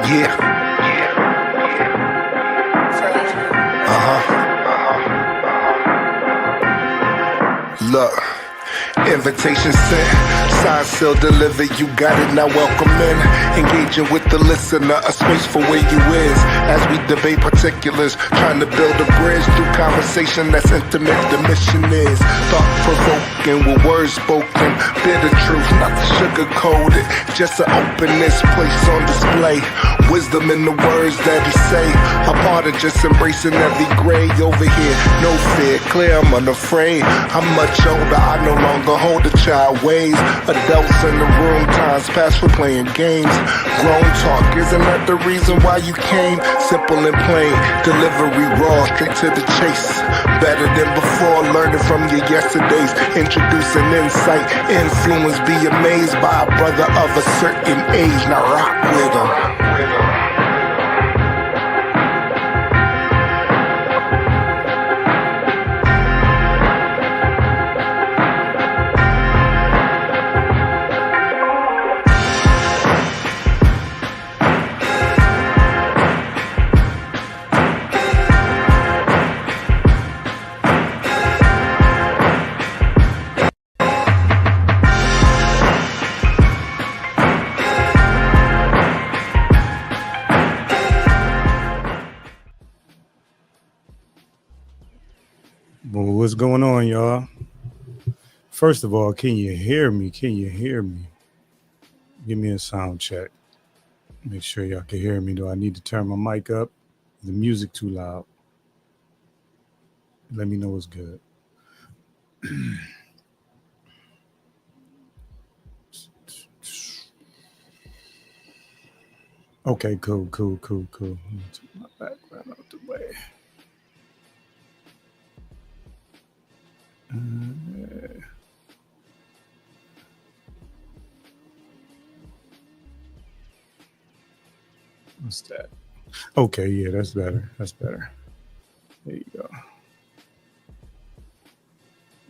Yeah. Look, invitation sent, sign seal delivered, you got it, now welcome in. Engaging with the listener, a space for where you is. As we debate particulars, trying to build a bridge through conversation that's intimate. The mission is thought-provoking with words spoken. Bitter truth, not sugar-coated, just an openness, place on display. Wisdom in the words that he say, a part of just embracing every gray over here. No fear, clear, I'm unafraid. I'm much older, I no longer hold a child ways. Adults in the room, times past for playing games. Grown talk, isn't that the reason why you came? Simple and plain, delivery raw, straight to the chase. Better than before, learning from your yesterdays. Introducing insight, influence, be amazed by a brother of a certain age. Now rock with him. Well, what's going on, y'all? First of all, can you hear me? Can you hear me? Give me a sound check. Make sure y'all can hear me. Do I need to turn my mic up? The music too loud? Let me know it's good. Okay, cool. Let me take my background out the way. What's that? Okay, yeah, that's better. That's better. There you go.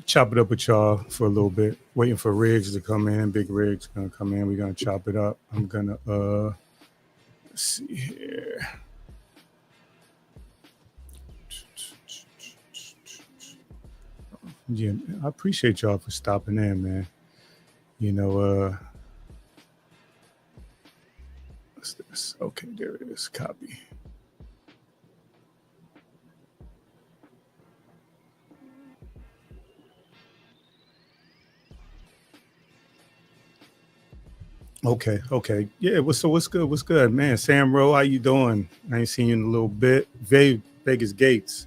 Chop it up with y'all for a little bit. Waiting for Riggs to come in. Big Riggs gonna come in. We're gonna chop it up. I'm gonna let's see here. Yeah, I appreciate y'all for stopping in, man. You know, what's this? Okay, there it is. Copy. Okay. Yeah, what's good? What's good, man? Sam Rowe, how you doing? I ain't seen you in a little bit. Vegas Gates.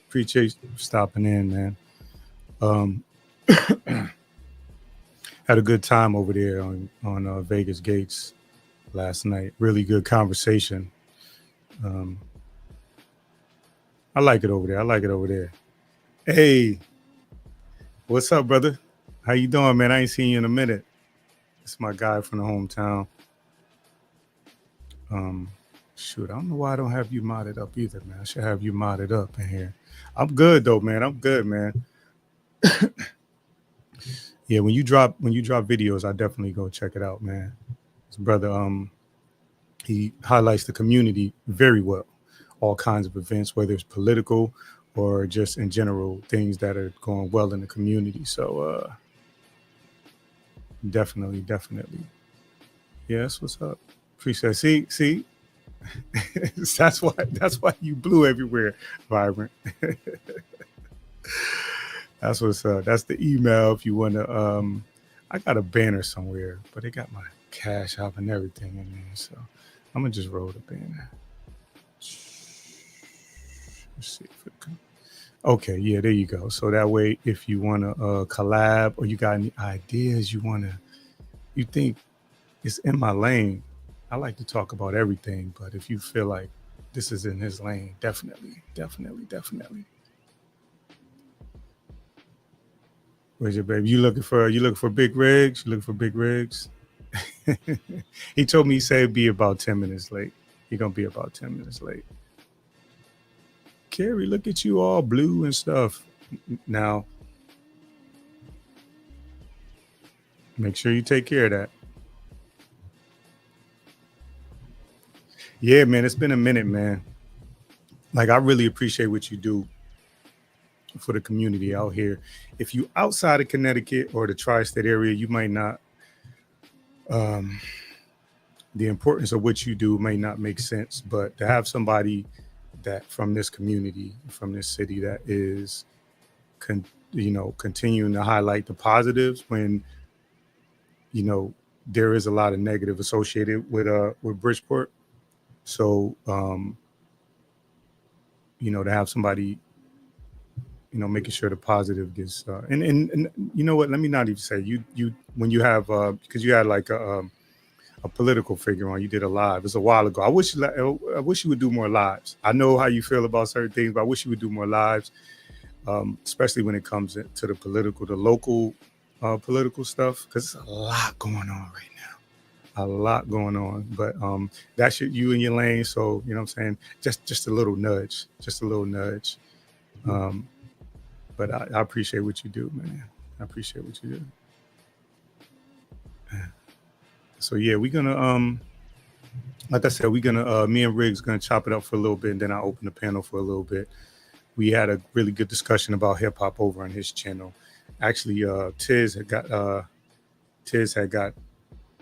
Appreciate you stopping in, man. Um, had a good time over there on Vegas Gates last night. Really good conversation. Um, I like it over there. I like it over there. Hey, what's up, brother? How you doing, man? I ain't seen you in a minute. It's my guy from the hometown. Um, Shoot, I don't know why I don't have you modded up either, man. I should have you modded up in here. I'm good though, man. I'm good, man. Yeah, when you drop videos, I definitely go check it out, man. His brother, he highlights the community very well. All kinds of events, whether it's political or just in general things that are going well in the community. So definitely. Yes, what's up? Appreciate it. See, that's why you blew everywhere, Vibrant. That's what's up. That's the email if you wanna I got a banner somewhere, but it got my cash app and everything in there. So I'm gonna just roll the banner. Let's see if it comes. Okay, yeah, there you go. So that way, if you want to collab or you got any ideas you think it's in my lane, I like to talk about everything. But if you feel like this is in his lane, definitely. Where's your baby? You looking for big rigs? You looking for big rigs? He told me he said it'd be about 10 minutes late. He gonna be about 10 minutes late. Carrie, look at you all blue and stuff. Now, make sure you take care of that. Yeah, man, it's been a minute, man. Like I really appreciate what you do for the community out here. If you outside of Connecticut or the tri-state area, you might not. Um, the importance of what you do may not make sense, but to have somebody that from this community, from this city, that is, continuing to highlight the positives when you know there is a lot of negative associated with Bridgeport. So to have somebody making sure the positive gets and you know what? Let me not even say you when you have because you had like a political figure on. You did a live. It's a while ago. I wish you would do more lives. I know how you feel about certain things, but I wish you would do more lives, especially when it comes to the local political stuff, because there's a lot going on right now. A lot going on, but that's you in your lane. So you know what I'm saying. Just a little nudge, just a little nudge. Um, but I appreciate what you do, man. I appreciate what you do. So yeah, we're gonna like I said, we're gonna me and Riggs gonna chop it up for a little bit, and then I'll open the panel for a little bit. We had a really good discussion about hip hop over on his channel. Actually, Tiz had got uh,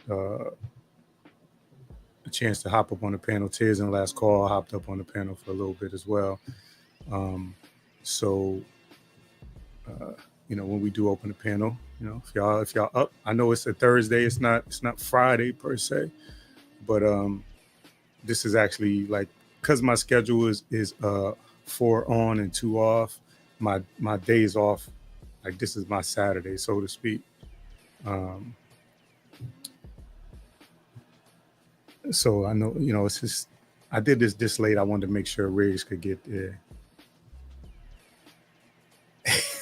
a chance to hop up on the panel. Tiz and Last Call hopped up on the panel for a little bit as well. Um, so when we do open the panel. If y'all up, I know it's a Thursday. It's not Friday per se, but this is actually like because my schedule is 4 on and 2 off. My days off, like this is my Saturday, so to speak. Um, so I know it's just I did this late. I wanted to make sure Riggs could get there.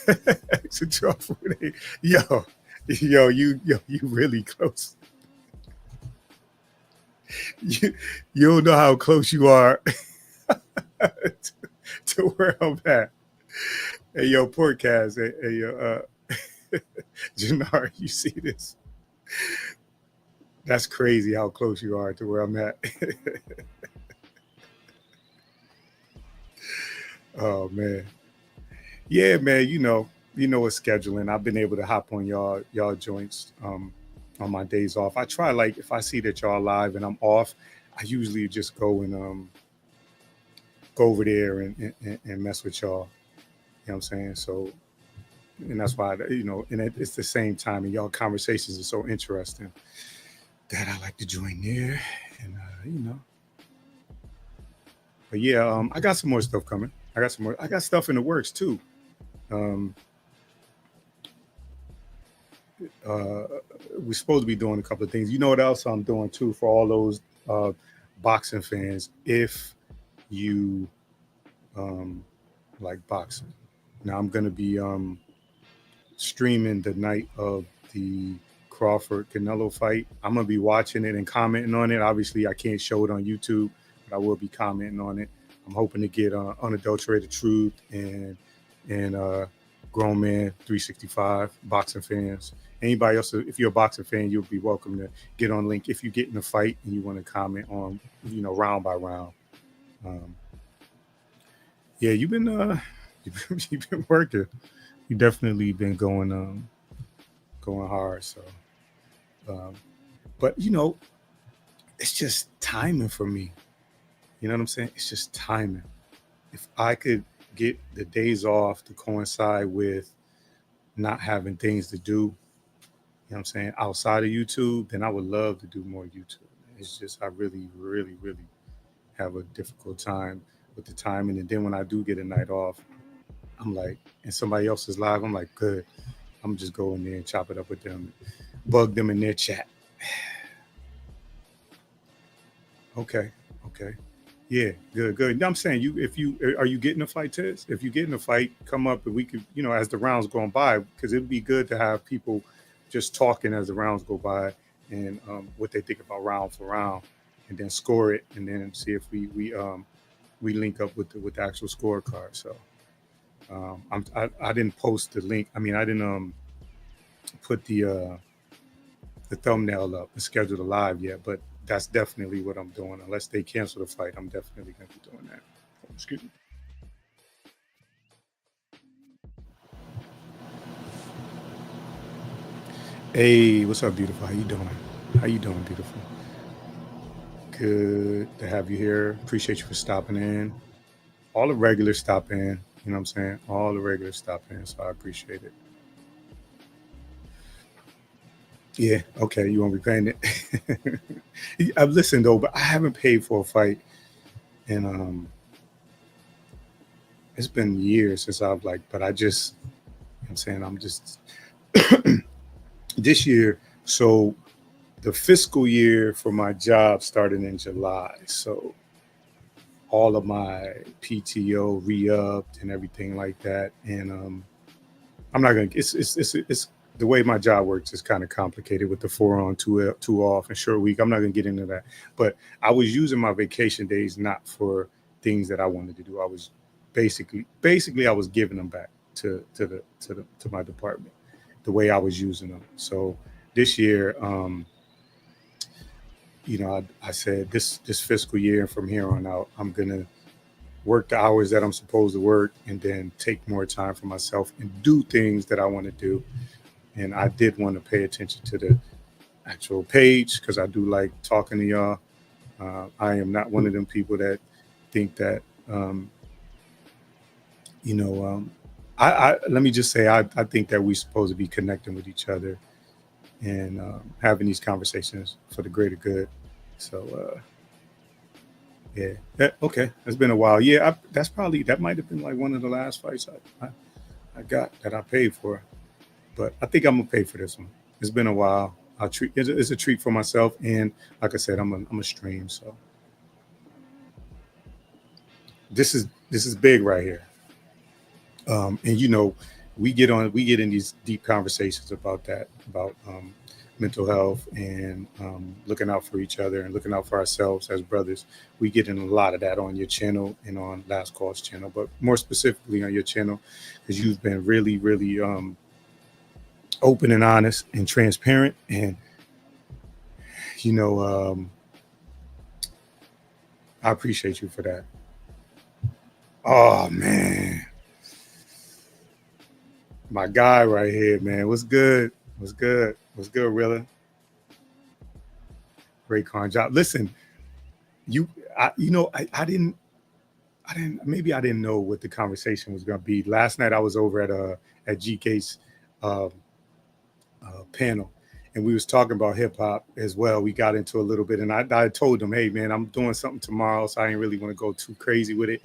To 12:48. You really close. You don't know how close you are to where I'm at. Hey, yo, podcast. Hey, yo, Jannar, you see this? That's crazy how close you are to where I'm at. Oh man, yeah, man. With scheduling, I've been able to hop on y'all joints on my days off. I try, like, if I see that y'all live and I'm off, I usually just go and go over there and mess with y'all. You know what I'm saying? So, and that's why and it's the same time, and y'all conversations are so interesting that I like to join there, and. But yeah, I got some more stuff coming. I got stuff in the works too. Um, we're supposed to be doing a couple of things. You know what else I'm doing too for all those boxing fans? If you like boxing, now I'm gonna be streaming the night of the Crawford Canelo fight. I'm gonna be watching it and commenting on it. Obviously, I can't show it on YouTube, but I will be commenting on it. I'm hoping to get unadulterated truth and grown man 365 boxing fans. Anybody else, if you're a boxing fan, you'll be welcome to get on link if you get in a fight and you want to comment on round by round. Yeah, you've been working. You definitely been going hard. So, but it's just timing for me. You know what I'm saying? It's just timing. If I could get the days off to coincide with not having things to do, you know what I'm saying, outside of YouTube, then I would love to do more YouTube. It's just I really, really, really have a difficult time with the timing. And then when I do get a night off, I'm like, and somebody else is live, I'm like, good. I'm just go in there and chop it up with them, bug them in their chat. Okay. Yeah, good. No, I'm saying if you are you getting a fight, Tiz? If you get in a fight, come up and we could, as the rounds going by, because it'd be good to have people just talking as the rounds go by and what they think about round for round, and then score it, and then see if we link up with the actual scorecard. So I didn't post the link. I mean, I didn't put the thumbnail up and schedule the live yet, but that's definitely what I'm doing. Unless they cancel the fight, I'm definitely going to be doing that. Oh, excuse me. Hey, what's up, beautiful? How you doing? Beautiful? Good to have you here. Appreciate you for stopping in. All the regulars stop in. You know what I'm saying? All the regulars stop in, so I appreciate it. Yeah, okay, you won't be paying it. I've listened though, but I haven't paid for a fight, and it's been years since I've but I just, I'm saying, I'm just this year. So the fiscal year for my job started in July, so all of my PTO re-upped and everything like that, and I'm not gonna. It's the way my job works is kind of complicated with the 4 on, 2 off, and short week. I'm not gonna get into that. But I was using my vacation days not for things that I wanted to do. I was basically I was giving them back to my department the way I was using them. So this year, I said this fiscal year and from here on out, I'm gonna work the hours that I'm supposed to work and then take more time for myself and do things that I want to do. And I did want to pay attention to the actual page because I do like talking to y'all. I am not one of them people that think that, I let me just say, I think that we're supposed to be connecting with each other and having these conversations for the greater good. So yeah, okay, it's been a while. Yeah, that might have been like one of the last fights I got that I paid for, but I think I'm gonna pay for this one. It's been a while. It's a treat for myself, and like I said, I'm a stream. So this is big right here. And we get in these deep conversations about that, about mental health and looking out for each other and looking out for ourselves as brothers. We get in a lot of that on your channel and on Last Call's channel, but more specifically on your channel, because you've been really, really open and honest and transparent. And, you know, I appreciate you for that. Oh, man. My guy right here, man. What's good? What's good? What's good, Rilla? Great con job. Listen, maybe I didn't know what the conversation was going to be. Last night I was over at GK's uh, panel, and we was talking about hip hop as well. We got into a little bit, and I told him, hey man, I'm doing something tomorrow, so I ain't really want to go too crazy with it.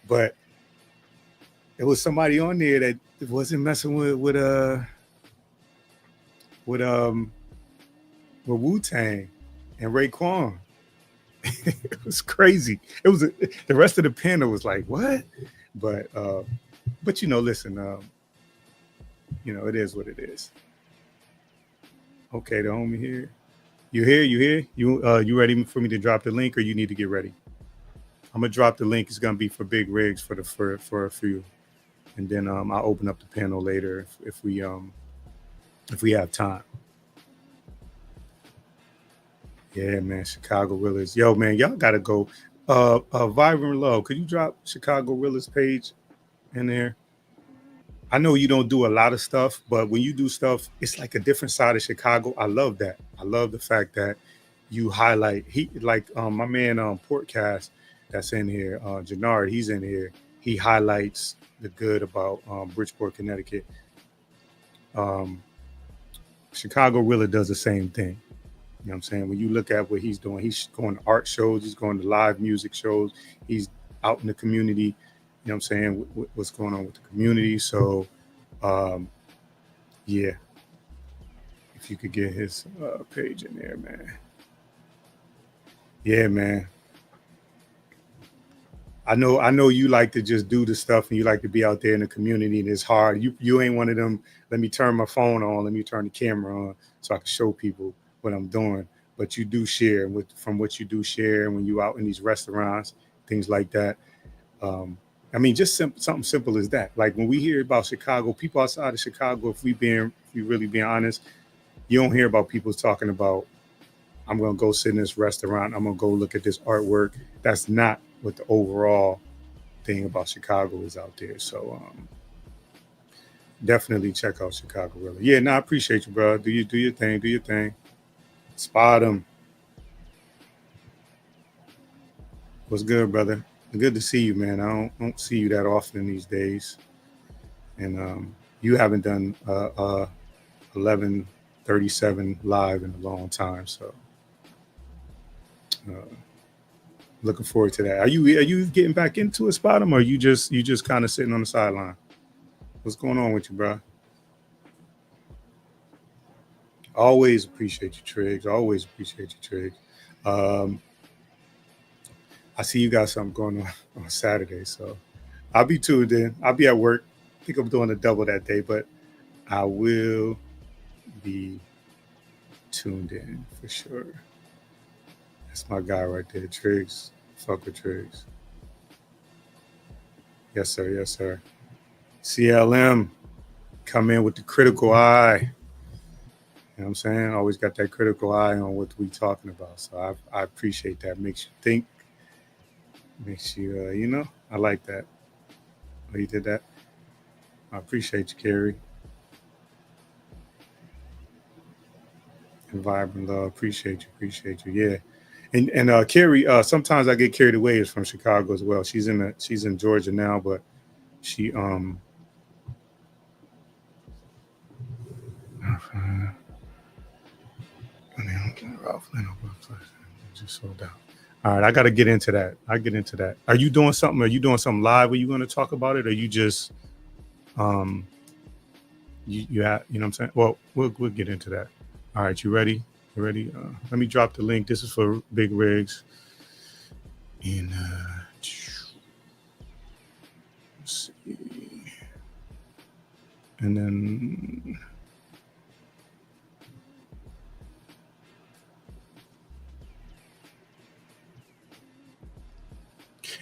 But there was somebody on there that wasn't messing with Wu-Tang and Raekwon. It was crazy. It was the rest of the panel was like, what? But listen, it is what it is. Okay, the homie here. You here? You ready for me to drop the link, or you need to get ready? I'm gonna drop the link. It's gonna be for Big Rigs for a few, and then I'll open up the panel later if we have time. Yeah, man, Chicago Realers. Yo, man, y'all gotta go. Vibrant Love, could you drop Chicago Realers page in there? I know you don't do a lot of stuff, but when you do stuff, it's like a different side of Chicago. I love that. I love the fact that you highlight my man Portcast that's in here, Jannard, he's in here. He highlights the good about Bridgeport, Connecticut. Chicago Reeler does the same thing. You know what I'm saying? When you look at what he's doing, he's going to art shows, he's going to live music shows, he's out in the community. You know what I'm saying? What's going on with the community. So, yeah. If you could get his page in there, man. Yeah, man. I know you like to just do the stuff and you like to be out there in the community, and it's hard. You ain't one of them, let me turn my phone on, let me turn the camera on so I can show people what I'm doing. But you do share from what you do share when you out in these restaurants, things like that. Just something simple as that. Like when we hear about Chicago, people outside of Chicago, if we really being honest, you don't hear about people talking about, I'm going to go sit in this restaurant, I'm going to go look at this artwork. That's not what the overall thing about Chicago is out there. So definitely check out Chicago Really. Yeah, no, I appreciate you, bro. Do your thing. Spot them. What's good, brother? Good to see you, man. I don't see you that often these days. And you haven't done 11:37 live in a long time. So looking forward to that. Are you getting back into a spot, or are you just kind of sitting on the sideline? What's going on with you, bro? Always appreciate you, Triggs. Always appreciate you, Triggs. I see you got something going on Saturday, so I'll be tuned in. I'll be at work. I think I'm doing a double that day, but I will be tuned in for sure. That's my guy right there, Triggs. Fuck with Triggs. Yes, sir. Yes, sir. CLM, come in with the critical eye. You know what I'm saying? Always got that critical eye on what we talking about. So I appreciate that. Makes you think. Makes you, I like that. Oh, you did that? I appreciate you, Carrie. And Vibrant Love, appreciate you. Yeah. And Carrie, sometimes I get carried away. Is from Chicago as well. She's in Georgia now, but she Just sold out. All right, I got to get into that. Are you doing something? Are you doing something live? Are you going to talk about it, or you just you have, you know what I'm saying? Well, we'll get into that. All right, you ready? You ready? Let me drop the link. This is for Big Rigs. And let's see. And then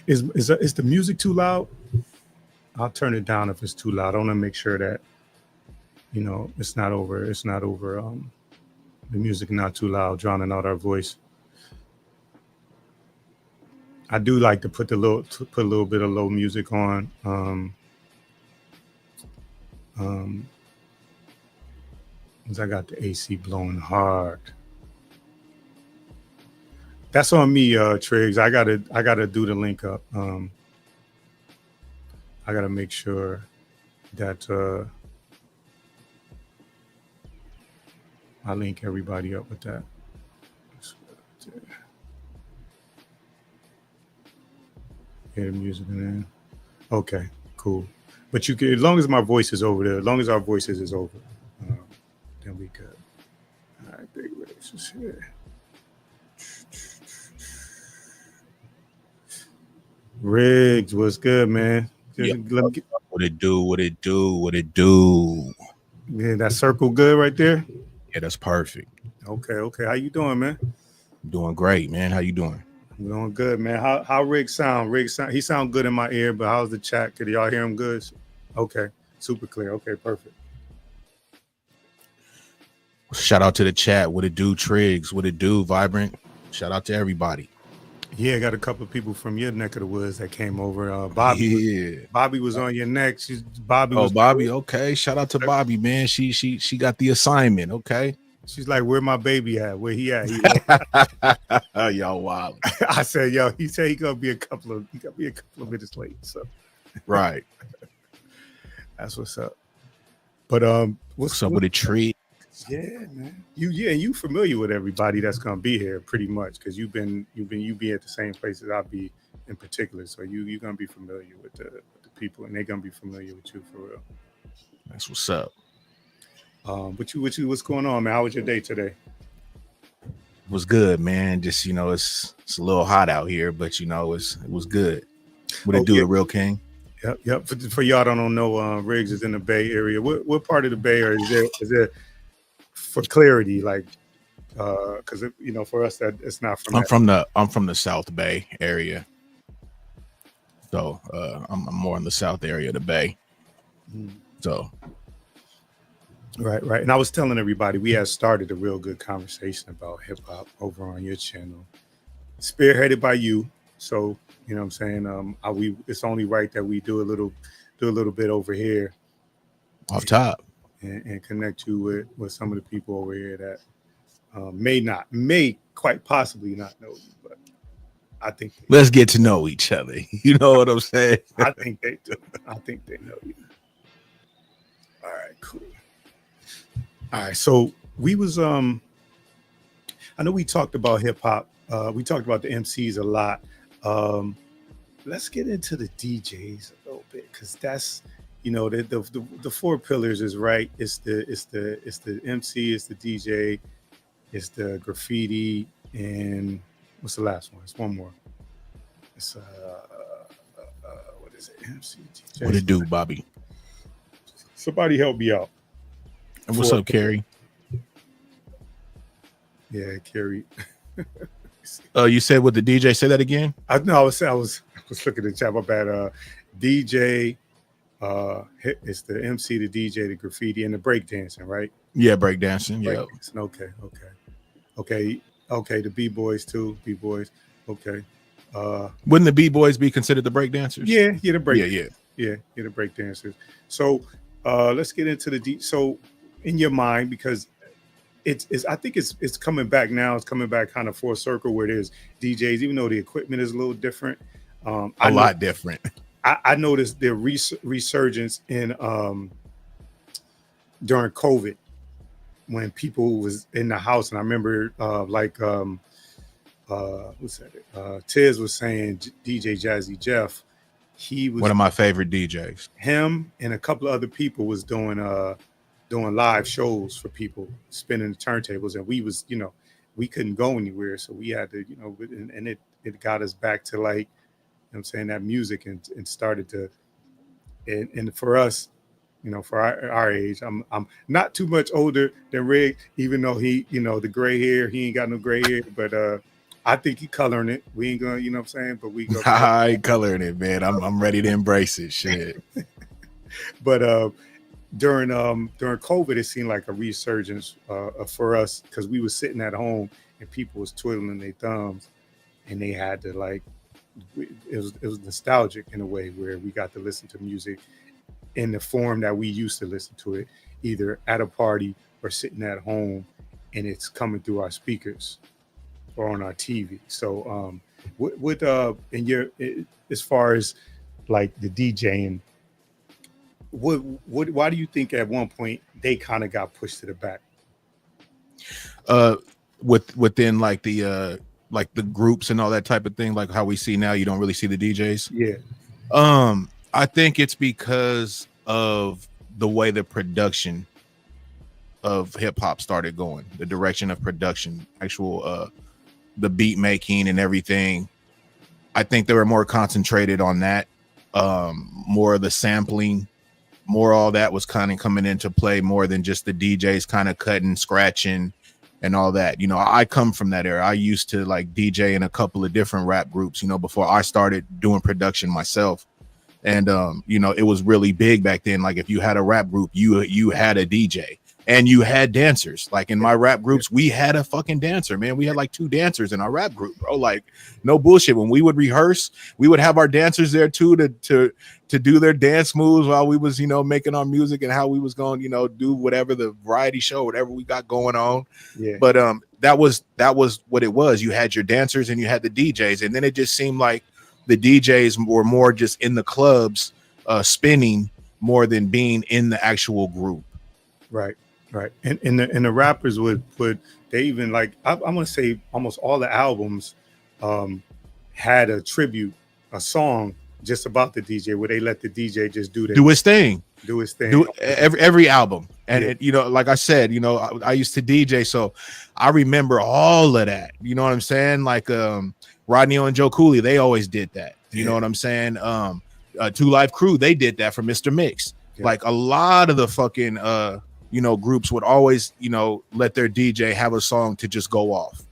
is the music too loud? I'll turn it down if it's too loud. I want to make sure that, you know, it's not over the music not too loud, drowning out our voice. I do like to put a little bit of low music on. Cause I got the AC blowing hard. That's on me, Triggs. I gotta do the link up. I gotta make sure that I link everybody up with that. Hear the music in there. Okay, cool. But you can, as long as my voice is over there, as long as our voices is over, then we good. All right, Big Rigs is here. Riggs, what's good, man? Yeah. What it do? Yeah, that circle good right there? Yeah, that's perfect. Okay. How you doing, man? Doing great, man. How you doing? I'm doing good, man. How Riggs sound? He sound good in my ear, but how's the chat? Could y'all hear him good? Okay, super clear. Okay, perfect. Shout out to the chat. What it do, Triggs? What it do, Vibrant? Shout out to everybody. Yeah, I got a couple of people from your neck of the woods that came over. Bobby was on your neck. Bobby. Okay. Shout out to Bobby, man. She got the assignment. Okay. She's like, where my baby at? Where he at? Y'all wild. I said, yo, he said he gonna be a couple of minutes late. So right. That's what's up. But what's up with a treat? Yeah, man. You familiar with everybody that's gonna be here pretty much because you be at the same places I be in particular. So you're gonna be familiar with the people, and they're gonna be familiar with you for real. That's what's up. What's going on, man? How was your day today? It was good, man. Just, you know, it's a little hot out here, but you know, it was good. What it do, the real king? Yep. For y'all don't know, Riggs is in the Bay Area. What part of the Bay Area is there? For clarity, like, because you know, for us that it's not from. I'm from the South Bay area, so I'm more in the South area of the Bay. So, right. And I was telling everybody we had started a real good conversation about hip hop over on your channel, spearheaded by you. So you know what I'm saying. It's only right that we do a little bit over here, off top. And connect you with some of the people over here that may quite possibly not know you, but I think let's get to know each other. You know what I'm saying? I think they do. I think they know you. All right, cool. All right, so we was I know we talked about hip hop. We talked about the MCs a lot. Let's get into the DJs a little bit because that's. You know, the four pillars is right. It's the MC, it's the DJ, it's the graffiti, and what's the last one? It's one more. It's what is it? MC, DJ. What it do, Bobby? Somebody help me out. And what's up, Carrie? Yeah, Carrie. You said what the DJ? Say that again. I was looking at the chat. My bad. DJ. It's the MC, the DJ, the graffiti, and the breakdancing, right? Yeah, breakdancing. Yeah. Okay. The B-boys too. B-boys. Okay. Wouldn't the B-boys be considered the breakdancers? Yeah, the break. Yeah, the breakdancers. So let's get into the so in your mind, because I think it's coming back now. It's coming back kind of full circle where there's DJs, even though the equipment is a little different. A lot different. I noticed the resurgence in during COVID. when people was in the house, and I remember what's that? Tiz was saying DJ Jazzy Jeff. He One was of my favorite DJs. him and a couple of other people was doing live shows for people, spinning the turntables, and we was we couldn't go anywhere, so we had to and it got us back to like I'm saying that music and started to and for us. For our age, I'm not too much older than Rig, even though he, the gray hair, he ain't got no gray hair, but I think he coloring it. We ain't gonna, what I'm saying, but we go. I ain't coloring it, man. I'm ready to embrace it. Shit. But during COVID, it seemed like a resurgence for us because we were sitting at home and people was twiddling their thumbs, and they had to like, it was nostalgic in a way where we got to listen to music in the form that we used to listen to it, either at a party or sitting at home, and it's coming through our speakers or on our TV. So, as far as like the DJing, why do you think at one point they kind of got pushed to the back? Within like the groups and all that type of thing, like how we see now, you don't really see the DJs. Yeah. I think it's because of the way the production of hip hop started going, the direction of production, actual the beat making and everything. I think they were more concentrated on that, more of the sampling, more all that was kind of coming into play more than just the DJs kind of cutting, scratching, and all that. I come from that era. I used to like DJ in a couple of different rap groups, before I started doing production myself. And it was really big back then. Like if you had a rap group, you had a DJ and you had dancers. Like in my rap groups, we had a fucking dancer, man. We had like 2 dancers in our rap group, bro. Like no bullshit. When we would rehearse, we would have our dancers there too to do their dance moves while we was, making our music and how we was going, do whatever the variety show, whatever we got going on. Yeah. But that was what it was. You had your dancers and you had the DJs, and then it just seemed like the DJs were more just in the clubs spinning more than being in the actual group. Right. And the rappers would they even like I want to say almost all the albums had a tribute, a song just about the DJ where they let the DJ just do his thing. Every album. And yeah. Like I said, I used to DJ, so I remember all of that. You know what I'm saying? Like Rodney and Joe Cooley, they always did that. You know what I'm saying? 2 Live Crew, they did that for Mr. Mix. Yeah. Like a lot of the fucking groups would always, let their DJ have a song to just go off.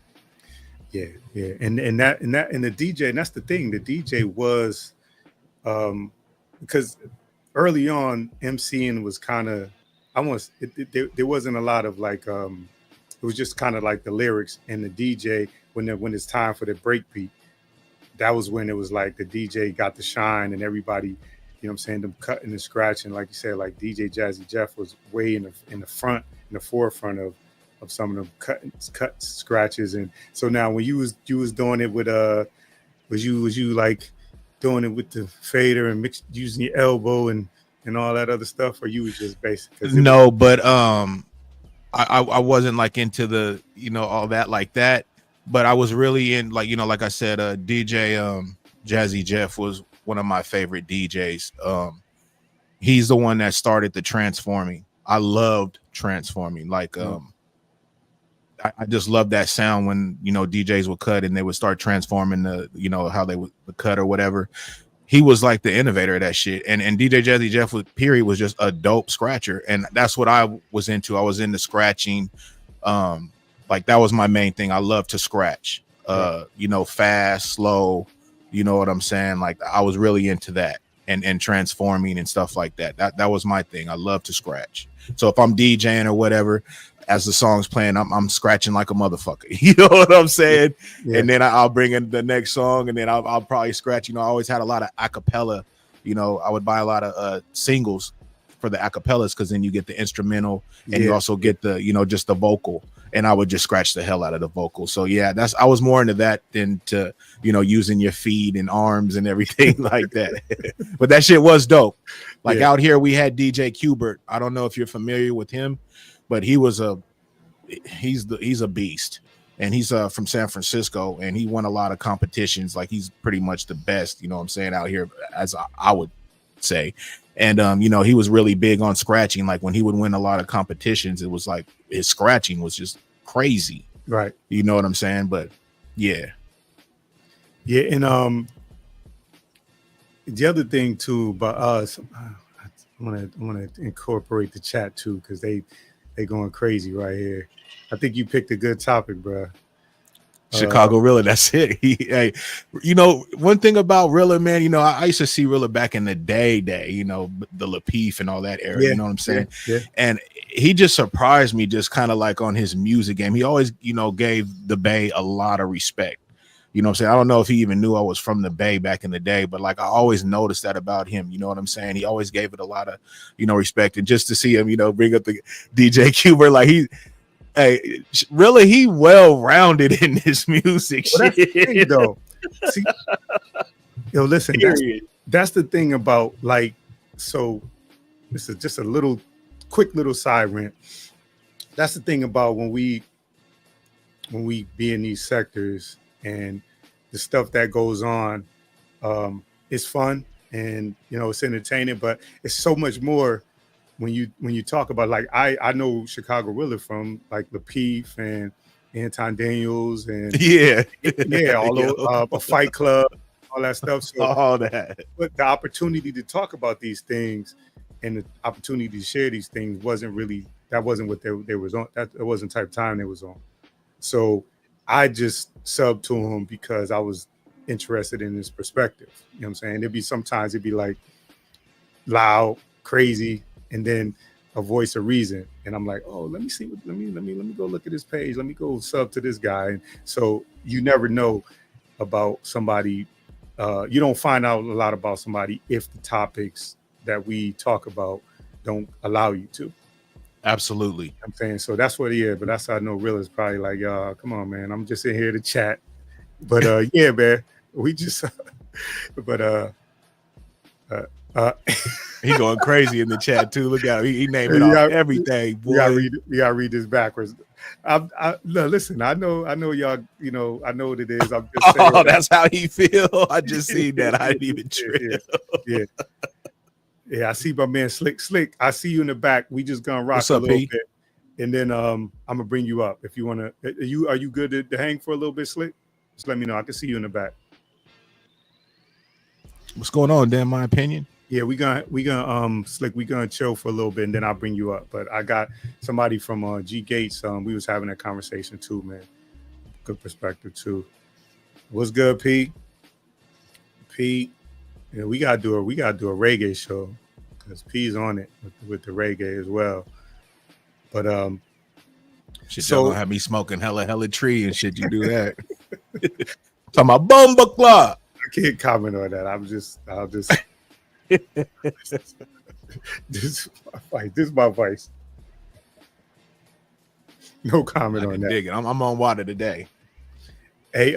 Yeah. And the DJ, and that's the thing. The DJ was because early on MCing was kind of there wasn't a lot of like it was just kind of like the lyrics and the DJ when it's time for the breakbeat. That was when it was like the DJ got the shine and everybody, them cutting and scratching. Like you said, like DJ Jazzy Jeff was way in the forefront of some of them cut scratches. And so now when you was doing it with was you like doing it with the fader and using your elbow and all that other stuff, or you was just basic? No, but I wasn't like into the all that like that. But I was really in like I said, DJ Jazzy Jeff was one of my favorite DJs. He's the one that started the transforming. I loved transforming. Like I just loved that sound when DJs would cut and they would start transforming the how they would cut or whatever. He was like the innovator of that shit. And DJ Jazzy Jeff was just a dope scratcher, and that's what I was into. I was into scratching. Like that was my main thing. I love to scratch, fast, slow, you know what I'm saying? Like I was really into that and transforming and stuff like that. That was my thing. I love to scratch. So if I'm DJing or whatever, as the song's playing, I'm scratching like a motherfucker. You know what I'm saying? Yeah. And then I'll bring in the next song, and then I'll probably scratch. I always had a lot of acapella. I would buy a lot of singles for the acapellas because then you get the instrumental and you also get the just the vocal. And I would just scratch the hell out of the vocal. So yeah, I was more into that than to using your feet and arms and everything like that. But that shit was dope. Like out here we had DJ Qbert. I don't know if you're familiar with him, but he was a he's a beast, and he's from San Francisco, and he won a lot of competitions. Like he's pretty much the best, you know what I'm saying, out here, as I would say. And you know, he was really big on scratching. Like when he would win a lot of competitions, it was like his scratching was just crazy, right? You know what I'm saying? But yeah, and the other thing too about us, I want to incorporate the chat too, because they going crazy right here. I think you picked a good topic, bro. Chicago Rilla, that's it. Hey, you know, one thing about Rilla, man, you know, I used to see Rilla back in the day, you know, the Lapeef and all that era, you know what I'm saying? Yeah. And he just surprised me, just kind of like on his music game. He always, you know, gave the Bay a lot of respect. You know what I'm saying? I don't know if he even knew I was from the Bay back in the day, but like I always noticed that about him. You know what I'm saying? He always gave it a lot of, you know, respect. And just to see him, you know, bring up the DJ Cuber, like hey, really, he well-rounded in this music well, shit. That's the thing, though. See, yo, listen, that's the thing about, like, so this is just a quick little side rant. That's the thing about when we be in these sectors and the stuff that goes on, it's fun and, you know, it's entertaining, but it's so much more. When you talk about, like, I know Chicago Rilla from like Lapeef and Anton Daniels and all those a Fight Club, all that stuff. So all that, but the opportunity to talk about these things and the opportunity to share these things wasn't what they was on. That it wasn't the type of time they was on. So I just subbed to him because I was interested in his perspective. You know what I'm saying? Sometimes it'd be like loud, crazy, and then a voice of reason, and I'm like, oh, let me go look at his page, let me go sub to this guy. And so you never know about somebody, you don't find out a lot about somebody if the topics that we talk about don't allow you to. Absolutely. I'm saying, so that's what he is, but that's how I know Real is probably like, come on, man, I'm just in here to chat. But yeah, man, we just but he going crazy in the chat too. Look out, he naming off everything. Boy, we gotta read this backwards. No, listen, I know y'all. You know, I know what it is. I'm just saying. Oh, that's how he feel. I just seen that. I didn't even trip. Yeah. I see my man Slick. I see you in the back. We just gonna rock a little bit, and then I'm gonna bring you up if you wanna. Are you good to hang for a little bit, Slick? Just let me know. I can see you in the back. What's going on, Dan? My opinion. Yeah, we gonna Slick, we gonna chill for a little bit and then I'll bring you up. But I got somebody from G Gates. We was having that conversation too, man. Good perspective too. What's good, Pete? Yeah, we gotta do a reggae show because P's on it with the reggae as well. But shit, y'all gonna have me smoking hella tree and shit. You do that. Talking about Bomba Club. I can't comment on that. I'll just this is my vice. No comment on that. Dig it. I'm on water today. Hey,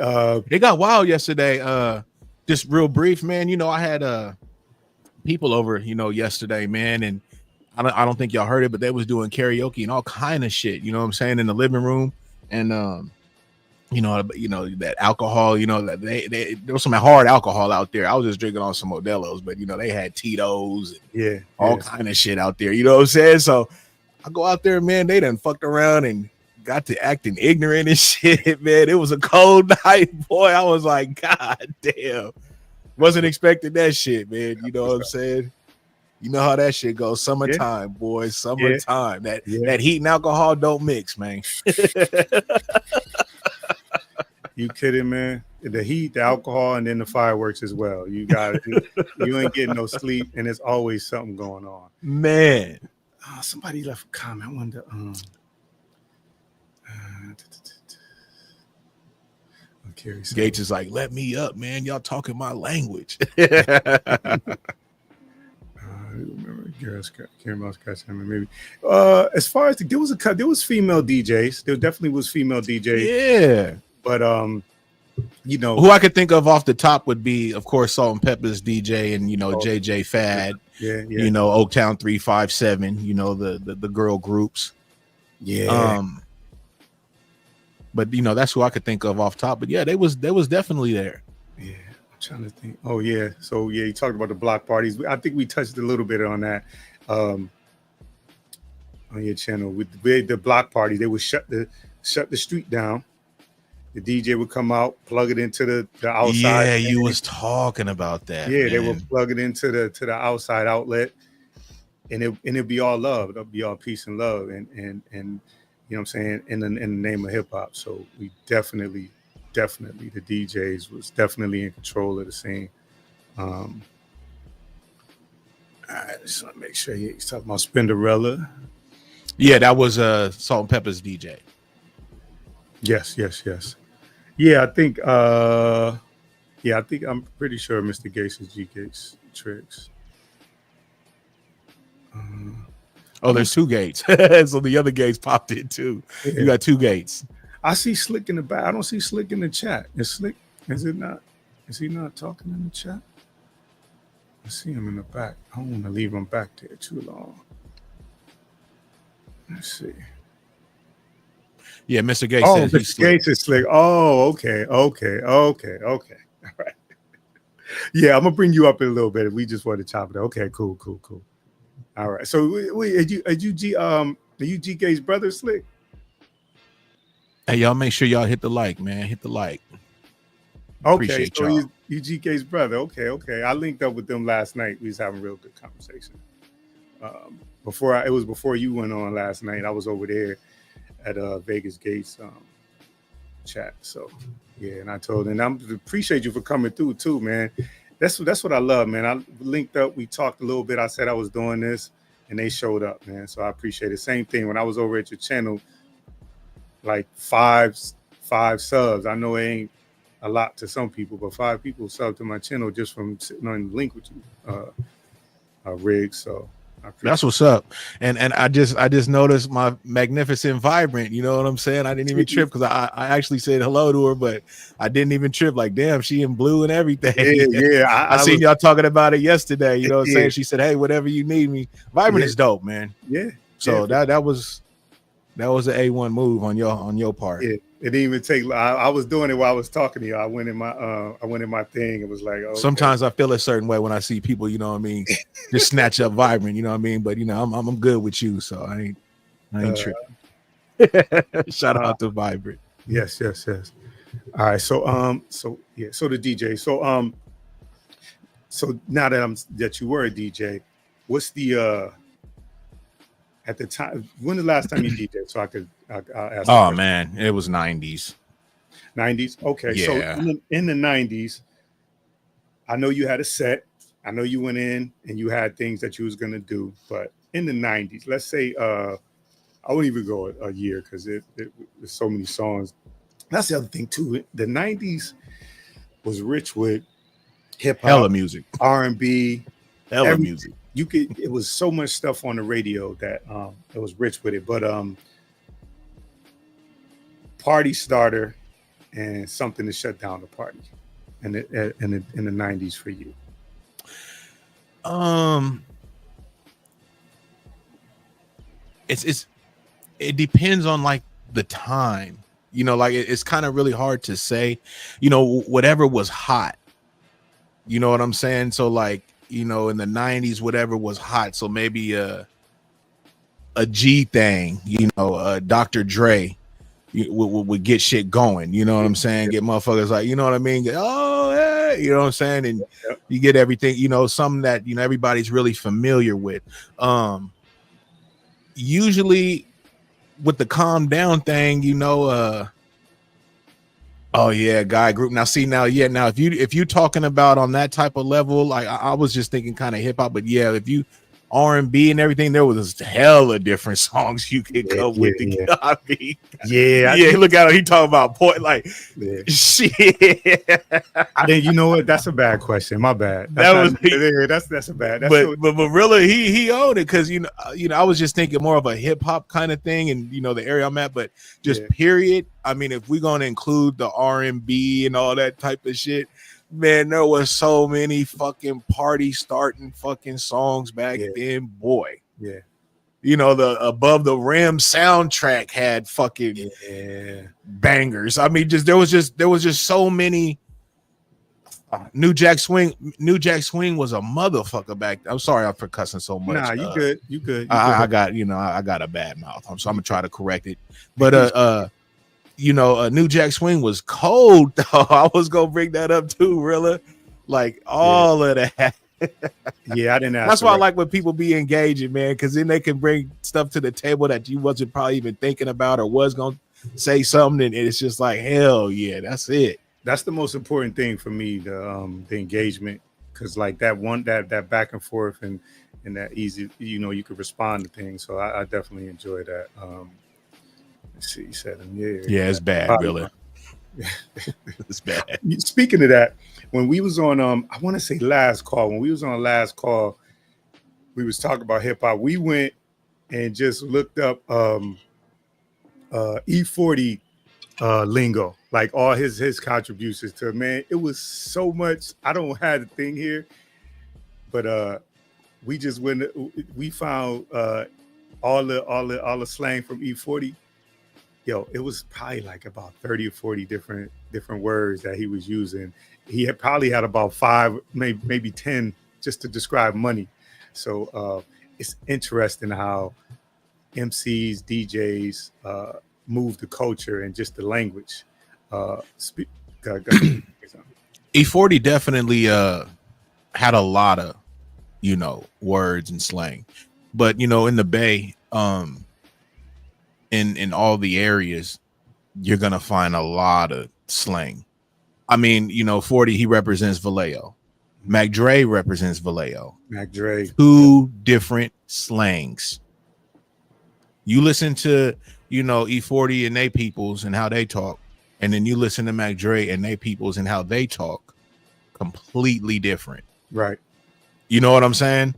it got wild yesterday. Just real brief, man. You know, I had people over, you know, yesterday, man, and I don't think y'all heard it, but they was doing karaoke and all kind of shit. You know what I'm saying, in the living room, and you know that alcohol, you know, that there was some hard alcohol out there. I was just drinking on some Modelo's, but you know they had Tito's, and all kind of shit out there. You know what I'm saying? So I go out there, man. They done fucked around and got to acting ignorant and shit, man. It was a cold night, boy. I was like, God damn, wasn't expecting that shit, man. You know what I'm saying? You know how that shit goes. Summertime, boys. Summertime. That heat and alcohol don't mix, man. You kidding, man? The heat, the alcohol, and then the fireworks as well. You got it. You ain't getting no sleep, and there's always something going on. Man. Somebody left a comment. I wonder. Gates is like, let me up, man. Y'all talking my language. Remember, maybe. As far as there was female DJs. There definitely was female DJs. Yeah. But you know, who I could think of off the top would be, of course, Salt and Pepper's DJ, and you know, JJ Fad. Yeah. You know, Oaktown 357. You know, the girl groups. Yeah. But you know, that's who I could think of off top. But yeah, they was definitely there. Yeah, I'm trying to think. Oh yeah, so yeah, you talked about the block parties. I think we touched a little bit on that on your channel with the block party. They would shut the street down. The DJ would come out, plug it into the outside. Yeah, you was talking about that. Yeah, man. they would plug it into the outside outlet, and it'd be all love. It'll be all peace and love, and you know what I'm saying, in the name of hip hop. So we definitely the DJs was definitely in control of the scene. I just want to make sure he's talking about Spinderella. Yeah, that was Salt and Pepper's DJ. Yes. Yeah, I think I'm pretty sure Mr. Gates is G Gates Tricks. Oh, there's two gates. So the other gates popped in too. Yeah. You got two gates. I see Slick in the back. I don't see Slick in the chat. Is Slick? Is it not? Is he not talking in the chat? I see him in the back. I don't want to leave him back there too long. Let's see. Yeah, Mr. Gates. Oh, Mr. Gates is Slick. Oh, okay. All right. Yeah, I'm gonna bring you up in a little bit. We just want to chop it up. Okay, cool. All right. So, wait, are you G Gates' brother, Slick? Hey, y'all, make sure y'all hit the like, man. Hit the like. Okay, Appreciate so y'all. you GK's brother. Okay. I linked up with them last night. We was having a real good conversation. It was before you went on last night. I was over there at Vegas Gates chat. So yeah, and I told him, and I appreciate you for coming through too, man. That's what I love, man. I linked up. We talked a little bit. I said I was doing this, and they showed up, man. So I appreciate it. Same thing when I was over at your channel, like five subs. I know it ain't a lot to some people, but 5 people subbed to my channel just from sitting on the link with you, Riggs. So that's what's up. And I just noticed my magnificent vibrant. You know what I'm saying? I didn't even trip because I actually said hello to her, but I didn't even trip. Like, damn, she in blue and everything. Yeah. I seen y'all talking about it yesterday. You know what I'm saying? She said, "Hey, whatever you need me." Vibrant is dope, man. Yeah. So that was an A1 move on your part. Yeah. It didn't even take. I was doing it while I was talking to you. I went in my thing. It was like, okay. Sometimes I feel a certain way when I see people, you know what I mean, just snatch up vibrant, you know what I mean. But you know, I'm good with you, so I ain't tripping. Shout out to vibrant. Yes. All right. So the DJ. So now that you were a DJ, what's the at the time? When the last time you DJed? So I'll ask. Oh man, it was 90s. 90s. Okay. Yeah. So in the 90s, I know you had a set. I know you went in and you had things that you was gonna do. But in the 90s, let's say I wouldn't even go a year because there's so many songs. That's the other thing too. The 90s was rich with hip hop, hella music, R&B, hella music. It was so much stuff on the radio that it was rich with it. But party starter and something to shut down the party in the 90s for you. It depends on like the time, you know, like it's kind of really hard to say, you know, whatever was hot, you know what I'm saying? So like, you know, in the 90s, whatever was hot. So maybe a G thing, you know, Dr. Dre would get shit going, you know what I'm saying? Get motherfuckers like, you know what I mean? Oh, hey, you know what I'm saying? And you get everything, you know, something that, you know, everybody's really familiar with. Usually with the calm down thing, you know, oh yeah, guy group. Now if you talking about on that type of level, like I was just thinking kind of hip hop, but yeah, if you R&B and everything, there was hella different songs you could go with. I mean, look at him, he talking about point like shit. I think, you know what, that's a bad question. My bad. That's a bad. But really, he owned it because you know I was just thinking more of a hip hop kind of thing, and you know the area I'm at, but just period. I mean, if we're gonna include the R&B and all that type of shit, man, there was so many fucking party starting fucking songs back then, boy. Yeah. You know, the Above the Rim soundtrack had fucking bangers. I mean, there was just so many. New Jack Swing was a motherfucker back. I'm sorry for cussing so much. Nah, you good. I got I got a bad mouth, so I'm gonna try to correct it. But New Jack Swing was cold though. I was gonna bring that up too, really. Like all of that. Yeah, I didn't ask. That's why I like when people be engaging, man, because then they can bring stuff to the table that you wasn't probably even thinking about or was gonna say something, and it's just like, hell yeah, that's it. That's the most important thing for me, the engagement, because like that back and forth and that easy, you could respond to things. So I definitely enjoy that. Let's see, 7 years. Yeah, it's bad, really. It's bad. Speaking of that, when we was on I want to say last call, when we was on last call, we was talking about hip hop. We went and just looked up E40 lingo, like all his contributions to it, man. It was so much. I don't have the thing here, but we just we found all the slang from E40. Yo, it was probably like about 30 or 40 different words that he was using. He had probably had about 5, maybe 10 just to describe money. So it's interesting how MCs, DJs move the culture and just the language. E40 definitely had a lot of words and slang, but in the Bay, in all the areas, you're gonna find a lot of slang. I mean, 40, he represents Vallejo. Mac Dre represents Vallejo. Mac Dre. 2 different slangs. You listen to E40 and they peoples and how they talk, and then you listen to Mac Dre and they peoples and how they talk, completely different. Right. You know what I'm saying?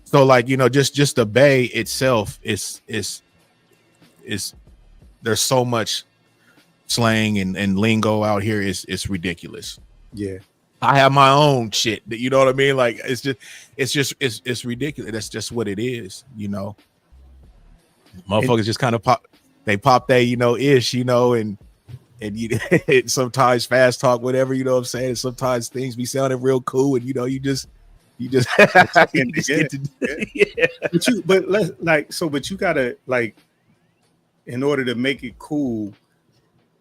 So like, just the Bay itself is there's so much slang and lingo out here, it's ridiculous. Yeah. I have my own shit that, you know what I mean? Like it's ridiculous. That's just what it is, Motherfuckers just kind of pop their, ish, and sometimes fast talk, whatever, you know what I'm saying? And sometimes things be sounding real cool, and you just get to, yeah. But you gotta, like, in order to make it cool,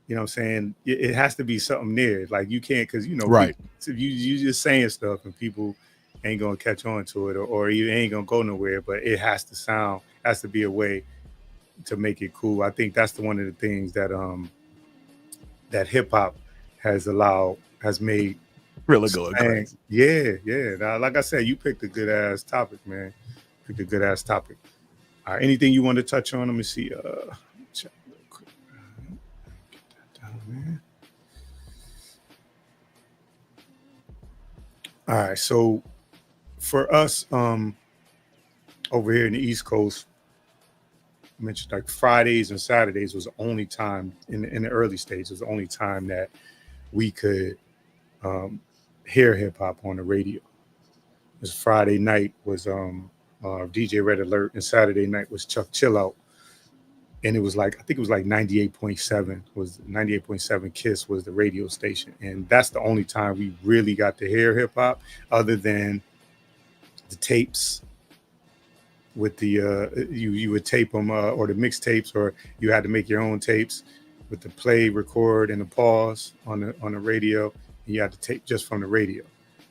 you know what I'm saying, it has to be something there. Like you can't, because right. If you just saying stuff and people ain't gonna catch on to it, or you ain't gonna go nowhere, but it has to be a way to make it cool. I think that's one of the things that that hip hop has made really going crazy. Yeah. Now, like I said, you picked a good ass topic, man. All right, anything you want to touch on? Let me see. Check real quick. Get that down, man. All right, so for us, over here in the East Coast, I mentioned like Fridays and Saturdays was the only time in the early stages, was the only time that we could hear hip hop on the radio. This Friday night was DJ Red Alert, and Saturday night was Chuck Chill Out. And it was like, I think it was like 98.7 Kiss was the radio station. And that's the only time we really got to hear hip hop, other than the tapes with the you would tape them or the mixtapes, or you had to make your own tapes with the play, record, and the pause on the radio. And you had to tape just from the radio.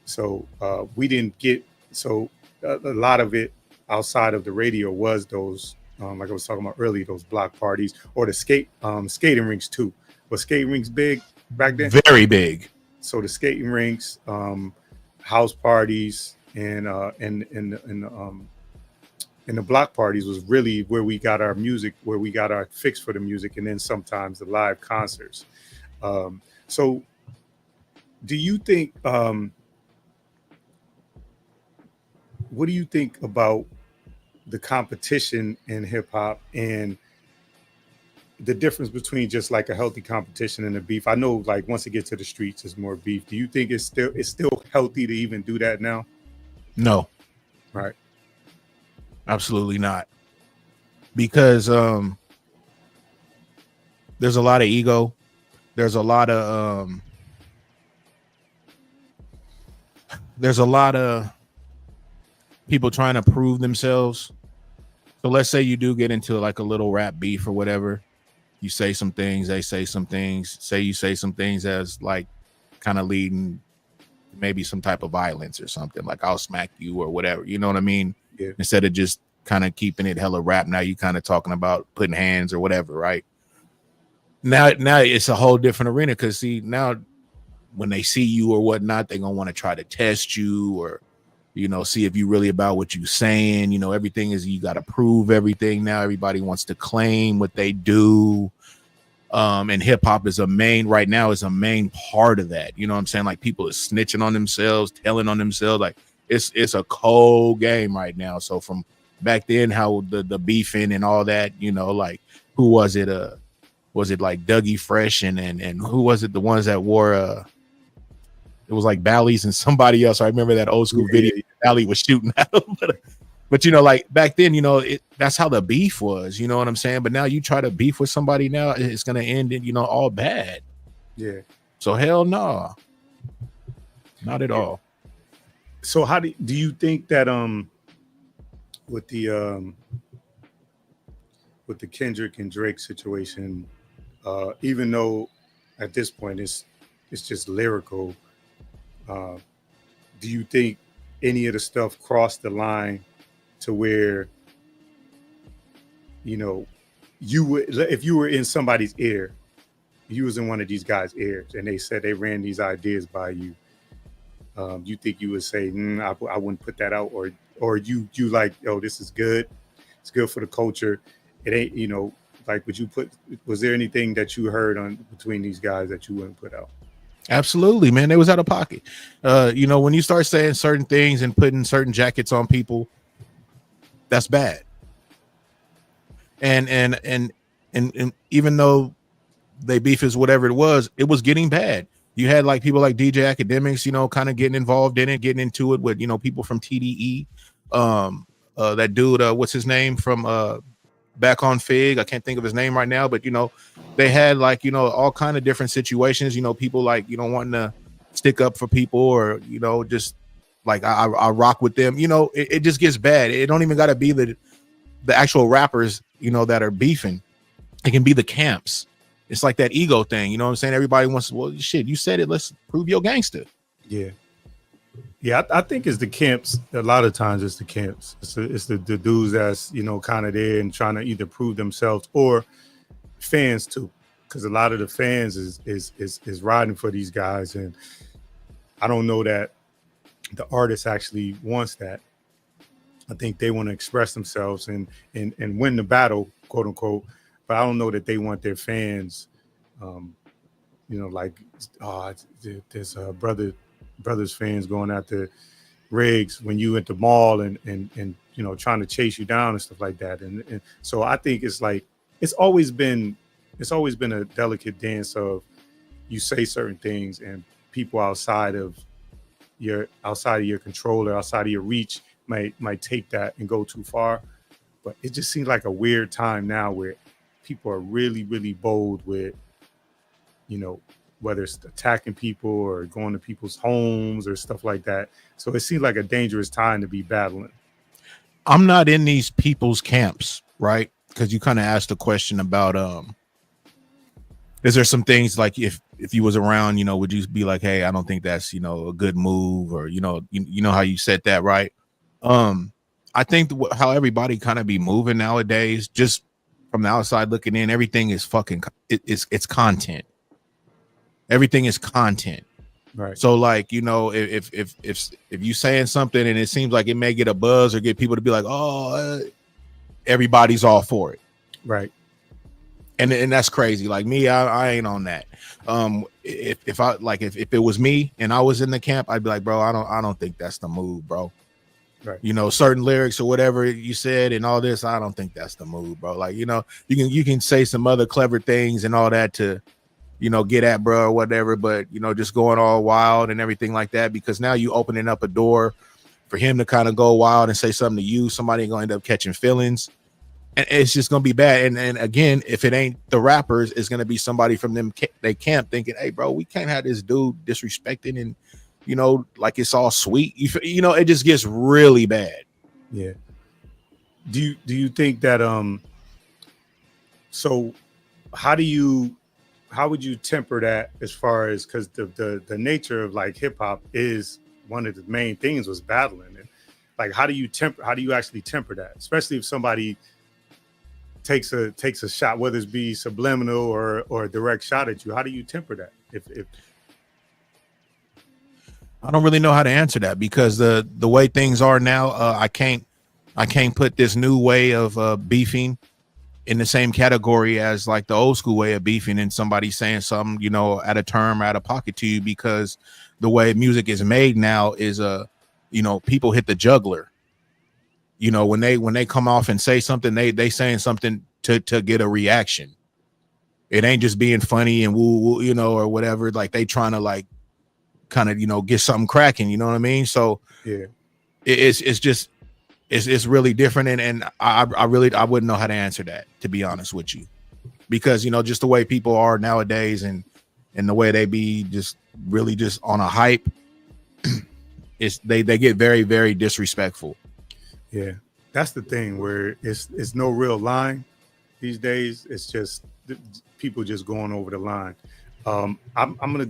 So we didn't get, so a lot of it outside of the radio was those, like I was talking about earlier, those block parties or the skating rinks too. Was skating rinks big back then? Very big. So the skating rinks, house parties, and the block parties was really where we got our music, where we got our fix for the music, and then sometimes the live concerts. So do you think, what do you think about the competition in hip hop and the difference between just like a healthy competition and a beef? I know, like, once it gets to the streets, it's more beef. Do you think it's still healthy to even do that now? No. Right. Absolutely not. because there's a lot of ego. There's a lot of people trying to prove themselves. So let's say you do get into like a little rap beef or whatever. You say some things, they say some things. Say you say some things as like kind of leading maybe some type of violence or something, like I'll smack you or whatever. You know what I mean? Yeah. Instead of just kind of keeping it hella rap, now you kind of talking about putting hands or whatever, right? Now it's a whole different arena because see, now when they see you or whatnot, they're gonna want to try to test you or see if you really about what you saying. Everything is you got to prove everything now. Everybody wants to claim what they do. And hip hop is a main part of that. You know what I'm saying? Like people are snitching on themselves, telling on themselves. Like it's a cold game right now. So from back then, how the beefing and all that, like who was it? Was it like Dougie Fresh and who was it? The ones that wore it was like Bally's and somebody else. I remember that old school video. Bally was shooting at him. But like back then, that's how the beef was. You know what I'm saying? But now you try to beef with somebody now, it's gonna end in all bad. Yeah. So hell no, not at all. So how do you think that with the Kendrick and Drake situation, even though at this point it's just lyrical, do you think any of the stuff crossed the line to where you would, if you were in somebody's ear, you was in one of these guys' ears and they said they ran these ideas by you, you think you would say I wouldn't put that out, or you like, oh, this is good, it's good for the culture, it ain't, like, was there anything that you heard on between these guys that you wouldn't put out? Absolutely, man. They was out of pocket. When you start saying certain things and putting certain jackets on people, that's bad. And even though they beef is whatever it was getting bad. You had like people like DJ Academics, kind of getting involved in it, getting into it with, people from TDE. That dude, what's his name from Back on Fig? I can't think of his name right now, but they had like, all kind of different situations, people like, wanting to stick up for people or, just like I rock with them. It just gets bad. It don't even got to be the actual rappers, that are beefing. It can be the camps. It's like that ego thing. You know what I'm saying? Everybody wants, well, shit, you said it. Let's prove your gangster. Yeah. Yeah, I think it's the camps. A lot of times it's the camps. It's the dudes that's, kind of there and trying to either prove themselves or fans too. Because a lot of the fans is riding for these guys. And I don't know that the artist actually wants that. I think they want to express themselves and win the battle, quote unquote. But I don't know that they want their fans, like, there's brothers fans going after Riggs when you at the mall and trying to chase you down and stuff like that. And so I think it's like it's always been a delicate dance of you say certain things and people outside of your control or outside of your reach might take that and go too far. But it just seems like a weird time now where people are really, really bold with, whether it's attacking people or going to people's homes or stuff like that. So it seems like a dangerous time to be battling. I'm not in these people's camps, right? Because you kind of asked a question about is there some things like if you was around, would you be like, hey, I don't think that's a good move, or you know how you said that, right? I think how everybody kind of be moving nowadays, just from the outside looking in, everything is it's content. Everything is content. Right. So like, if you saying something and it seems like it may get a buzz or get people to be like, oh, everybody's all for it. Right. And that's crazy. Like me, I ain't on that. If it was me and I was in the camp, I'd be like, bro, I don't think that's the move, bro. Right. Certain lyrics or whatever you said and all this, I don't think that's the move, bro. Like, you can say some other clever things and all that to, get at bro or whatever, but just going all wild and everything like that, because now you opening up a door for him to kind of go wild and say something to you. Somebody ain't gonna end up catching feelings. and it's just gonna be bad. And again, if it ain't the rappers, it's gonna be somebody from they camp thinking, hey, bro, we can't have this dude disrespecting and like it's all sweet. It just gets really bad. Yeah. Do you think that so how would you temper that as far as, because the nature of like hip hop is one of the main things was battling it. Like how do you actually temper that, especially if somebody takes a shot, whether it's be subliminal or a direct shot at you? How do you temper that? If I don't really know how to answer that, because the way things are now, I can't put this new way of beefing in the same category as like the old school way of beefing and somebody saying something, at a term, out of pocket to you, because the way music is made now is people hit the juggler. When they come off and say something, they saying something to get a reaction. It ain't just being funny and woo, or whatever. Like they trying to like kind of, get something cracking, you know what I mean? So yeah, it's really different. And I wouldn't know how to answer that, to be honest with you, because, just the way people are nowadays and the way they be just really just on a hype, they get very, very disrespectful. Yeah, that's the thing, where it's no real line these days. It's just people just going over the line. I'm gonna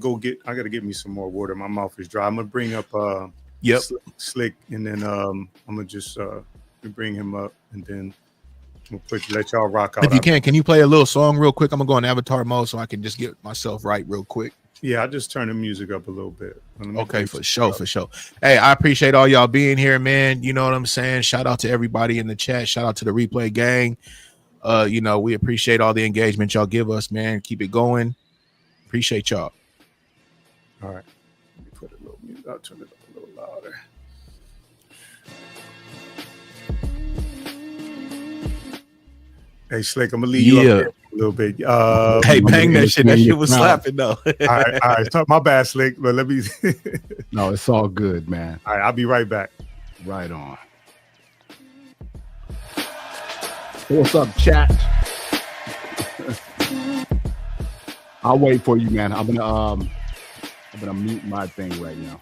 I gotta get me some more water. My mouth is dry. I'm gonna bring up Slick, and then I'm gonna just bring him up, and then we'll let y'all rock out. If you can you play a little song real quick? I'm gonna go in avatar mode so I can just get myself right real quick. Yeah, I just turn the music up a little bit. Okay, for sure. Hey, I appreciate all y'all being here, man. You know what I'm saying? Shout out to everybody in the chat. Shout out to the replay gang. We appreciate all the engagement y'all give us, man. Keep it going. Appreciate y'all. All right. Let me put a little music. I'll turn it up a little louder. Hey, Slick, I'm gonna leave you up there a little bit. Hey, bang that shit. That shit was slapping though. All right. My bad, Slick. But let me. No, it's all good, man. All right, I'll be right back. Right on. What's up, chat? I'll wait for you, man. I'm gonna mute my thing right now.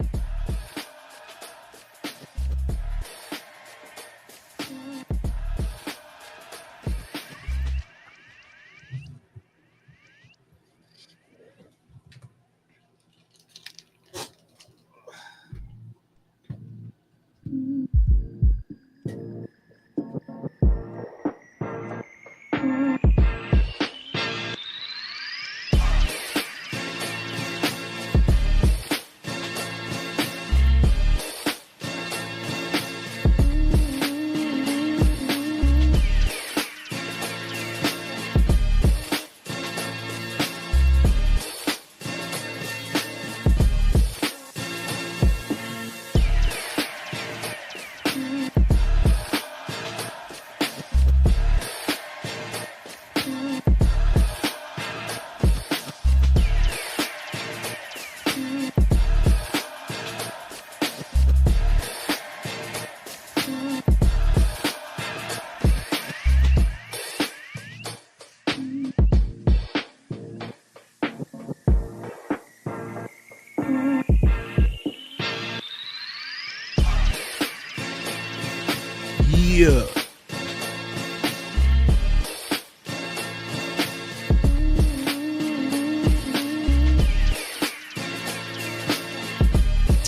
Yeah.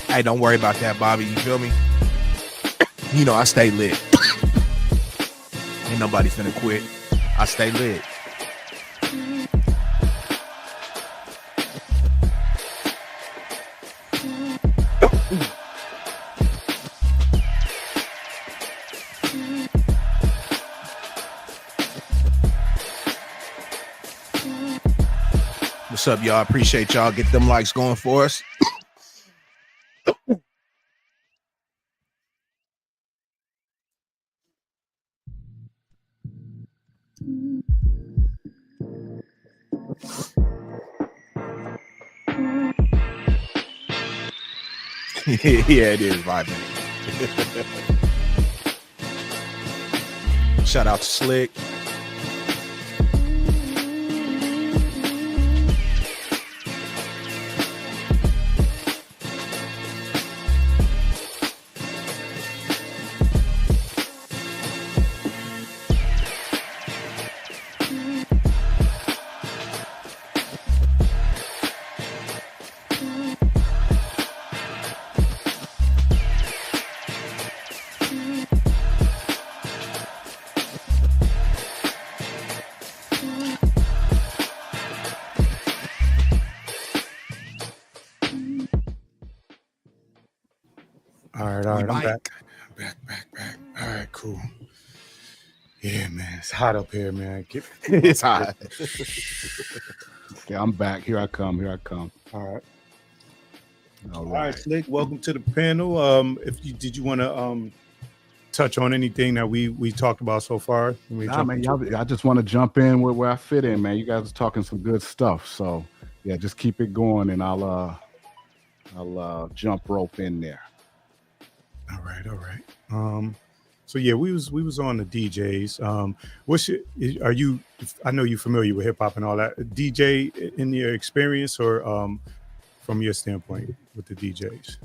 Hey, don't worry about that, Bobby. You feel me? I stay lit. Ain't nobody finna quit. I stay lit. What's up, y'all? Appreciate y'all. Get them likes going for us. Yeah, it is vibing. Shout out to Slick. All right, I'm back. Back. All right, cool. Yeah, man, it's hot up here, man. It's hot. Okay, I'm back. Here I come. All right. All All right, right. Slick, welcome to the panel. Did you want to touch on anything that we talked about so far? I just want to jump in where I fit in, man. You guys are talking some good stuff, so yeah, just keep it going, and I'll jump rope in there. All right. So yeah, we was on the DJs. Are you? I know you're familiar with hip hop and all that. DJ in your experience, or from your standpoint with the DJs?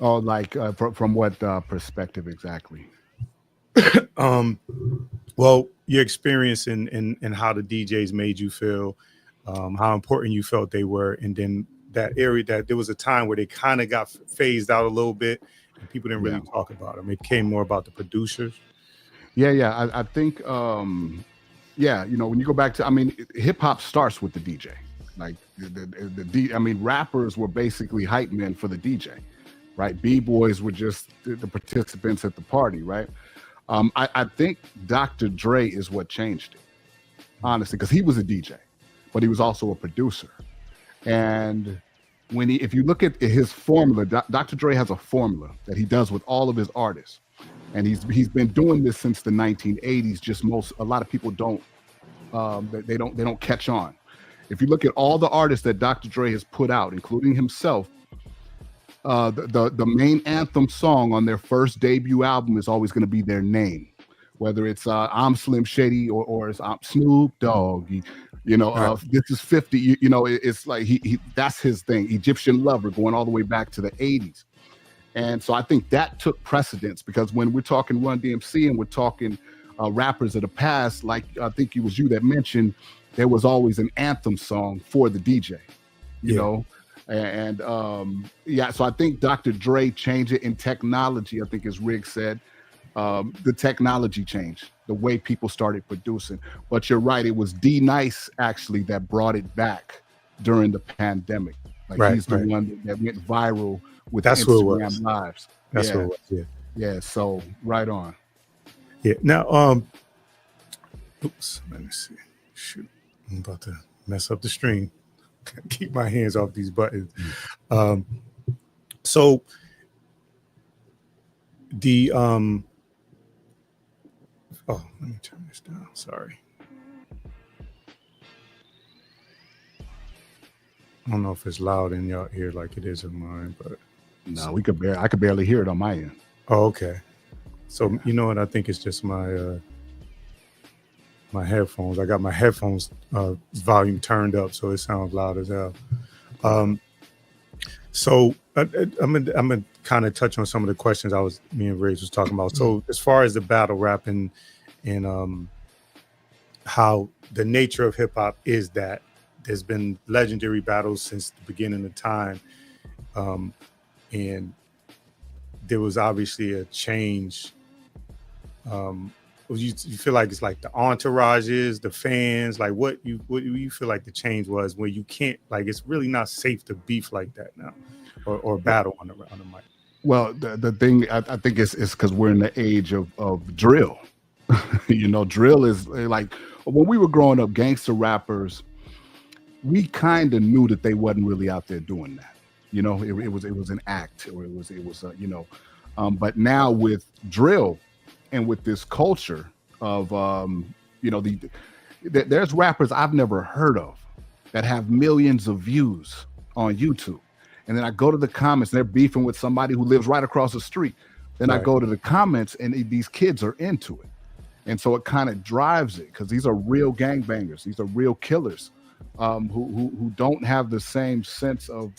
Oh, like from what perspective exactly? Well, your experience in how the DJs made you feel, how important you felt they were, and then that area that there was a time where they kind of got phased out a little bit, and people didn't really talk about them. It came more about the producers. Yeah. I think, when you go back to, hip hop starts with the DJ. Like rappers were basically hype men for the DJ, right? B-boys were just the participants at the party, right? I think Dr. Dre is what changed it, honestly, because he was a DJ, but he was also a producer. And if you look at his formula, Dr. Dre has a formula that he does with all of his artists, and he's been doing this since the 1980s. Just a lot of people don't catch on. If you look at all the artists that Dr. Dre has put out, including himself, the main anthem song on their first debut album is always going to be their name, whether it's I'm Slim Shady or it's I'm Snoop Dogg. This is 50. It's like he that's his thing. Egyptian Lover, going all the way back to the 80s. And so I think that took precedence, because when we're talking Run DMC and we're talking rappers of the past, like I think it was you that mentioned, there was always an anthem song for the DJ, you know? And so I think Dr. Dre changed it in technology. I think, as Riggs said, the technology changed the way people started producing. But you're right, it was D-Nice actually that brought it back during the pandemic. Like he's the one that went viral with Instagram Lives. That's what it was. Yeah. So right on. Yeah. Now, oops. Let me see. Shoot, I'm about to mess up the stream. Keep my hands off these buttons. So the let me turn this down. Sorry. I don't know if it's loud in your ear like it is in mine, but no, I could barely hear it on my end. Oh, okay. So you know what? I think it's just my my headphones. I got my headphones volume turned up, so it sounds loud as hell. So I'm gonna kind of touch on some of the questions me and Riggs was talking about. So as far as the battle rap and how the nature of hip hop is that there's been legendary battles since the beginning of time, and there was obviously a change. You feel like it's like the entourages, the fans, like what you feel like the change was where you can't, like, it's really not safe to beef like that now or battle on the mic? Well, the thing I think is because we're in the age of drill. Drill is like, when we were growing up, gangster rappers, we kind of knew that they wasn't really out there doing that. It was an act, or it was but now with drill and with this culture of there's rappers I've never heard of that have millions of views on YouTube, and then I go to the comments and they're beefing with somebody who lives right across the street. Then I go to the comments and these kids are into it, and so it kind of drives it, because these are real gangbangers, these are real killers, who don't have the same sense of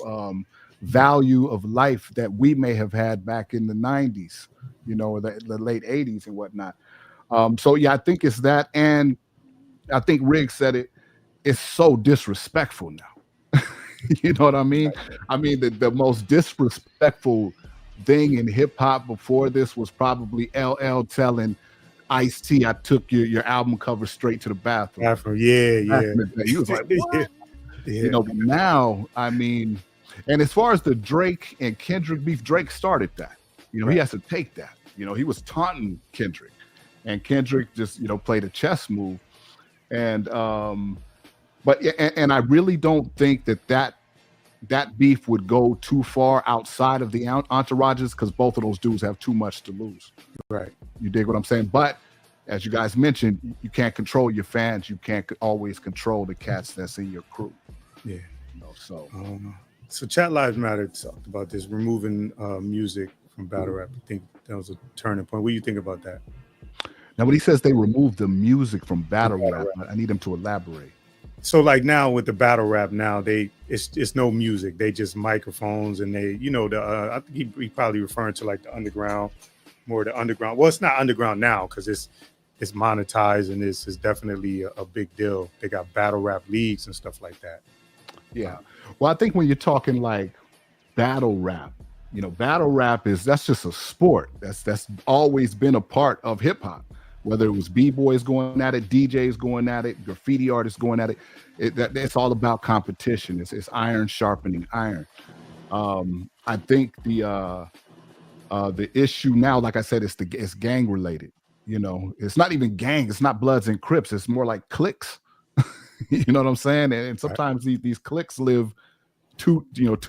value of life that we may have had back in the 90s, or the late 80s and whatnot. So I think it's that. And I think Riggs said it's so disrespectful now. You know what I mean? I mean, the most disrespectful thing in hip hop before this was probably LL telling Ice-T, I took your album cover straight to the bathroom. Yeah. He was like, what? But now, I mean, and as far as the Drake and Kendrick beef, Drake started that. he has to take that. He was taunting Kendrick, and Kendrick just played a chess move, and I really don't think that beef would go too far outside of the entourages, because both of those dudes have too much to lose. Right. You dig what I'm saying? But as you guys mentioned, you can't control your fans. You can't always control the cats that's in your crew. Yeah. So Chat Lives Matter talked about this, removing music from battle rap. I think that was a turning point. What do you think about that? now when he says they removed the music from battle rap, I need him to elaborate. So like now with the battle rap, now it's no music. They just microphones, and they I think he probably referring to like the underground, more the underground. Well, it's not underground now because it's monetized, and this is definitely a big deal. They got battle rap leagues and stuff like that. Yeah. Well, I think when you're talking like battle rap, battle rap that's just a sport. That's always been a part of hip hop. Whether it was b-boys going at it, DJs going at it, graffiti artists going at it, it's all about competition. It's iron sharpening iron. I think the issue now, like I said, it's gang related. It's not even gang. It's not Bloods and Crips. It's more like cliques. You know what I'm saying? And sometimes these cliques live two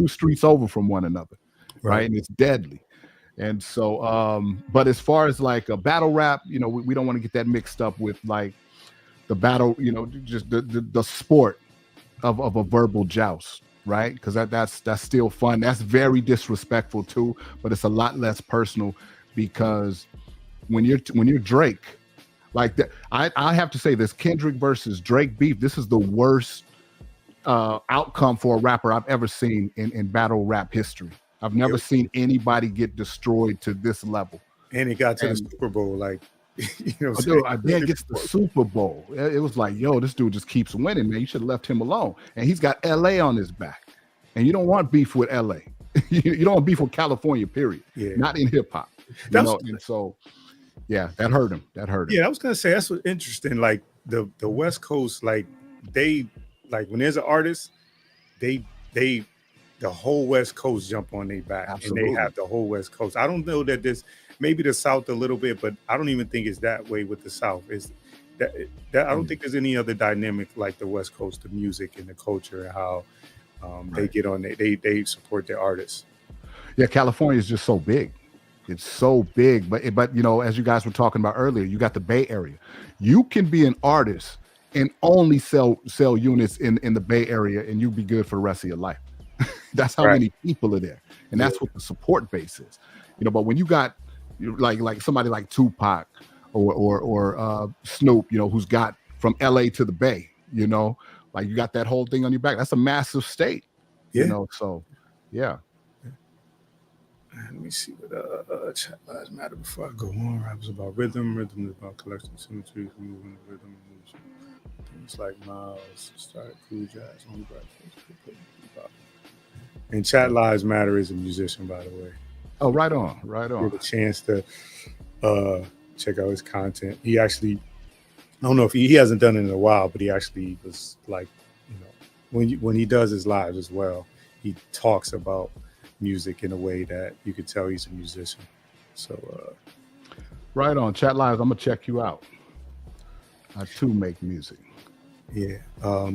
streets over from one another, right? And it's deadly. And so, but as far as like a battle rap, we don't want to get that mixed up with like the battle, just the sport of a verbal joust, right? Because that's still fun. That's very disrespectful too, but it's a lot less personal, because when you're Drake, like that, I have to say this Kendrick versus Drake beef, this is the worst outcome for a rapper I've ever seen in battle rap history. I've never seen anybody get destroyed to this level. And it got to the Super Bowl, like, then gets the Super Bowl. It was like, yo, this dude just keeps winning, man. You should have left him alone. And he's got LA on his back. And you don't want beef with LA. You don't want beef with California, period. Yeah. Not in hip hop. And so, yeah, that hurt him. Yeah, I was gonna say that's what's interesting. Like the West Coast, like they when there's an artist, the whole West Coast jump on their back. Absolutely. And they have the whole West Coast. I don't know that this maybe the South a little bit, but I don't even think it's that way with the South. Is that I don't think there's any other dynamic like the West Coast, the music and the culture, and how they get on they support their artists. Yeah, California is just so big. It's so big, but as you guys were talking about earlier, you got the Bay Area. You can be an artist and only sell units in the Bay Area, and you be good for the rest of your life. That's how many people are there, and that's what the support base is. But when you got like somebody like Tupac or Snoop, who's got from LA to the Bay, like you got that whole thing on your back. That's a massive state. So yeah. Let me see what Chat Lives Matter before I go on. Rap is about rhythm. Rhythm is about collecting symmetry, moving the rhythm. Things like Miles, start cool jazz, only breakfast. And Chat Lives Matter is a musician, by the way. Oh, right on. Get a chance to check out his content. He actually, I don't know if he hasn't done it in a while, but he actually was like, when he does his lives as well, he talks about music in a way that you could tell he's a musician. So right on. Chat Lives, I'm gonna check you out. I too make music. Yeah. All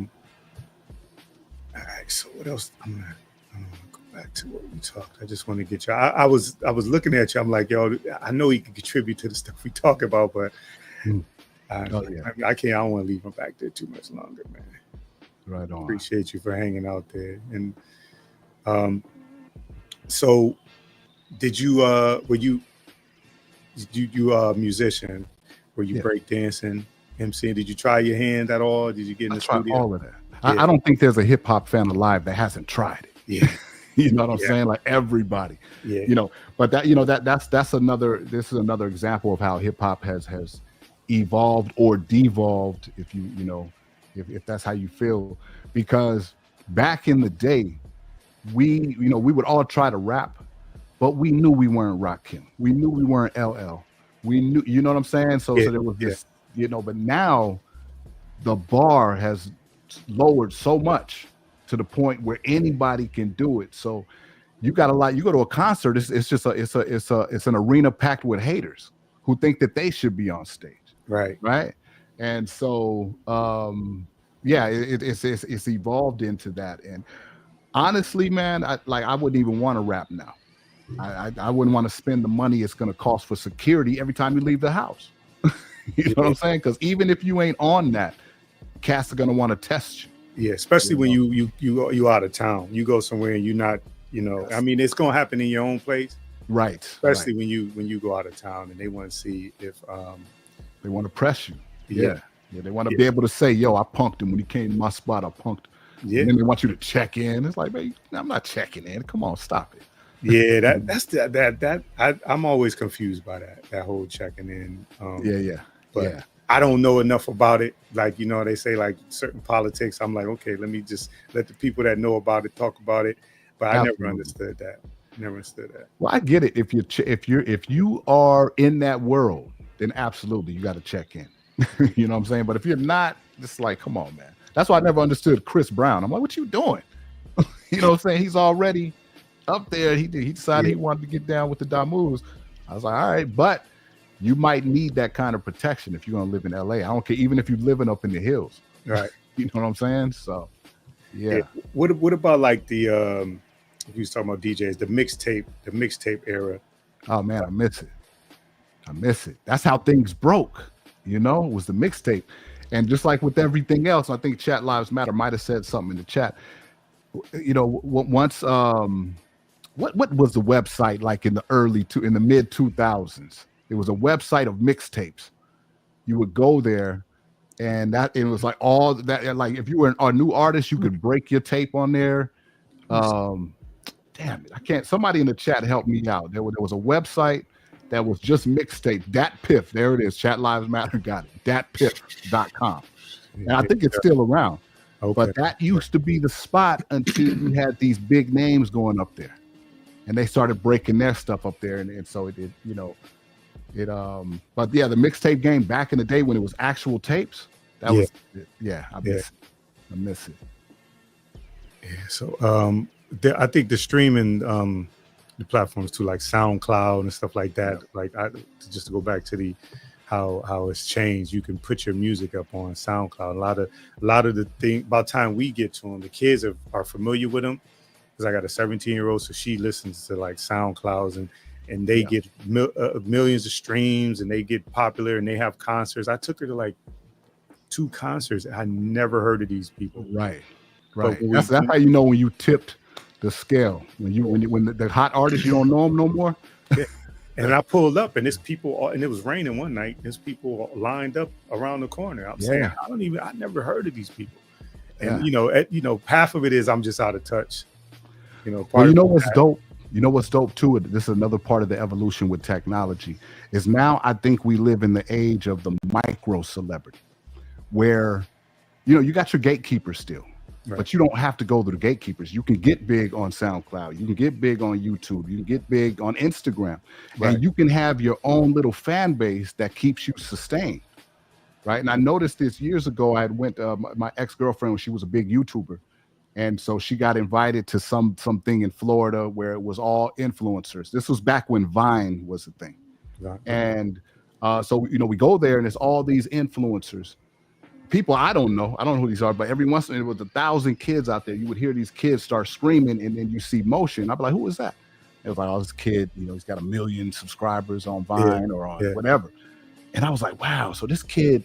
right, so what else? I'm gonna go back to what we talked. I just want to get you. I was looking at you. I'm like, yo, I know he can contribute to the stuff we talk about, but I can't. I don't want to leave him back there too much longer, man. Right on. Appreciate you for hanging out there. And so did you were you a musician? Were you breakdancing, MCing? Did you try your hand at all? Did you get in the studio? All of that. I don't think there's a hip hop fan alive that hasn't tried it. Yeah. You know what I'm saying? Like everybody. Yeah. But this is another example of how hip hop has evolved or devolved, if that's how you feel. Because back in the day, we would all try to rap, but we knew we weren't Rakim. We knew we weren't LL. We knew, you know what I'm saying? So there was this, but now the bar has lowered so much to the point where anybody can do it. So, you got a lot. You go to a concert, it's an arena packed with haters who think that they should be on stage. Right. Right. And so yeah, it's evolved into that. And honestly, man, I wouldn't even want to rap now. I wouldn't want to spend the money it's going to cost for security every time you leave the house. You know what I'm saying? Because even if you ain't on that, cats are going to want to test you. Yeah, especially when you out of town. You go somewhere and you're not, I mean, it's going to happen in your own place. Right. Especially when you go out of town and they want to see if they want to press you. Yeah. They want to be able to say, yo, I punked him when he came to my spot. I punked him. Yeah. And then they want you to check in. It's like, man, I'm not checking in. Come on, stop it. Yeah, I'm always confused by that whole checking in. But I don't know enough about it. Like, they say like certain politics. I'm like, okay, let me just let the people that know about it talk about it. But I never understood that. Well, I get it. If you are in that world, then absolutely you got to check in. You know what I'm saying? But if you're not, it's like, come on, man. That's why I never understood Chris Brown. I'm like, what you doing? You know what I'm saying? He's already up there. He decided he wanted to get down with the Damus. I was like, all right, but you might need that kind of protection if you're gonna live in LA. I don't care, even if you're living up in the hills. Right. You know what I'm saying? So yeah. What about like the if you was talking about DJs, the mixtape era? Oh man, I miss it. That's how things broke, was the mixtape. And just like with everything else, I think Chat Lives Matter might have said something in the chat. Once what was the website like in the mid 2000s? It was a website of mixtapes. You would go there, and it was like all that. Like if you were a new artist, you could break your tape on there. Damn it, I can't. Somebody in the chat help me out. There was a website that was just mixtape. DatPiff, there it is. Chat Lives Matter got it. DatPiff.com, and I think it's still around. Okay. But that used to be the spot until you had these big names going up there, and they started breaking their stuff up there, and so it but yeah, the mixtape game back in the day when it was actual tapes, I miss it. Yeah, so I think the streaming the platforms too, like SoundCloud and stuff like that. Like just to go back to how it's changed, you can put your music up on SoundCloud. A lot of the thing by the time we get to them, the kids are familiar with them, because I got a 17-year-old, so she listens to like SoundClouds and they get millions of streams and they get popular and they have concerts. I took her to like 2 concerts. I never heard of these people. Right. That's how you know when you tipped the scale. When the hot artist, you don't know them no more. Yeah. And I pulled up and there's people, and it was raining one night. There's people lined up around the corner. I'm saying, I never heard of these people. And half of it is I'm just out of touch. What's dope? You know what's dope too? This is another part of the evolution with technology. Is now I think we live in the age of the micro celebrity, where you got your gatekeepers still, but you don't have to go to the gatekeepers. You can get big on SoundCloud. You can get big on YouTube. You can get big on Instagram, and you can have your own little fan base that keeps you sustained. Right. And I noticed this years ago. I had went my ex-girlfriend, she was a big YouTuber. And so she got invited to something in Florida where it was all influencers. This was back when Vine was a thing. And so we go there and it's all these influencers. People I don't know who these are, but every once in a while, with 1,000 kids out there, you would hear these kids start screaming, and then you see motion. I'd be like, who is that? It was like, oh, this kid, he's got 1 million subscribers on Vine or on whatever. And I was like, wow, so this kid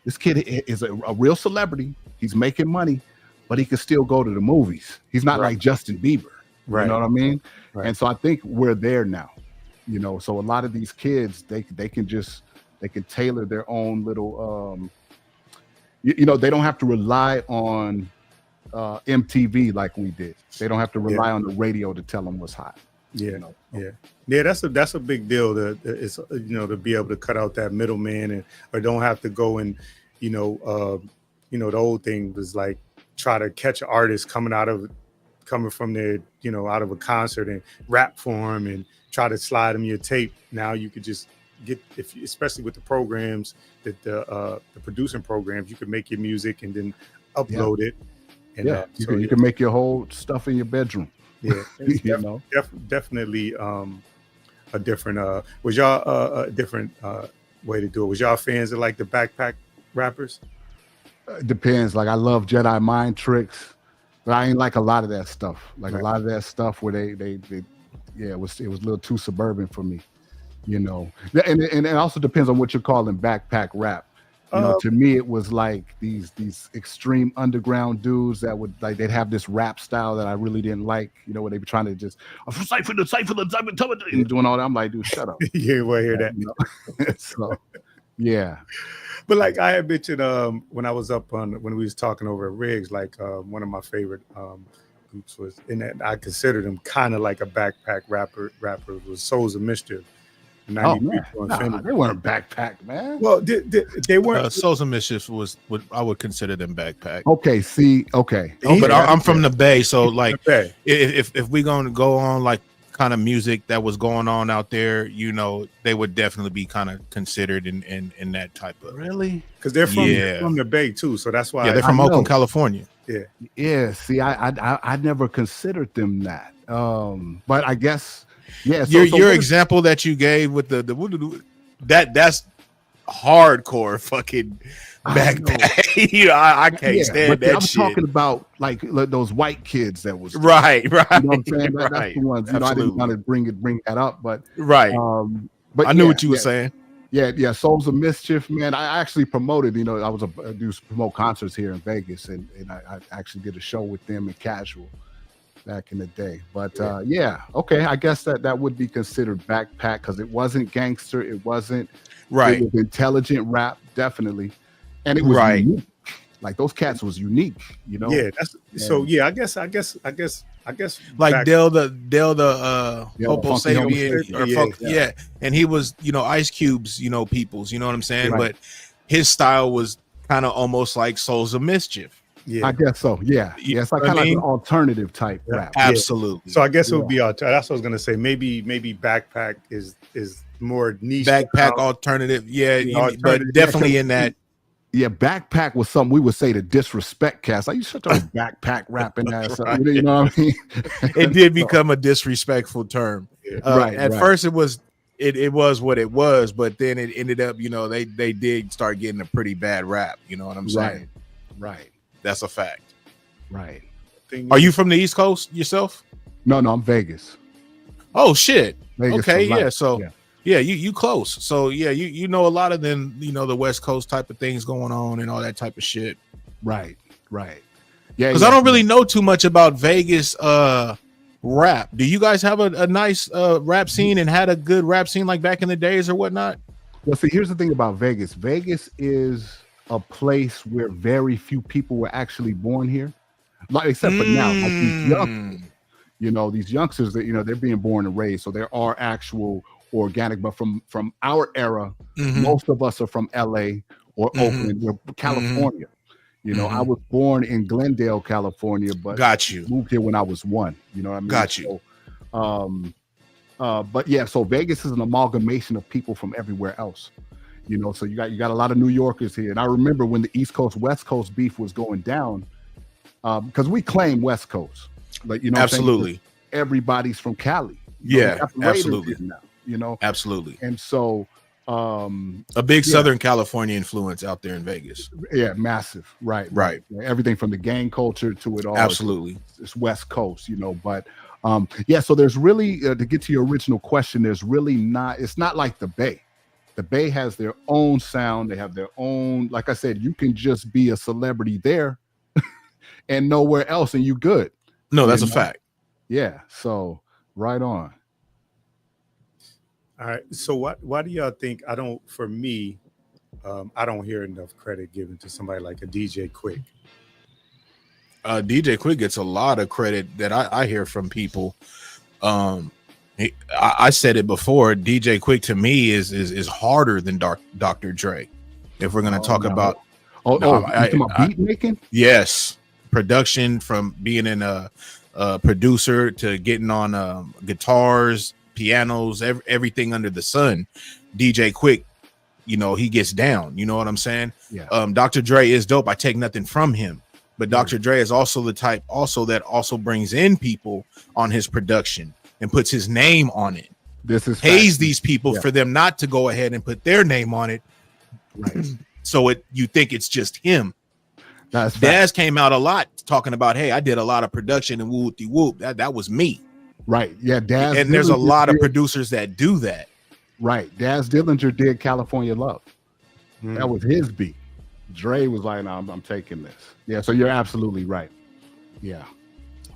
is a real celebrity. He's making money, but he can still go to the movies. He's not like Justin Bieber. You know what I mean? And so I think we're there now. So a lot of these kids, they can tailor their own little they don't have to rely on MTV like we did. They don't have to rely on the radio to tell them what's hot. That's a big deal to be able to cut out that middleman or don't have to go and the old thing was like try to catch an artist coming from their out of a concert and rap for him and try to slide him your tape. Now you could just get, especially with the programs that the producing programs, you can make your music and then upload it. And you can make your whole stuff in your bedroom. Yeah, it's You know, definitely a different was y'all a different way to do it. Was y'all fans of like the backpack rappers? it depends. Like I love Jedi mind tricks, but I ain't like a lot of that stuff. Like a Right. lot of that stuff where they yeah, it was a little too suburban for me. You know, and it also depends on what you're calling backpack rap. You know, to me, it was like these extreme underground dudes that would like they'd have this rap style that I really didn't like. You know, where they be trying to just cipher and doing all that. I'm like, dude, shut up. You will hear that. You know? So, yeah, But like I had mentioned when I was up on when we was talking over at Riggs, like one of my favorite groups was in that I considered them kind of like a backpack rapper was Souls of Mischief. oh 93 man, to nah, Infinity. they weren't backpack, man. Well, they weren't. Souls and Mischief I would consider them backpack. Okay, see, okay, But Yeah, I'm from the Bay, so like Okay. if we gonna go on like kind of music that was going on out there, you know, they would definitely be kind of considered in that type of. really? Because they're Yeah. from the Bay too, so that's why. Yeah, they're I from know. Oakland, California. Yeah, see, I never considered them that. But I guess, yeah. So, Your what is- example that you gave with that's hardcore fucking I know. backpack. You know, I can't Yeah, stand but that I'm shit. talking about like those white kids that was Right. You know what I'm saying? That's Right. the ones. You know, I didn't want to bring that up, but Right. but I knew yeah, what you were yeah. saying. Yeah. Souls of Mischief, man. I actually promoted. You know, I was I do promote concerts here in Vegas, and I actually did a show with them in Casual back in the day. But yeah, okay. I guess that would be considered backpack because it wasn't gangster. It wasn't. Right. It was intelligent rap, definitely, and it was Right. unique. Like those cats was unique. You know. Yeah, that's so. Yeah, I guess. Like back- Dale the Yeah, Hopo Funky Homo Sapien Sapien, or yeah, Funk, yeah. yeah, and he was, you know, Ice Cube's, you know, peoples, you know what I'm saying? Right. But his style was kind of almost like Souls of Mischief. Yeah. I guess so. Yeah. You Yeah. It's like know what kind I of like mean? an alternative type Yeah. rap. Absolutely. So I guess it would be that's what I was gonna say. Maybe backpack is more niche. Backpack alternative, yeah, Yeah, but alternative. definitely in that. Yeah, backpack was something we would say to disrespect cats. Like you shut your backpack rapping ass up. Right. You know what I mean? It did become a disrespectful term. Right, At right. first, it was what it was, but then it ended up, you know, they did start getting a pretty bad rap. You know what I'm saying? Right. That's a fact. Right. thing. Are you from the East Coast yourself? No, I'm Vegas. Oh shit. Vegas Okay, for life. yeah. So Yeah. yeah, you close. So yeah, you know a lot of them, you know, the West Coast type of things going on and all that type of shit. Right. Yeah. Because I don't really know too much about Vegas rap. Do you guys have a nice rap scene and had a good rap scene like back in the days or whatnot? Well, see, here's the thing about Vegas. Vegas is a place where very few people were actually born here. Like except for now, like these youngsters, you know, these youngsters that, you know, they're being born and raised. So there are actual organic, but from our era, most of us are from LA or Oakland or California. You know, I was born in Glendale, California, but Got you. moved here when I was 1. You know what I mean? Got you. So, but yeah, so Vegas is an amalgamation of people from everywhere else. You know, so you got a lot of New Yorkers here. And I remember when the East Coast West Coast beef was going down, because we claim West Coast, like, you know, what I'm saying? Absolutely. Everybody's from Cali. You know, Yeah, we got the Raiders absolutely. here now, you know, Absolutely. and so A big Southern California influence out there in Vegas. yeah, massive, right. Everything from the gang culture to it all. Absolutely. It's West Coast, you know, but yeah, so there's really to get to your original question, there's really not, it's not like the Bay. The Bay has their own sound, they have their own, like I said, you can just be a celebrity there and nowhere else and you good. No, that's You a know? fact. Yeah, so right on. All right. So why do y'all think for me, I don't hear enough credit given to somebody like a DJ Quick? DJ Quick gets a lot of credit that I hear from people. I said it before. DJ Quick to me is harder than Dr. Dre. If we're gonna talk about, You No, talking about beat making? yes, production, from being in a producer to getting on guitars, pianos, everything under the sun. DJ Quick, you know, he gets down. You know what I'm saying? Yeah. Dr. Dre is dope. I take nothing from him, But Dr. Dre is also the type that also brings in people on his production and puts his name on it. This is pays these people for them not to go ahead and put their name on it. Right. So you think it's just him. That's Daz came out a lot talking about, hey, I did a lot of production and whoop. That was me. Right. Yeah. Daz. And there's a lot of producers that do that. Right. Daz Dillinger did California Love. That was his beat. Dre was like, no, I'm taking this. Yeah. So you're absolutely right. Yeah.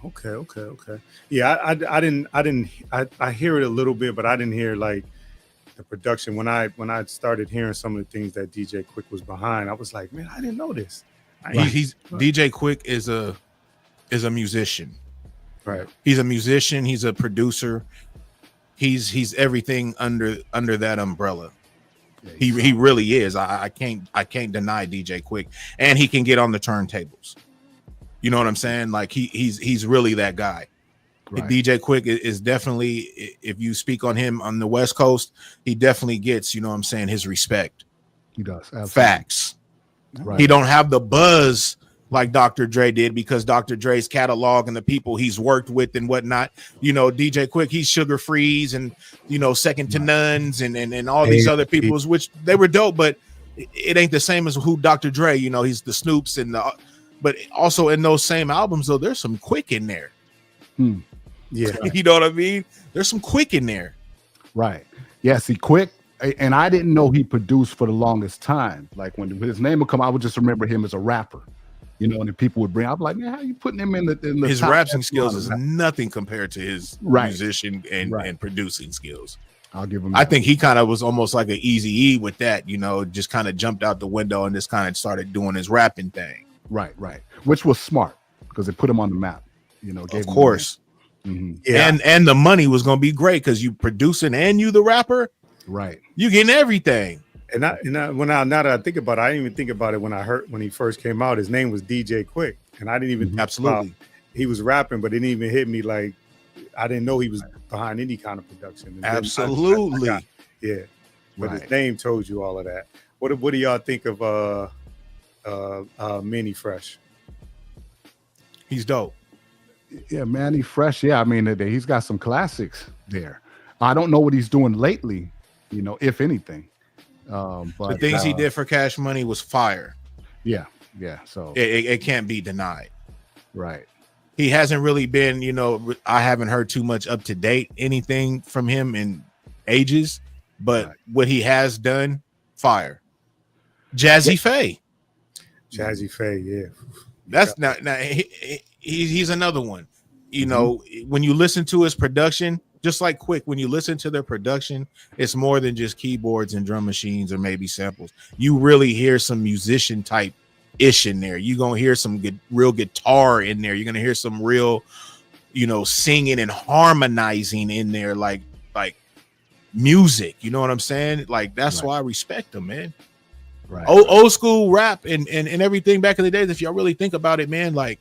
Okay. Yeah, I hear it a little bit, but I didn't hear like the production. When I started hearing some of the things that DJ Quick was behind, I was like, man, I didn't know this. DJ Quick is a musician. Right. He's a musician, he's a producer. He's everything under that umbrella. He really is. I can't deny DJ Quick, and he can get on the turntables. You know what I'm saying? Like he's really that guy. Right. DJ Quick is definitely, if you speak on him on the West Coast, he definitely gets, you know what I'm saying, his respect. He does. Absolutely. Facts. Right. He don't have the buzz like Dr. Dre did, because Dr. Dre's catalog and the people he's worked with and whatnot, you know, DJ Quick, he's Sugar Freeze and, you know, Second to None's and all these other people's, which they were dope, but it ain't the same as who Dr. Dre, you know, he's the Snoops but also in those same albums, though, there's some Quick in there. Yeah. You know what I mean? There's some Quick in there. Right. Yeah, see, Quick, and I didn't know he produced for the longest time. Like when his name would come, I would just remember him as a rapper. You know, and then people would bring, I'm like, man, how you putting him in the his rapping skills is nothing compared to his musician and producing skills. I'll give him I think he kind of was almost like an Eazy-E with that, you know, just kind of jumped out the window and just kind of started doing his rapping thing. Right. Which was smart because it put him on the map, you know. Of course. Yeah. And the money was going to be great because you producing and you the rapper. Right. You getting everything. And now that I think about it, I didn't even think about it when he first came out. His name was DJ Quick, and I didn't even think absolutely he was rapping, but it didn't even hit me. Like I didn't know he was behind any kind of production. And absolutely, But his name told you all of that. What do y'all think of Manny Fresh? He's dope. Yeah, Manny Fresh. Yeah, I mean he's got some classics there. I don't know what he's doing lately, you know, if anything. But the things he did for Cash Money was fire. Yeah. So it can't be denied. Right. He hasn't really been, you know, I haven't heard too much up to date anything from him in ages, but what he has done, fire. Jazzy Faye, yeah. That's now he's another one. You know, when you listen to his production, just like Quick, when you listen to their production, it's more than just keyboards and drum machines or maybe samples. You really hear some musician type ish in there. You're gonna hear some real guitar in there. You're gonna hear some real, you know, singing and harmonizing in there, like music. You know what I'm saying? Like that's why I respect them, man. Right. Old school rap and everything back in the days. If y'all really think about it, man, like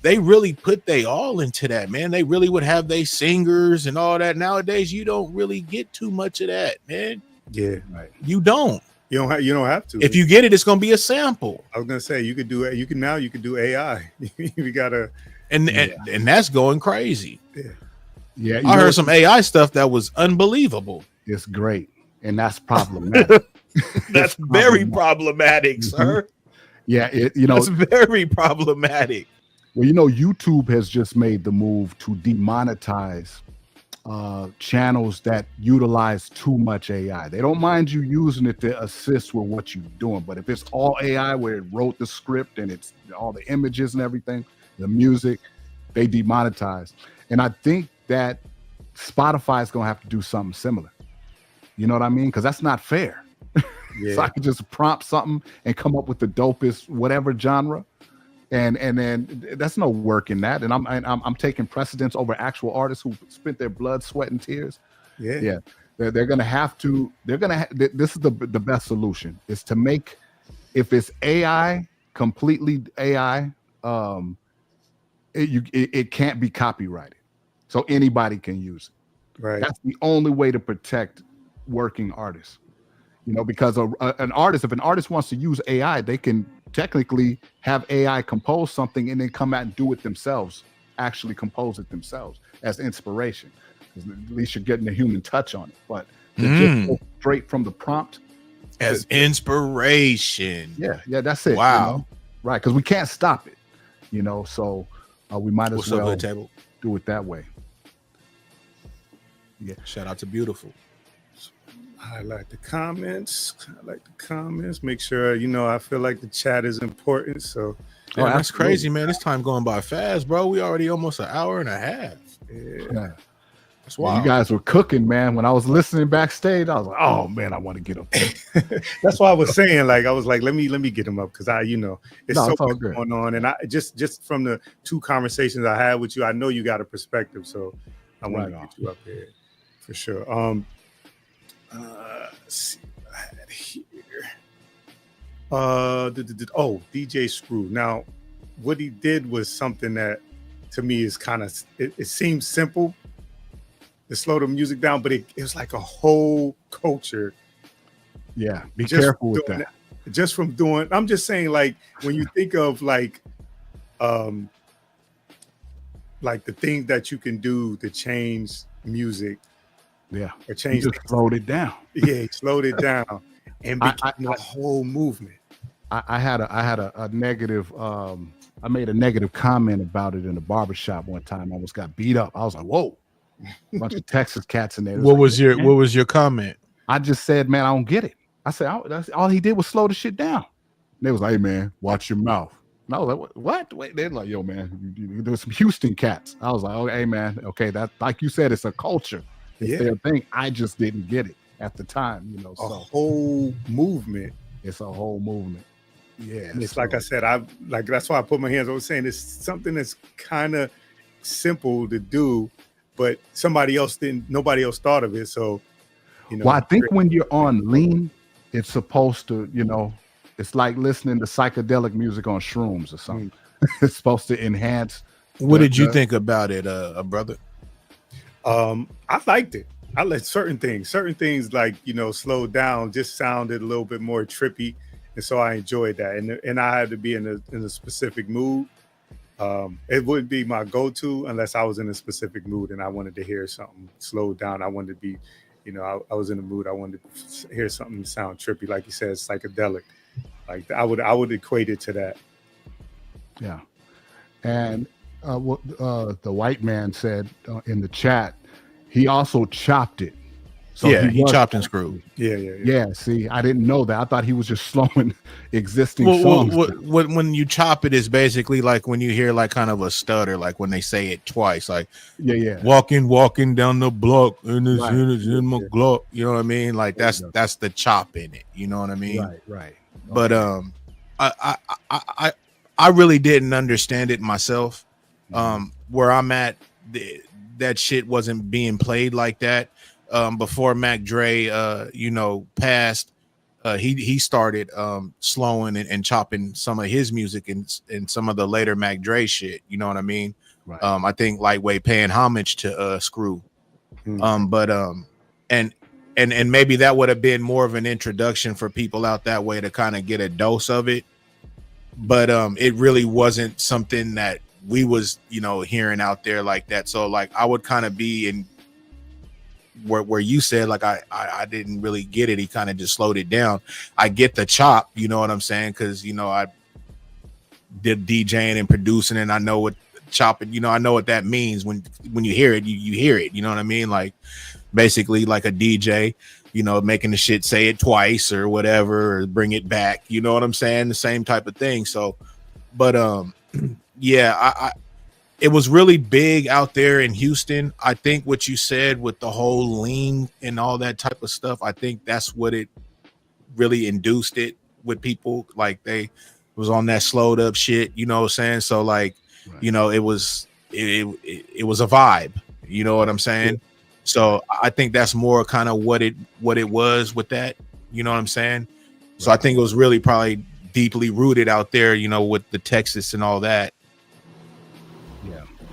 they really put they all into that, man. They really would have they singers and all that. Nowadays, you don't really get too much of that, man. Yeah, you don't. You don't have to. If you get it, it's gonna be a sample. I was gonna say you could do it. You can do AI. You gotta and that's going crazy. Yeah. I heard some AI stuff that was unbelievable. It's great, and that's problematic. That's very problematic, sir. Yeah, it's very problematic. Well, you know, YouTube has just made the move to demonetize channels that utilize too much AI. They don't mind you using it to assist with what you're doing, but if it's all AI where it wrote the script and it's all the images and everything, the music, they demonetize. And I think that Spotify is going to have to do something similar. You know what I mean? Because that's not fair. Yeah. So I could just prompt something and come up with the dopest whatever genre. And then that's no work in that. And I'm taking precedence over actual artists who spent their blood, sweat, and tears. Yeah. They're gonna have to. This is the best solution is to make, if it's AI, completely AI, it can't be copyrighted, so anybody can use it. Right. That's the only way to protect working artists. You know, because an artist, if an artist wants to use AI, they can technically have AI compose something and then come out and do it themselves, actually compose it themselves as inspiration. Because at least you're getting a human touch on it. But to just go straight from the prompt as inspiration. Yeah, that's it. Wow. You know? Right, because we can't stop it. You know, so we might as well do it that way. Yeah. Shout out to Beautiful. Highlight the comments. Make sure, you know, I feel like the chat is important. So that's crazy, man. This time going by fast, bro. We already almost an hour and a half. Yeah. That's wild. You guys were cooking, man. When I was listening backstage, I was like, oh man, I want to get up there. That's why I was saying, like, I was like, let me get him up, because it's so much good going on. And I just from the 2 conversations I had with you, I know you got a perspective. So I want to get you up here for sure. Let's see what I had here. DJ Screw. Now, what he did was something that to me is kind of, it seems simple to slow the music down, but it was like a whole culture. Yeah, be careful with that. Just from doing, I'm just saying, like, when you think of like the things that you can do to change music. Yeah, or change. He just slowed it down. Yeah, he slowed it down and became a whole movement. I had a negative. I made a negative comment about it in the barbershop one time. I almost got beat up. I was like, "Whoa!" A bunch of Texas cats in there. What was your comment? I just said, "Man, I don't get it." I said, "All he did was slow the shit down." And they was like, "Hey, man, watch your mouth." And I was like, "What? Wait?" They're like, "Yo, man, there was some Houston cats." I was like, "Oh, hey, man, okay, that, like you said, it's a culture. It's their thing. I just didn't get it at the time, you know." A whole movement. It's a whole movement. Yeah. It's like I said, that's why I put my hands. I was saying it's something that's kind of simple to do, but nobody else thought of it. So, you know. Well, I think when you're on lean, it's supposed to, you know, it's like listening to psychedelic music on shrooms or something. It's supposed to enhance. What did you think about it, brother? I liked it. I let certain things like, you know, slowed down, just sounded a little bit more trippy, and so I enjoyed that. And I had to be in a specific mood. It wouldn't be my go-to unless I was in a specific mood and I wanted to hear something slowed down. I wanted to be, you know, I was in a mood. I wanted to hear something sound trippy, like you said, psychedelic. Like I would equate it to that. Yeah, and what the white man said in the chat, he also chopped it. So he chopped and screwed. Yeah. See, I didn't know that. I thought he was just slowing existing songs. When you chop it is basically like when you hear like kind of a stutter, like when they say it twice, like walking down the block and it's in my Glock. You know what I mean? Like that's the chop in it. You know what I mean? Right. But I really didn't understand it myself. Where I'm at, that shit wasn't being played like that. Before Mac Dre, passed, he started slowing and chopping some of his music and some of the later Mac Dre shit. You know what I mean? Right. I think Lightweight paying homage to Screw. And maybe that would have been more of an introduction for people out that way to kind of get a dose of it. But it really wasn't something that we was, hearing out there like that. So like I would kind of be in where you said like I didn't really get it. He kind of just slowed it down. I get the chop, you know what I'm saying? Because I did DJing and producing, and I know what chopping, I know what that means. When you hear it, you hear it. You know what I mean? Like basically like a DJ, making the shit say it twice or whatever, or bring it back. You know what I'm saying? The same type of thing. So, but yeah, it was really big out there in Houston. I think what you said with the whole lean and all that type of stuff, I think that's what it really induced it with people. Like they was on that slowed up shit, you know what I'm saying? So like, right. It was a vibe, you know what I'm saying? Yeah. So I think that's more kind of what it was with that, you know what I'm saying? Right. So I think it was really probably deeply rooted out there, with the Texas and all that.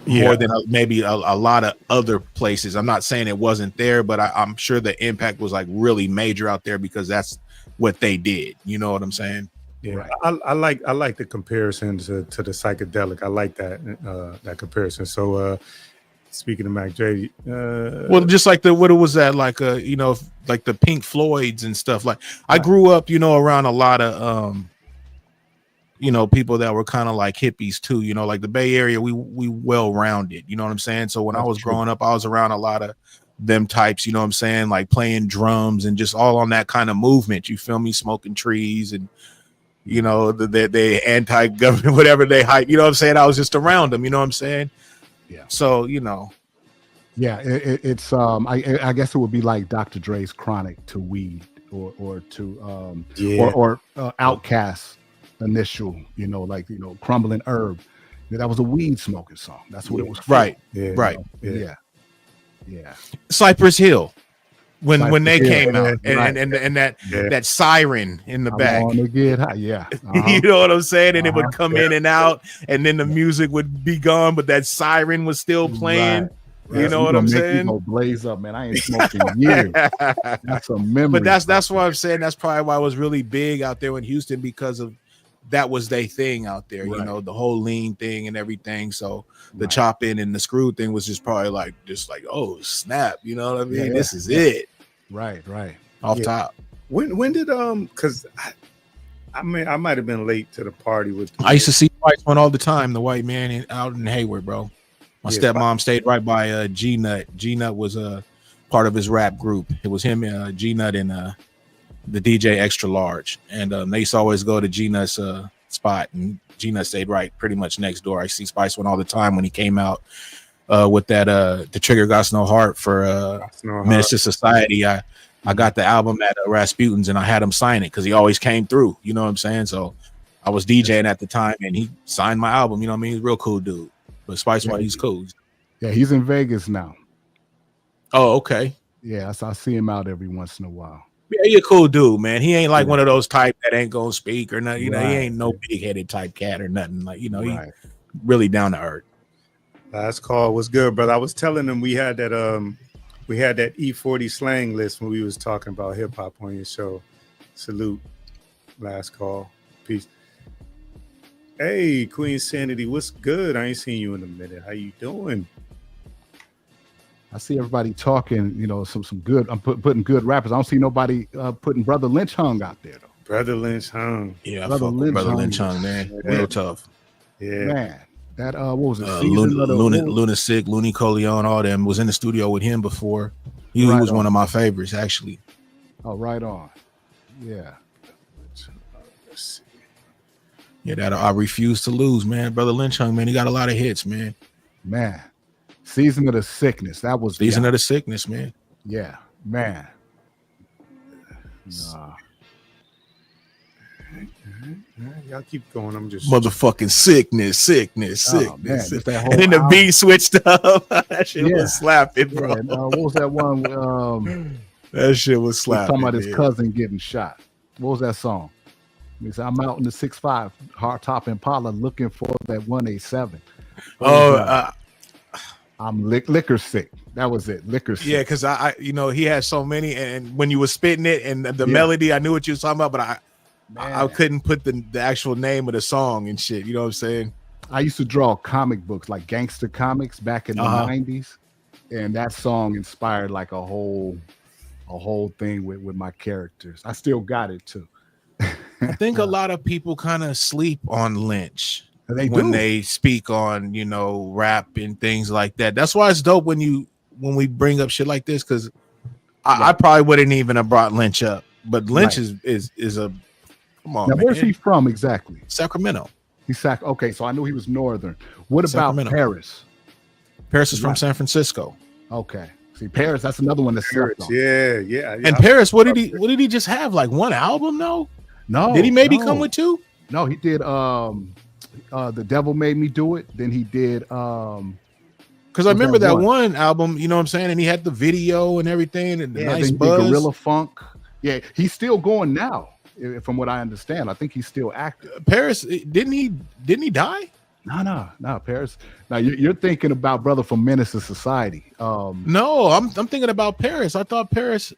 More than maybe a lot of other places. I'm not saying it wasn't there, but I'm sure the impact was like really major out there because that's what they did. You know what I'm saying? Yeah, Right. I like the comparison to the psychedelic. I like that comparison. So speaking of Mac J, Well, just like what it was that like like the Pink Floyds and stuff. Like I Right. grew up, around a lot of people that were kind of like hippies too. Like the Bay Area, we well rounded. You know what I'm saying? So when I That's was true. growing up, I was around a lot of them types. You know what I'm saying? Like playing drums and just all on that kind of movement. You feel me? Smoking trees and the anti-government, whatever they hype. You know what I'm saying? I was just around them. You know what I'm saying? Yeah. So Yeah, it's I guess it would be like Dr. Dre's Chronic to weed or to or Outkast's initial, Crumbling Herb. That was a weed smoking song. That's what it was for. right, yeah, right. Yeah. Cypress Hill. When they Cypress came Hill, out right. and that siren in the I back. want to get high. Yeah. You know what I'm saying? And it would Uh-huh. come in and out, and then the music would be gone, but that siren was still playing. Right. You know what I'm saying? Go blaze up, man. I ain't smoked in years. That's a memory. But that's why I'm saying that's probably why it was really big out there in Houston, because of that was their thing out there. Right. The whole lean thing and everything. So the Right. chop in and the screw thing was just probably like oh snap, you know what I mean? Yeah. This is it Right. off Yeah. top. when did because I might have been late to the party with. I used to see Spice One all the time, the white man out in Hayward, bro. My Yeah, stepmom stayed right by G Nut. G Nut was a part of his rap group. It was him, G Nut, and the DJ Extra Large. And they used to always go to G Nut's spot, and G Nut stayed right pretty much next door. I see Spice One all the time when he came out with that The Trigger Got No Heart for Minister Society. I got the album at Rasputin's, and I had him sign it because he always came through. You know what I'm saying? So I was DJing at the time, and he signed my album. You know what I mean? He's a real cool dude. But Spice One, he's cool. Yeah, he's in Vegas now. Oh, okay. Yeah, I see him out every once in a while. Yeah, he a cool dude, man. He ain't like one of those type that ain't gonna speak or nothing. He Right. ain't no big headed type cat or nothing. Like, he Right. really down to earth. Last call was good, brother. I was telling them we had that E40 slang list when we was talking about hip hop on your show. Salute. Last call. Peace. Hey, Queen Sanity, what's good? I ain't seen you in a minute. How you doing? I see everybody talking, some good. I'm putting good rappers. I don't see nobody putting Brother Lynch Hung out there though. Brother Lynch Hung. Yeah, Brother Brother Lynch Lynch Hung, man. Yeah. Real tough. Yeah. Man, that what was it? Season of the Lunatic, Looney Coleon, all them was in the studio with him before. He Right was on. one of my favorites, actually. Oh, right on. Yeah. Let's see. Yeah, that I refuse to lose, man. Brother Lynch Hung, man, he got a lot of hits, man. Man. Season of the Sickness. That was Season of the Sickness, man. Yeah, man. All right, y'all keep going. I'm just Motherfucking sickness. Oh, man, just that whole And then the album. beat switched up. That shit Yeah. was slapping, Yeah, bro. and, what was that one? That shit was He's slapping. talking about his dude. cousin getting shot. What was that song? He said, I'm out in the 6'5" hardtop Impala looking for that 187. I'm liquor sick. That was it. Liquor sick. Yeah, because I he had so many, and when you were spitting it and the Yeah. melody, I knew what you were talking about, but I Man. couldn't put the actual name of the song and shit. You know what I'm saying? I used to draw comic books, like gangster comics back in the 90s. And that song inspired like a whole thing with my characters. I still got it too. I think a lot of people kind of sleep on Lynch They when do. they speak on rap and things like that. That's why it's dope when we bring up shit like this, because I probably wouldn't even have brought Lynch up, but Lynch Right. is a come on, Now, man. where's he from exactly? Sacramento. Okay, so I knew he was northern. What about Sacramento. Paris? Paris is from Right. San Francisco. Okay. See, Paris, that's another one that's slept on. yeah. And Paris, what did he just have? Like one album? No, No. did he maybe no. come with two? No, he did The Devil Made Me Do It. Then he did Because I Was remember that that one? one album. You know what I'm saying? And he had the video and everything, and the nice then he did buzz. Gorilla Funk. Yeah, he's still going now, from what I understand. I think he's still active. Paris, didn't he die? No, Paris. Now you're thinking about brother from Menace to Society. No, I'm thinking about Paris. I thought Paris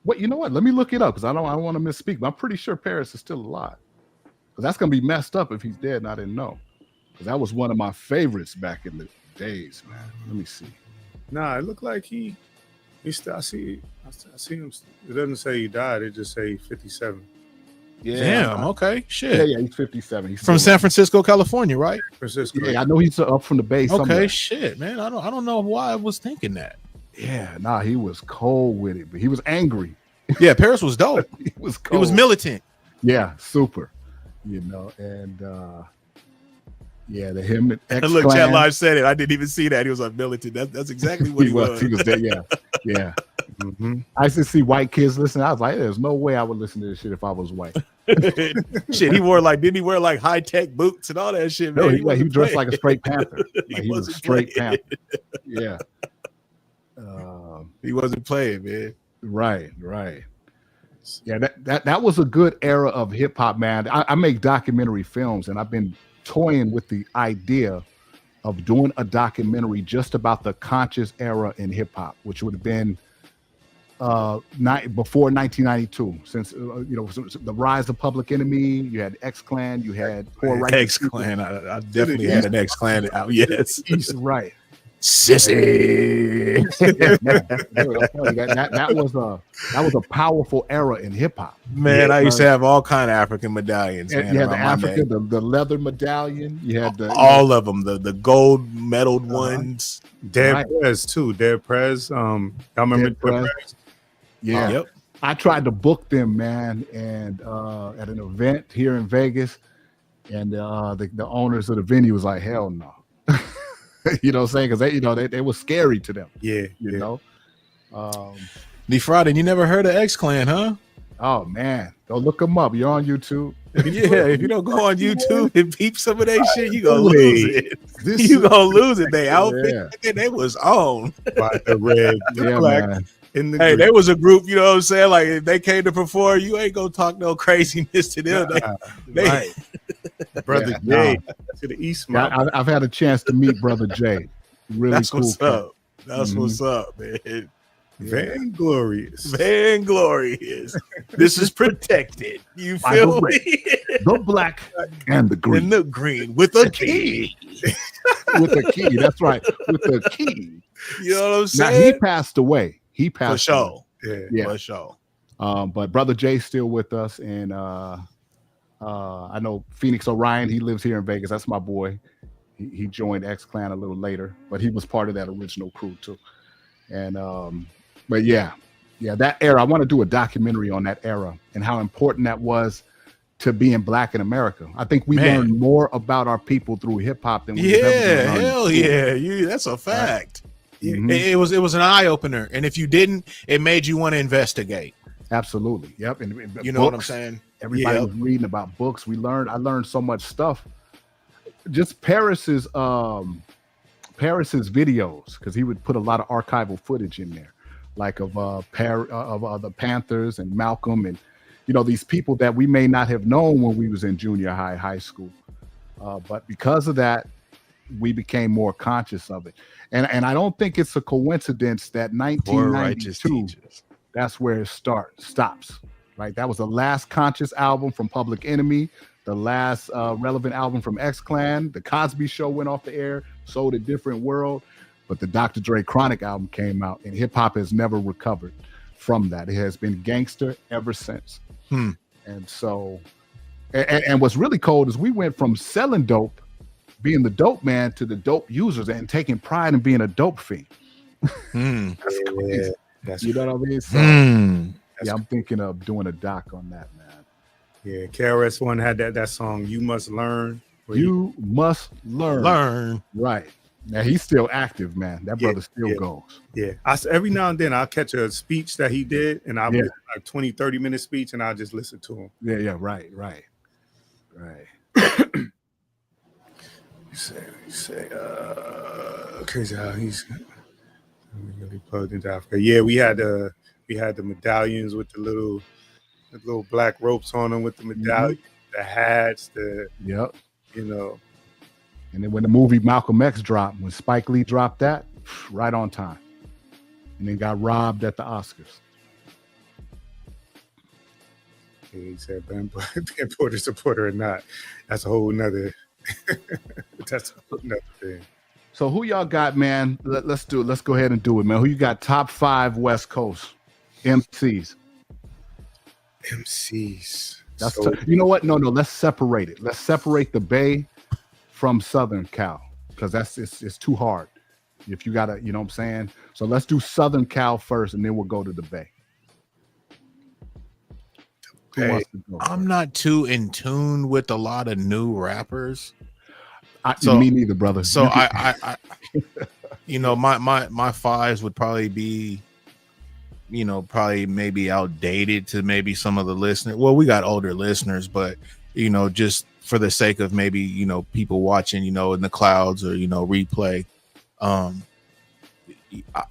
What, you know what? Let me look it up because I don't want to misspeak, but I'm pretty sure Paris is still alive. Because that's gonna be messed up if he's dead and I didn't know. Because that was one of my favorites back in the days, man. Let me see. Nah, it looked like he still. I see him. It doesn't say he died. It just say 57. Yeah. Damn. Okay. Shit. Yeah, he's 57. He's From still San Francisco, California, right? Francisco. Yeah, I know he's up from the base. Okay. somewhere. Shit, man. I don't know why I was thinking that. Yeah, nah, he was cold with it, but he was angry. Yeah, Paris was dope. He was He cold. was militant. Yeah, super. You know, and yeah, the him and X Look, Chat Clan. Live said it. I didn't even see that. He was like militant. That's exactly what He was. He was there. Yeah, yeah. Mm-hmm. I used to see white kids listen. I was like, "There's no way I would listen to this shit if I was white." Shit, didn't he wear like high tech boots and all that shit? No, Man? he wasn't dressed playing. like a straight panther. Like he was a wasn't straight playing. panther. Yeah. He wasn't playing, man. Right. Yeah, that was a good era of hip hop, man. I make documentary films, and I've been toying with the idea of doing a documentary just about the conscious era in hip hop, which would have been before 1992. Since since the rise of Public Enemy, you had X Clan, you had Poor Righteous X Clan. I definitely had an X Clan out. Yes, People. Right. sissy. that was a powerful era in hip hop. Man, I used to have all kind of African medallions. Man, You had the around my African, neck. the leather medallion. You had the All of them, the gold medaled ones. Dead Right. Prez too. Dead Prez. Y'all remember Dead Dead Prez? Prez? Yeah. Yep. I tried to book them, man, and at an event here in Vegas, and the owners of the venue was like, "Hell no," you know what I'm saying? Because they were scary to them, Yeah. you know. D Friday, you never heard of X Clan, huh? Oh man, go look them up. You're on YouTube. Yeah, if you don't go on YouTube and peep some of that shit, you gonna Wait. lose it. You gonna lose it. They outfit, Yeah. they was on. By the red, the Yeah, black, man. in the Hey, green. they was a group, you know what I'm saying? Like if they came to perform, you ain't gonna talk no craziness to them. They- Right. Brother Yeah, Jay to the east. Yeah, Mount. I've had a chance to meet Brother Jay. Really that's cool. what's cat. up. That's Mhm. what's up, man. Vainglorious. Vainglorious. This is protected. You By feel the me? The black and the green. In the green with a key. With the key. That's right. With the key. You know what I'm Now saying? he passed away. He For passed away. sure. Yeah. Yeah. For sure. But Brother Jay's still with us, and I know Phoenix Orion. He lives here in Vegas. That's my boy. He joined X Clan a little later, but he was part of that original crew too. And but yeah, that era. I want to do a documentary on that era and how important that was to being black in America. I think we Man. learned more about our people through hip hop than we've ever Yeah, learned. hell yeah. That's a fact. Mhm. It was an eye opener, and if you didn't, it made you want to investigate. Absolutely. Yep. And You know what I'm books. saying? Everybody Yep. was reading about books. I learned so much stuff. Just Paris's videos, because he would put a lot of archival footage in there, like of the Panthers and Malcolm, and these people that we may not have known when we was in junior high school, but because of that, we became more conscious of it. And I don't think it's a coincidence that Poor righteous 1992. teachers. That's where it stops, right? That was the last conscious album from Public Enemy, the last relevant album from X Clan. The Cosby Show went off the air, so did Different World, but the Dr. Dre Chronic album came out, and hip hop has never recovered from that. It has been gangster ever since. And so, and what's really cold is we went from selling dope, being the dope man, to the dope users and taking pride in being a dope fiend. That's crazy. Yeah. That's You know what I mean? So, yeah, I'm thinking of doing a doc on that, man. Yeah, KRS-One had that song "You Must Learn." where You must learn. Right. Now he's still active, man. That brother still goes. Every now and then I'll catch a speech that he did, and I'll Yeah. like 20-30 minute speech, and I'll just listen to him. Yeah, right. You say, crazy how he's really plugged into Africa. Yeah, we had the medallions with the little black ropes on them, with the medallion, the hats, Yep. And then when the movie Malcolm X dropped, when Spike Lee dropped that, right on time. And then got robbed at the Oscars. He said Ben Porter supporter or not. That's a whole nother. That's a whole nother thing. So who y'all got, man? Let's do it. Let's go ahead and do it, man. Who you got? Top 5 West Coast MCs. MCs. That's So, you know what? No. Let's separate it. Let's separate the Bay from Southern Cal because it's too hard. If you gotta, you know what I'm saying. So let's do Southern Cal first, and then we'll go to the Bay. Who wants to go I'm first? not too in tune with a lot of new rappers. Me neither, brother. So I you know, my fives would probably be, you know, probably maybe outdated to maybe some of the listeners. Well, we got older listeners, but you know, just for the sake of maybe, you know, people watching, you know, in the clouds or, you know, replay,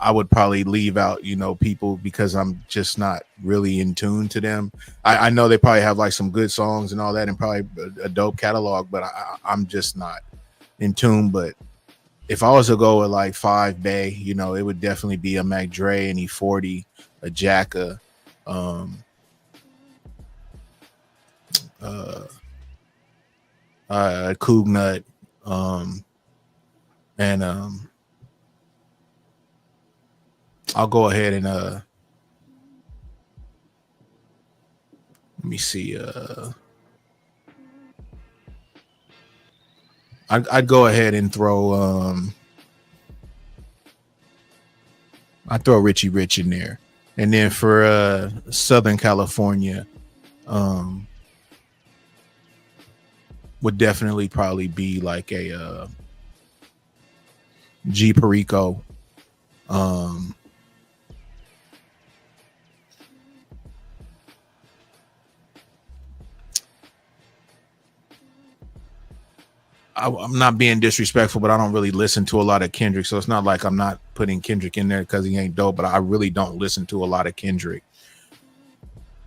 I would probably leave out, you know, people because I'm just not really in tune to them. I know they probably have like some good songs and all that and probably a dope catalog, but I'm just not in tune. But if I was to go with like 5 Bay, you know, it would definitely be a Mac Dre, an E40, a Jacka, Coog Nut, and I'll go ahead and let me see. I'd go ahead and throw I throw Richie Rich in there, and then for Southern California, would definitely probably be like a G Perico. I'm not being disrespectful, but I don't really listen to a lot of Kendrick, so it's not like I'm not putting Kendrick in there because he ain't dope. But I really don't listen to a lot of Kendrick.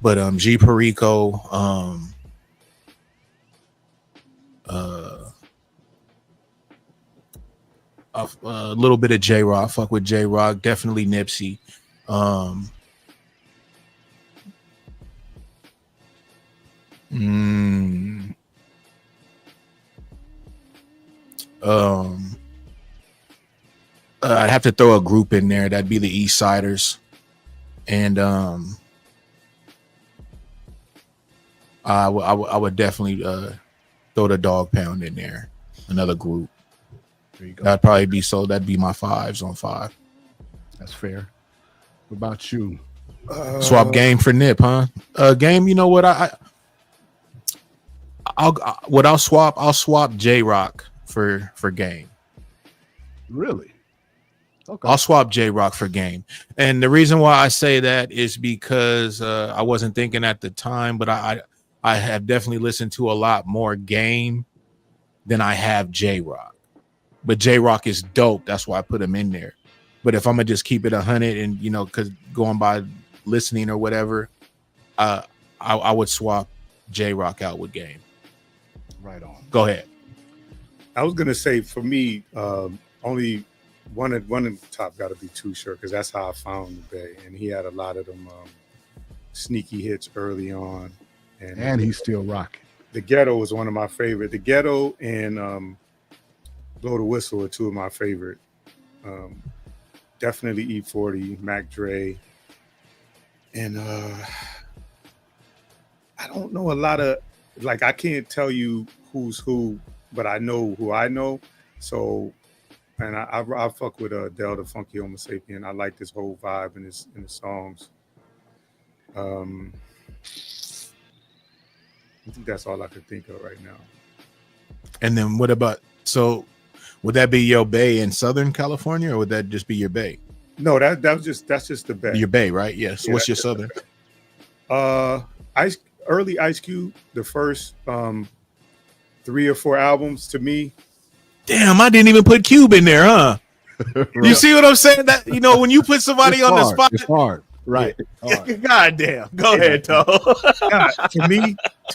But G Perico, a little bit of J Rock. Fuck with J Rock, definitely Nipsey. I'd have to throw a group in there. That'd be the East Siders, and I would definitely throw the Dog Pound in there. Another group. There you go. That'd probably be so. That'd be my 5s on 5. That's fair. What about you? Swap Game for Nip, huh? Game. You know what? I'll swap J Rock for Game. Really? Okay. I'll swap J Rock for Game. And the reason why I say that is because I wasn't thinking at the time, but I have definitely listened to a lot more Game than I have J Rock. But J Rock is dope. That's why I put him in there. But if I'm gonna just keep it 100 and, you know, because going by listening or whatever, I would swap J Rock out with Game. Right on. Go ahead. I was gonna say for me, only one of the top got to be Too Short because that's how I found the Bay, and he had a lot of them sneaky hits early on, and he's still rocking. The Ghetto was one of my favorite. The Ghetto and Blow the Whistle are two of my favorite. Definitely E40, Mac Dre, and I don't know a lot of, like, I can't tell you who's who, but I know who I know. So, and I fuck with Del the Funky Homo Sapien. I like this whole vibe in his songs. I think that's all I could think of right now. And then what about, so would that be your Bay in Southern California, or would that just be your Bay? No, that's just the Bay. Your Bay, right? Yes. Yeah, so what's your Southern? Early Ice Cube, the first 3 or 4 albums to me. Damn, I didn't even put Cube in there, huh? You see what I'm saying? That, you know, when you put somebody on the spot, it's hard, right? God damn. Go ahead, Toe. To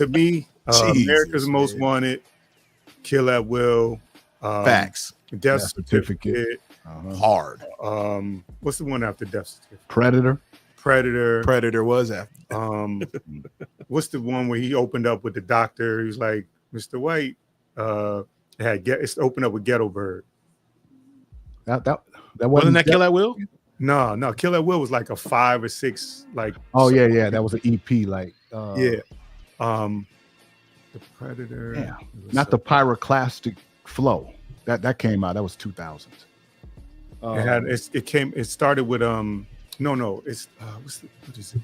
me, America's Most Wanted, Kill at Will, Facts, Death Certificate, hard. What's the one after Death Certificate? Predator. Predator. Predator was after. What's the one where he opened up with the doctor? He was like, Mr. White. It's opened up with Ghetto Bird. That Wasn't that Kill at Will? No. Kill at Will was like a 5 or 6 like. Oh yeah. That was an EP. Like yeah. The Predator. Yeah. Not the Pyroclastic Flow. That came out. That was 2000s. It started with no. It's what is it?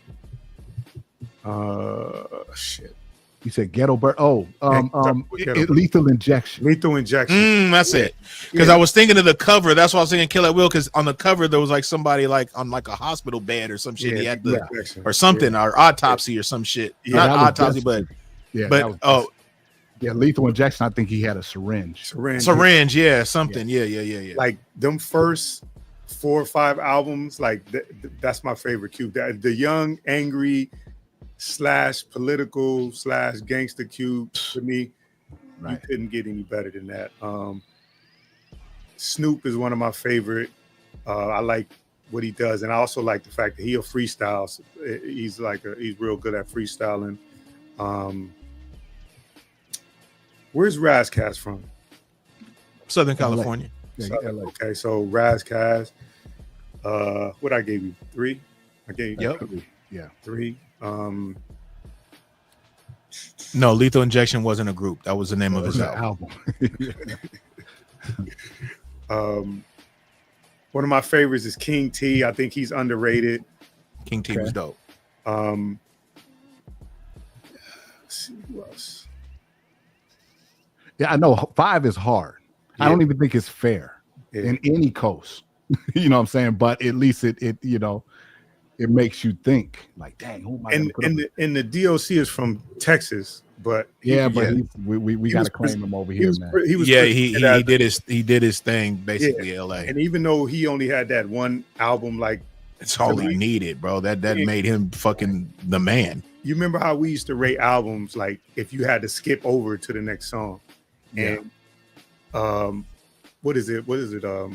Shit. You said Ghetto Bird. Lethal Injection. Lethal Injection. That's it. Because I was thinking of the cover. That's why I was thinking Kill at Will. Because on the cover there was like somebody like on like a hospital bed or some shit. He had or something or autopsy or some shit. Not autopsy, but Lethal Injection. I think he had a syringe. Syringe. Yeah, something. Yeah. Like them first 4 or 5 albums. Like that's my favorite Cube. The young, angry / political / gangster Cube to me. Right. You couldn't get any better than that. Snoop is one of my favorite. I like what he does, and I also like the fact that he'll freestyle. So he's real good at freestyling. Where's Razcast from? Southern California. Okay, so Razcast. What I gave you 3? I gave you 3. No, Lethal Injection wasn't a group. That was the name of his album. One of my favorites is King T. I think he's underrated. King T was dope. Let's see who else. Yeah, I know 5 is hard. Yeah. I don't even think it's fair in any coast. You know what I'm saying? But at least it it makes you think like, dang, who am I? And the DOC is from Texas, but we got to claim him over here, man. He did his thing basically, LA. And even though he only had that one album, like it's all he needed, bro. That made him fucking the man. You remember how we used to rate albums like if you had to skip over to the next song, and what is it? The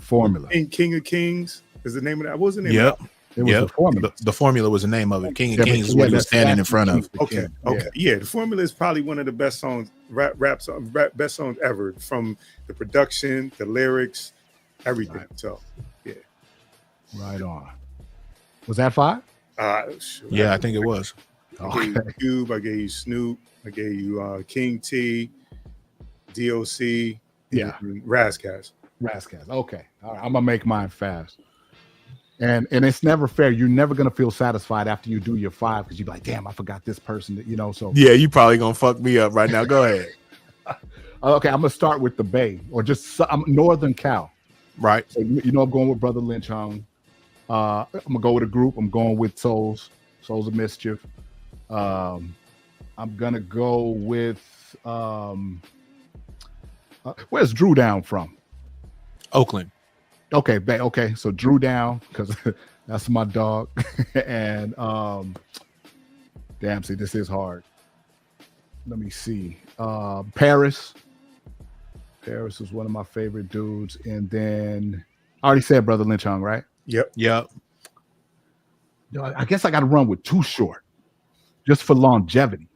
Formula. King of Kings is the name of that. What was the name? Yep. Of that? It was the Formula. The Formula was the name of it. King of Kings is what he was standing in front of. Okay. Yeah, the Formula is probably one of the best songs, best songs ever. From the production, the lyrics, everything. Right. So, yeah. Right on. Was that 5? Yeah, I think it was. I gave you Cube. I gave you Snoop. I gave you King T, DOC. Yeah. Razcast. Okay. All right. I'm gonna make mine fast. And it's never fair. You're never gonna feel satisfied after you do your 5 because you're like, damn, I forgot this person. So yeah, you probably gonna fuck me up right now. Go ahead. Okay, I'm gonna start with the Bay or just Northern Cal. Right. So, I'm going with Brother Lynch Hung. I'm gonna go with a group. I'm going with Souls of Mischief. I'm gonna go with where's Drew Down from? Oakland. Okay. So Drew Down, because that's my dog. And see, this is hard. Let me see. Paris. Paris is one of my favorite dudes. And then I already said Brother Lynch Hung, right? Yep. I guess I got to run with Too Short, just for longevity.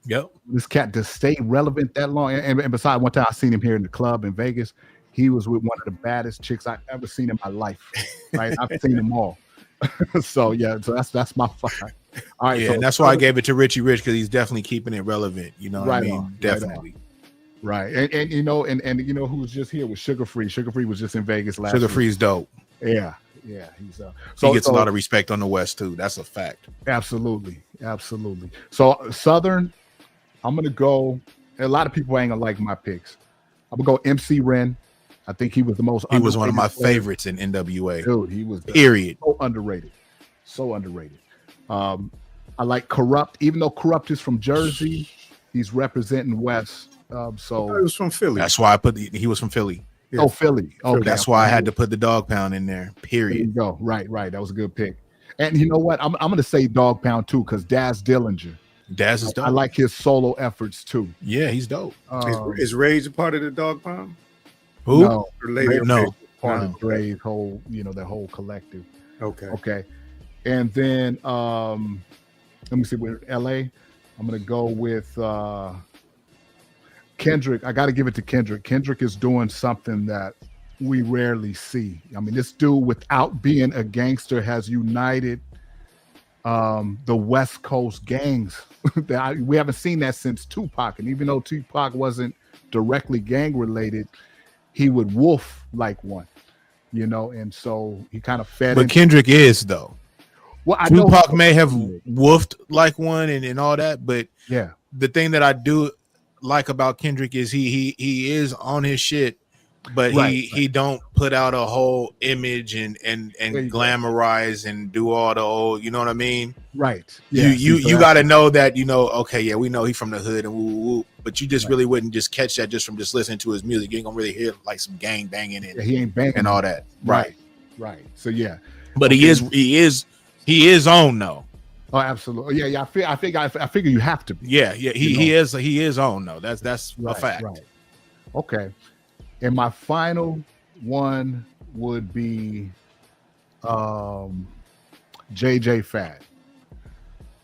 Yep. This cat to stay relevant that long. And besides, one time I seen him here in the club in Vegas. He was with one of the baddest chicks I've ever seen in my life. Right? I've seen them all. So that's my 5. All right. Yeah, so and that's why I gave it to Richie Rich, because he's definitely keeping it relevant. You know what I mean? Definitely. Right. And you know who was just here was Sugar Free. Sugar Free was just in Vegas last Sugar week. Free's dope. Yeah. He's he gets a lot of respect on the West too. That's a fact. Absolutely. So Southern, I'm gonna go. A lot of people ain't gonna like my picks. I'm gonna go MC Ren. I think he was the most. He was one of my favorites in NWA. Dude, he was period. So underrated. I like Corrupt, even though Corrupt is from Jersey, he's representing West. So he was from Philly. That's why he was from Philly. Yeah. Oh, Philly. Okay. That's why I had to put the Dog Pound in there. Period. There you go. Right. That was a good pick. And you know what? I'm going to say Dog Pound too, because Daz Dillinger. Daz is dope. I like his solo efforts too. Yeah, he's dope. Is Rage a part of the Dog Pound? Who? No. No. Part of Dre's whole, their whole collective. Okay. And then let me see, with LA, I'm gonna go with Kendrick. I got to give it to Kendrick. Kendrick is doing something that we rarely see. I mean, this dude, without being a gangster, has united the West Coast gangs. We haven't seen that since Tupac. And even though Tupac wasn't directly gang related, he would wolf like one, you know, and so he kind of fed. But Kendrick is though. Well, I Tupac know may have woofed like one and all that, but yeah, the thing that I do like about Kendrick is he is on his shit, but he don't put out a whole image and glamorize and do all the old, you know what I mean? Right. Yeah. You got to know that, you know, okay, yeah, we know he's from the hood and woo, but you just really wouldn't just catch that just from just listening to his music. You ain't gonna really hear like some gang banging and he ain't banging and all that. Right. So yeah, but he is on though. Oh, absolutely. Yeah. I figure you have to be. Yeah. He is on though. That's a fact. Right. Okay. And my final one would be JJ Fad.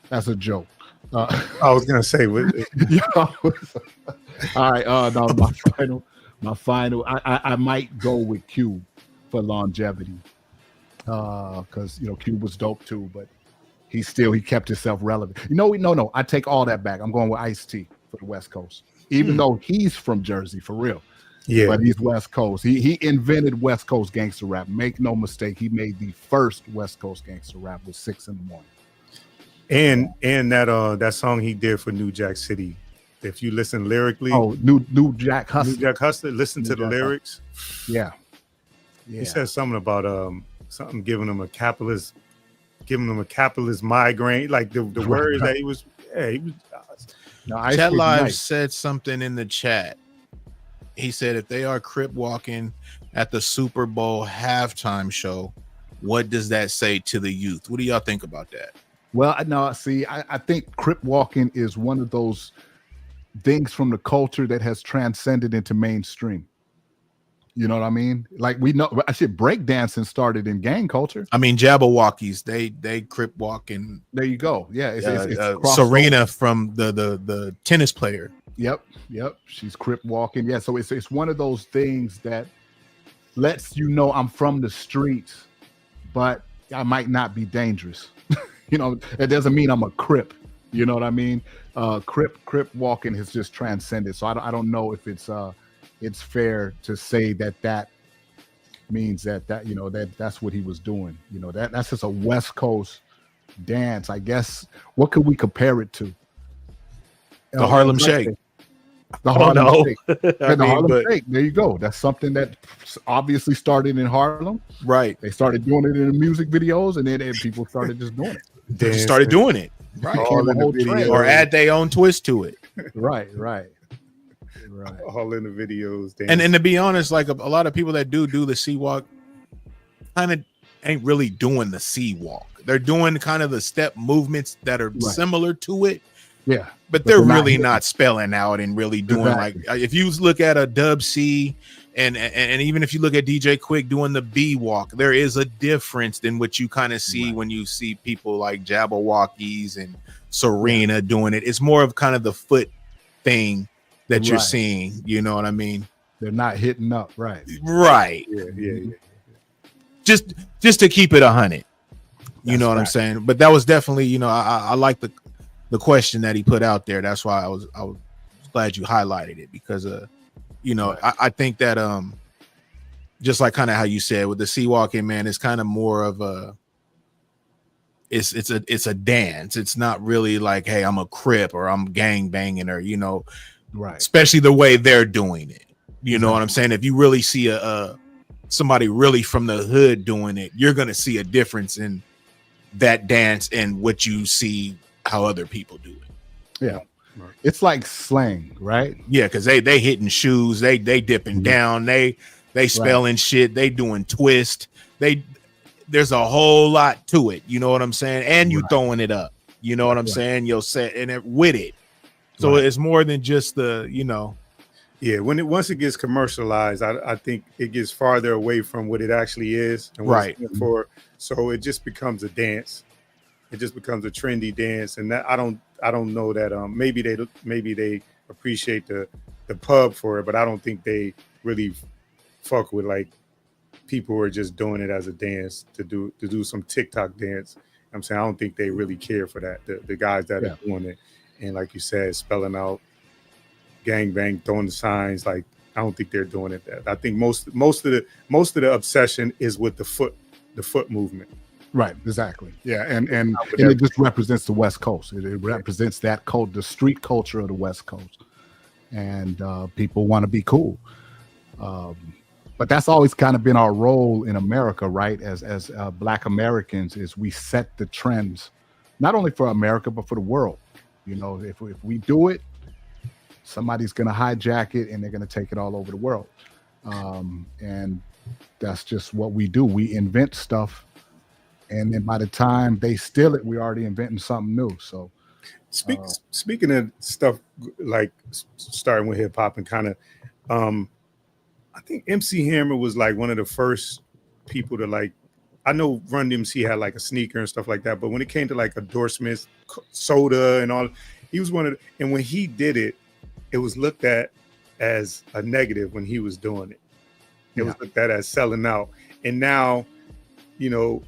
That's a joke. I was gonna say, all right. No, my final. I might go with Cube for longevity, because you know Cube was dope too, but he kept himself relevant. No. I take all that back. I'm going with Ice-T for the West Coast, even though he's from Jersey for real. Yeah, but he's West Coast. He invented West Coast gangster rap. Make no mistake, he made the first West Coast gangster rap with 6 in the morning. And that song he did for New Jack City. If you listen lyrically, New Jack Hustler. New Jack Hustler. Listen to the lyrics. Yeah. He said something about something giving him a capitalist migraine. Like the words that he was. Yeah, he was. Chat Live said something in the chat. He said if they are crip walking at the Super Bowl halftime show, what does that say to the youth? What do y'all think about that? Well, no, see, I think crip walking is one of those things from the culture that has transcended into mainstream. You know what I mean? Like we know, breakdancing started in gang culture. I mean, Jabberwockies, they crip walking. There you go. Yeah, it's Serena from the tennis player. Yep. She's crip walking. Yeah, so it's one of those things that lets you know I'm from the streets, but I might not be dangerous. You know, it doesn't mean I'm a crip. You know what I mean? Crip walking has just transcended. So I don't know if it's fair to say that means that you know that's what he was doing. You know, that's just a West Coast dance. I guess what could we compare it to? The Harlem Shake. The Harlem Shake. Harlem Shake. There you go. That's something that obviously started in Harlem. Right. They started doing it in the music videos, and then people started just doing it. They just started doing it. Right. Or add their own twist to it. Right. All in the videos. And to be honest, like a lot of people that do the sea walk kind of ain't really doing the sea walk. They're doing kind of the step movements that are similar to it. Yeah. But they're really not spelling out and really doing like if you look at a Dub C and even if you look at DJ Quick doing the B walk, there is a difference than what you kind of see when you see people like Jabberwockies and Serena doing it. It's more of kind of the foot thing that you're seeing, you know what I mean? They're not hitting up, right? Yeah. Just to keep it 100. You know what I'm saying? But that was definitely, you know, I like the question that he put out there. That's why I was glad you highlighted it because you know, I think that just like kind of how you said with the sea walking, man, it's kind of more of a it's a dance. It's not really like, hey, I'm a crip or I'm gang banging or, you know, especially the way they're doing it. You know what I'm saying? If you really see somebody really from the hood doing it, you're gonna see a difference in that dance and what you see how other people do it. Yeah. It's like slang, right? Yeah, because they hitting shoes, they dipping down, they spelling shit, they doing twist, there's a whole lot to it, you know what I'm saying? And you throwing it up, you know what I'm saying? You'll say and it with it. So it's more than just the, you know. Yeah, once it gets commercialized, I think it gets farther away from what it actually is and what it's for. So it just becomes a dance. it just becomes a trendy dance, and that I don't know that maybe they appreciate the pub for it, but I don't think they really fuck with like people who are just doing it as a dance to do some TikTok dance. I'm saying I don't think they really care for that. The guys that are doing it, and like you said, spelling out gangbang, throwing the signs, like I don't think they're doing it that. I think most of the obsession is with the foot movement. Right, exactly. Yeah, and it just represents the West Coast. It represents that the street culture of the West Coast, and people want to be cool. But that's always kind of been our role in America, right? As Black Americans, is we set the trends, not only for America but for the world. You know, if we do it, somebody's going to hijack it and they're going to take it all over the world. And that's just what we do. We invent stuff, and then by the time they steal it, we're already inventing something new. So, speaking of stuff like starting with hip hop and kind of, I think MC Hammer was like one of the first people to like. I know Run DMC had like a sneaker and stuff like that, but when it came to like endorsements, soda and all, he was one of the, and when he did it, it was looked at as a negative when he was doing it. It was looked at as selling out. And now, you know,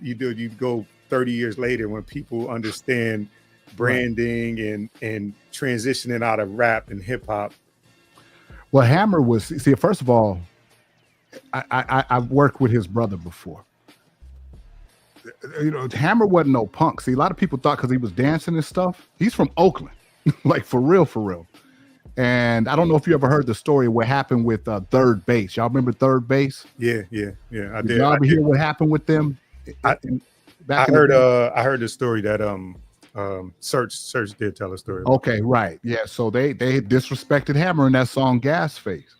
you go 30 years later when people understand branding and transitioning out of rap and hip hop. Well, Hammer was, see, first of all, I've worked with his brother before. You know, Hammer wasn't no punk. See, a lot of people thought because he was dancing and stuff, he's from Oakland, like for real. And I don't know if you ever heard the story of what happened with Third Base. Y'all remember Third Base? Yeah. I did. Y'all ever hear what happened with them? I heard the story that Search did tell a story. Okay, right. Yeah, so they disrespected Hammer in that song Gas Face,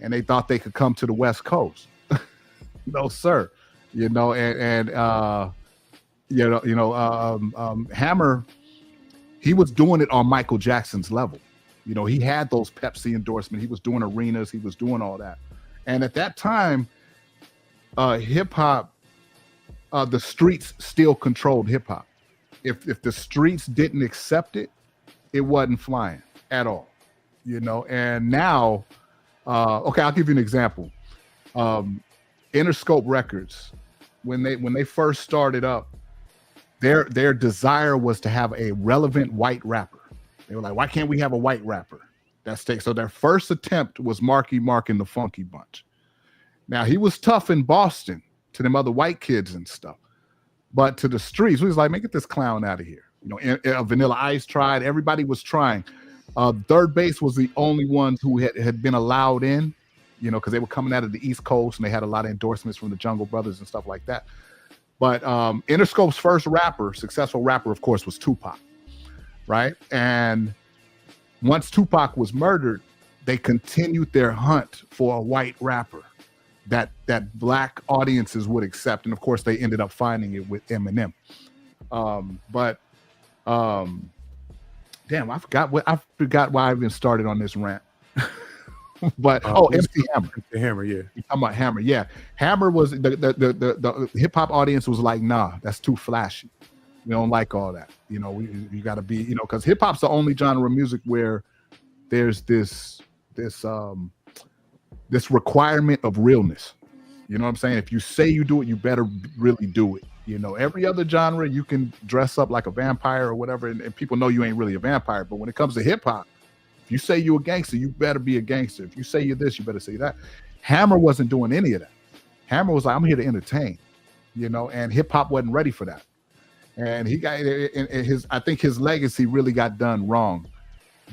and they thought they could come to the West Coast. No, sir. You know, Hammer, he was doing it on Michael Jackson's level. You know, he had those Pepsi endorsements. He was doing arenas. He was doing all that. And at that time, hip hop, the streets still controlled hip hop. If the streets didn't accept it, it wasn't flying at all. You know, and now, okay, I'll give you an example. Interscope Records, when they first started up, their desire was to have a relevant white rapper. They were like, why can't we have a white rapper? So their first attempt was Marky Mark and the Funky Bunch. Now, he was tough in Boston to them other white kids and stuff, but to the streets, we was like, man, get this clown out of here. You know, Vanilla Ice tried. Everybody was trying. Third Base was the only ones who had been allowed in, you know, because they were coming out of the East Coast and they had a lot of endorsements from the Jungle Brothers and stuff like that. But Interscope's first successful rapper, of course, was Tupac, right? And once Tupac was murdered, they continued their hunt for a white rapper that black audiences would accept. And of course, they ended up finding it with Eminem. Damn, I forgot why I even started on this rant. But MC Hammer. The Hammer, yeah. You're talking about Hammer, yeah. Hammer was the hip hop audience was like, nah, that's too flashy. We don't like all that. You know, you got to be, you know, because hip hop's the only genre of music where there's this requirement of realness. You know what I'm saying? If you say you do it, you better really do it. You know, every other genre you can dress up like a vampire or whatever, and people know you ain't really a vampire. But when it comes to hip hop, if you say you're a gangster, you better be a gangster. If you say you're this, you better say that. Hammer wasn't doing any of that. Hammer was like, I'm here to entertain, you know, and hip hop wasn't ready for that. And he got I think his legacy really got done wrong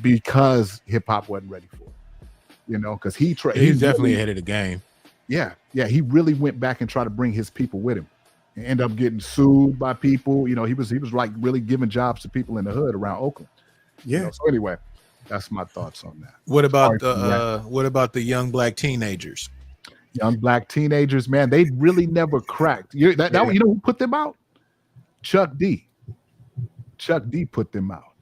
because hip hop wasn't ready for it, you know, because he's definitely ahead of the game. Yeah. He really went back and tried to bring his people with him. And end up getting sued by people. You know, he was like really giving jobs to people in the hood around Oakland. Yeah. You know, so anyway, that's my thoughts on that. What about the young black teenagers? Young black teenagers, man, they really never cracked. You know who put them out? Chuck D. Chuck D put them out.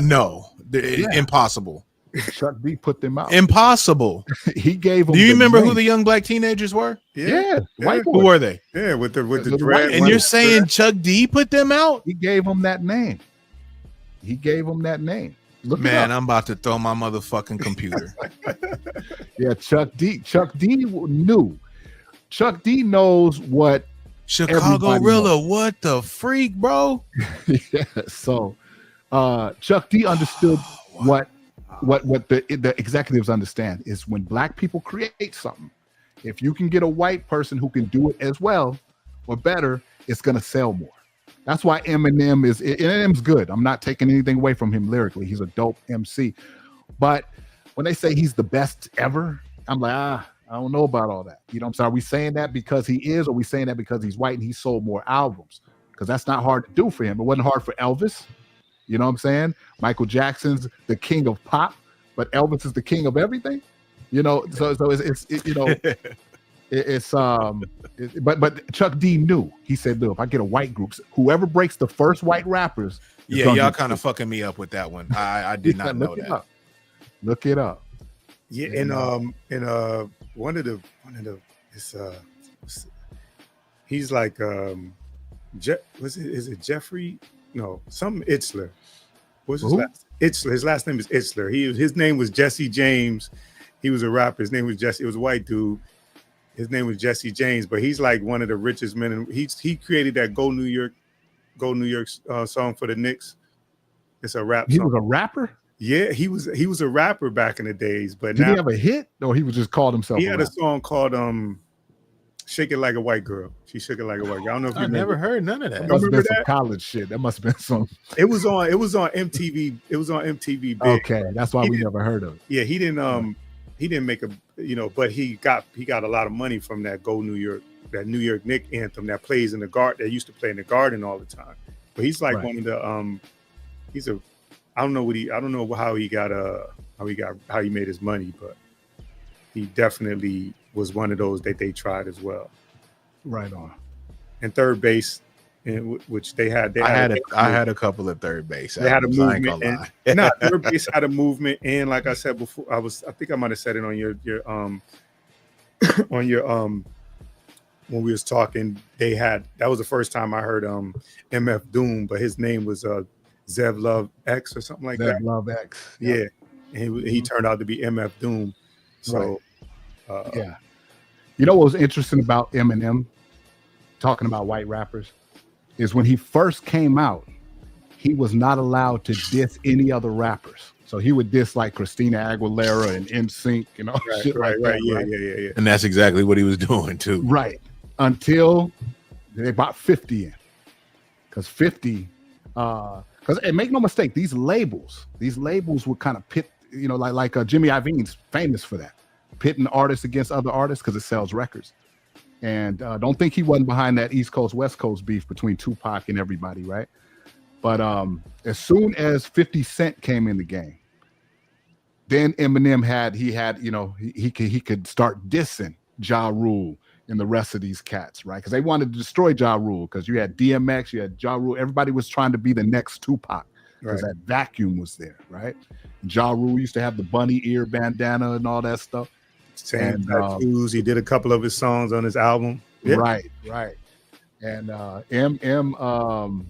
No, impossible. Chuck D put them out. Impossible. He gave them. Do you remember who name. the young black teenagers were? Yeah, white Who boys. were they? Yeah, with the The dread. white And you're saying Chuck D put them out? He gave them that name. He gave them that name. Look Man, it up. I'm about to throw my motherfucking computer. Yeah, Chuck D. Chuck D knew. Chuck D knows what. Chicago Everybody Rilla, what the freak, bro? Yeah. So, Chuck D understood what the executives understand is when black people create something. If you can get a white person who can do it as well or better, it's gonna sell more. That's why Eminem's good. I'm not taking anything away from him lyrically. He's a dope MC. But when they say he's the best ever, I'm like, I don't know about all that. You know what I'm saying? Are we saying that because he is, or are we saying that because he's white and he sold more albums? Because that's not hard to do for him. It wasn't hard for Elvis. You know what I'm saying? Michael Jackson's the king of pop, but Elvis is the king of everything. You know, so it's you know, but Chuck D knew. He said, "Look, if I get a white group, whoever breaks the first white rappers." Yeah, y'all kind of fucking me up with that one. I did not know that. Look it up. Yeah, and one of the he's like is it Jeffrey? No, something Itzler. What's his last? Itzler. His last name is Itzler. His name was Jesse James. He was a rapper. His name was Jesse. It was a white dude. His name was Jesse James, but he's like one of the richest men. And he created that Go New York song for the Knicks. It's a rap song. He was a rapper? Yeah, he was a rapper back in the days, but did now he have a hit? Or he was just called himself? He had a song called "Shake It Like a White Girl." She shook it like a white girl. I don't know if you never heard none of that. That must have been some college shit. That must have been some. It was on MTV. It was on MTV. Big. Okay, that's why we never heard of it. Yeah, he didn't make but he got a lot of money from that Go New York, that New York Knicks anthem that plays in the garden. That used to play in the Garden all the time. But he's like one of the I don't know how he made his money, but he definitely was one of those that they tried as well. Right on. And third base, which I had a couple of third base. They had a movement. Third base had a movement, and like I said before, I think I might have said it on your on your when we was talking. That was the first time I heard MF Doom, but his name was Zev Love X or something like that. Zev Love X. Yeah, and he turned out to be MF Doom. So yeah, you know what was interesting about Eminem talking about white rappers is when he first came out, he was not allowed to diss any other rappers. So he would diss like Christina Aguilera and NSYNC, shit like that. Yeah. And that's exactly what he was doing too. Right. Until they bought 50 in. Because 50, because make no mistake, these labels would kind of pit, like Jimmy Iovine's famous for that, pitting artists against other artists because it sells records. And don't think he wasn't behind that East Coast, West Coast beef between Tupac and everybody, right? But as soon as 50 Cent came in the game, then Eminem he could start dissing Ja Rule and the rest of these cats, right? Because they wanted to destroy Ja Rule because you had DMX, you had Ja Rule. Everybody was trying to be the next Tupac because that vacuum was there, right? Ja Rule used to have the bunny ear bandana and all that stuff. Same tattoos. He did a couple of his songs on his album. Yeah. Right. And M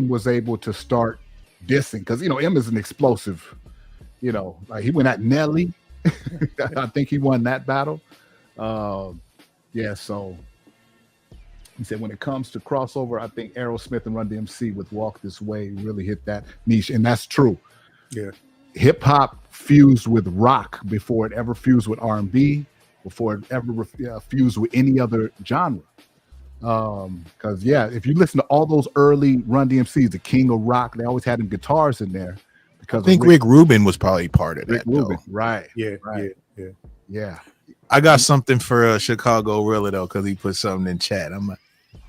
was able to start dissing because M is an explosive. Like he went at Nelly. I think he won that battle. So he said when it comes to crossover, I think Aerosmith and Run DMC with Walk This Way really hit that niche, and that's true. Yeah. Hip hop fused with rock before it ever fused with R&B, before it ever fused with any other genre. Because if you listen to all those early Run DMCs, the king of rock, they always had them guitars in there. Because I think Rick Rubin was probably part of that. Rick Rubin, right? Yeah. I got something for Chicago Rilla though, because he put something in chat.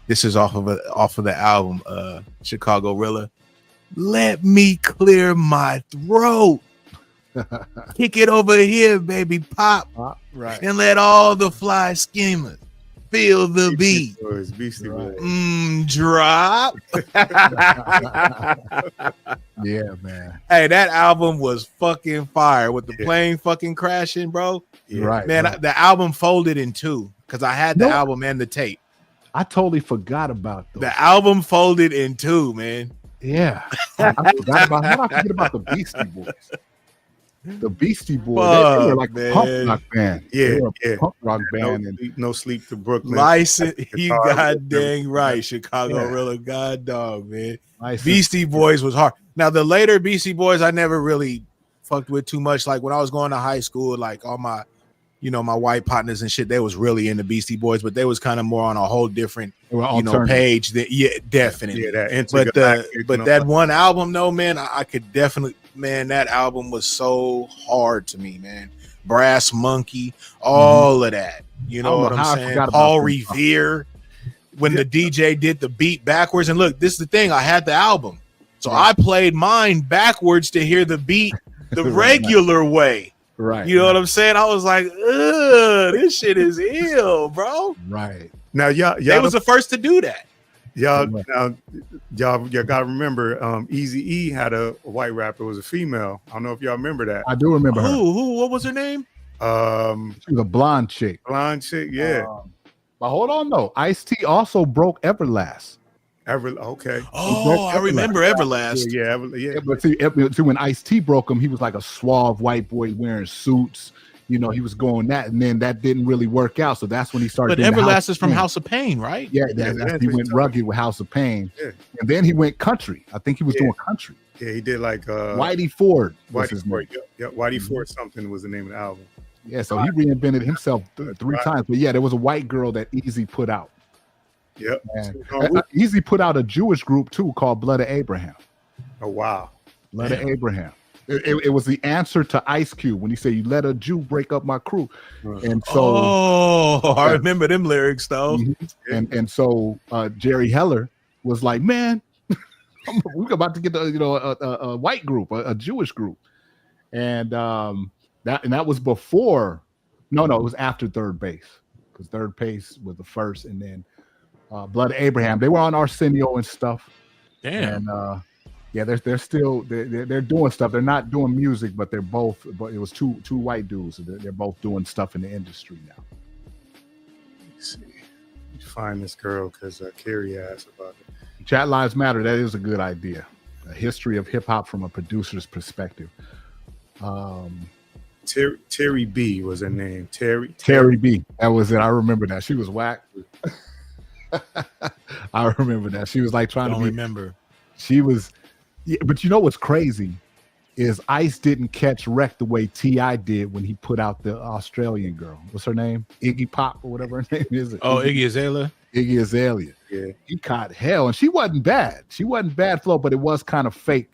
This is off of the album Chicago Rilla. Let me clear my throat. Kick it over here, baby, pop. Right. And let all the fly schemers feel the beat. Beastie Boys. Drop. Yeah, man. Hey, that album was fucking fire with the plane fucking crashing, bro. Yeah. Right, Man, right. the album folded in two because I had the album and the tape. I totally forgot about those. The album folded in two, man. Yeah, I forgot about. How did I forget about the Beastie Boys? The Beastie Boys, they were like a punk rock band. Yeah, punk rock band. No Sleep to Brooklyn. License, you got dang right, Chicago Rilla, god dog, man. Beastie Boys was hard. Now the later Beastie Boys, I never really fucked with too much. Like when I was going to high school, like all my, my white partners and shit, they was really into Beastie Boys, but they was kind of more on a whole different, page. That definitely. Yeah, but that one album, though, man, I could definitely. Man, that album was so hard to me, man. Brass Monkey, all of that. You know what I'm saying? Paul Revere, when the DJ did the beat backwards. And look, this is the thing. I had the album. So I played mine backwards to hear the beat the regular way. Right. You know what I'm saying? I was like, ugh, this shit is ill, bro. Right. Now, y'all was the first to do that. Y'all gotta remember, Easy-E had a white rapper, was a female. I don't know if y'all remember that. I do remember her. Who? What was her name? She was a blonde chick. Yeah. But hold on though. Ice-T also broke Everlast. Okay. Oh, I remember Everlast. Yeah. But see, when Ice-T broke him, he was like a suave white boy wearing suits. He was going that, and then that didn't really work out. So that's when he started. But Everlast is from House of Pain, right? Yeah, he went rugged with House of Pain, and then he went country. I think he was doing country. Yeah, he did like Whitey Ford. Whitey Ford something was the name of the album. Yeah, so he reinvented himself three times. But yeah, there was a white girl that Easy put out. Yep. Easy put out a Jewish group too called Blood of Abraham. Oh wow. Blood of Abraham. It was the answer to Ice Cube when he said, "You let a Jew break up my crew," and so I remember them lyrics though. And so Jerry Heller was like, "Man, we're about to get a white group, a Jewish group," and that was before. No, it was after Third Base, because Third Base was the first, and then Blood of Abraham. They were on Arsenio and stuff. Damn. And yeah, they're still they're doing stuff. They're not doing music, but they're both. But it was two white dudes. So they're both doing stuff in the industry now. Let's see. Find this girl because Carrie asked about it. Chat Lives Matter. That is a good idea. A history of hip hop from a producer's perspective. Terry B was her name. Terry B. That was it. I remember that. She was whack. I remember that. She was like trying to remember. She was. Yeah, but you know what's crazy is Ice didn't catch wreck the way T.I. did when he put out the Australian girl. What's her name? Iggy Pop or whatever her name is. Oh, Iggy Azalea. Iggy Azalea. Yeah. He caught hell, and she wasn't bad. She wasn't bad flow, but it was kind of fake.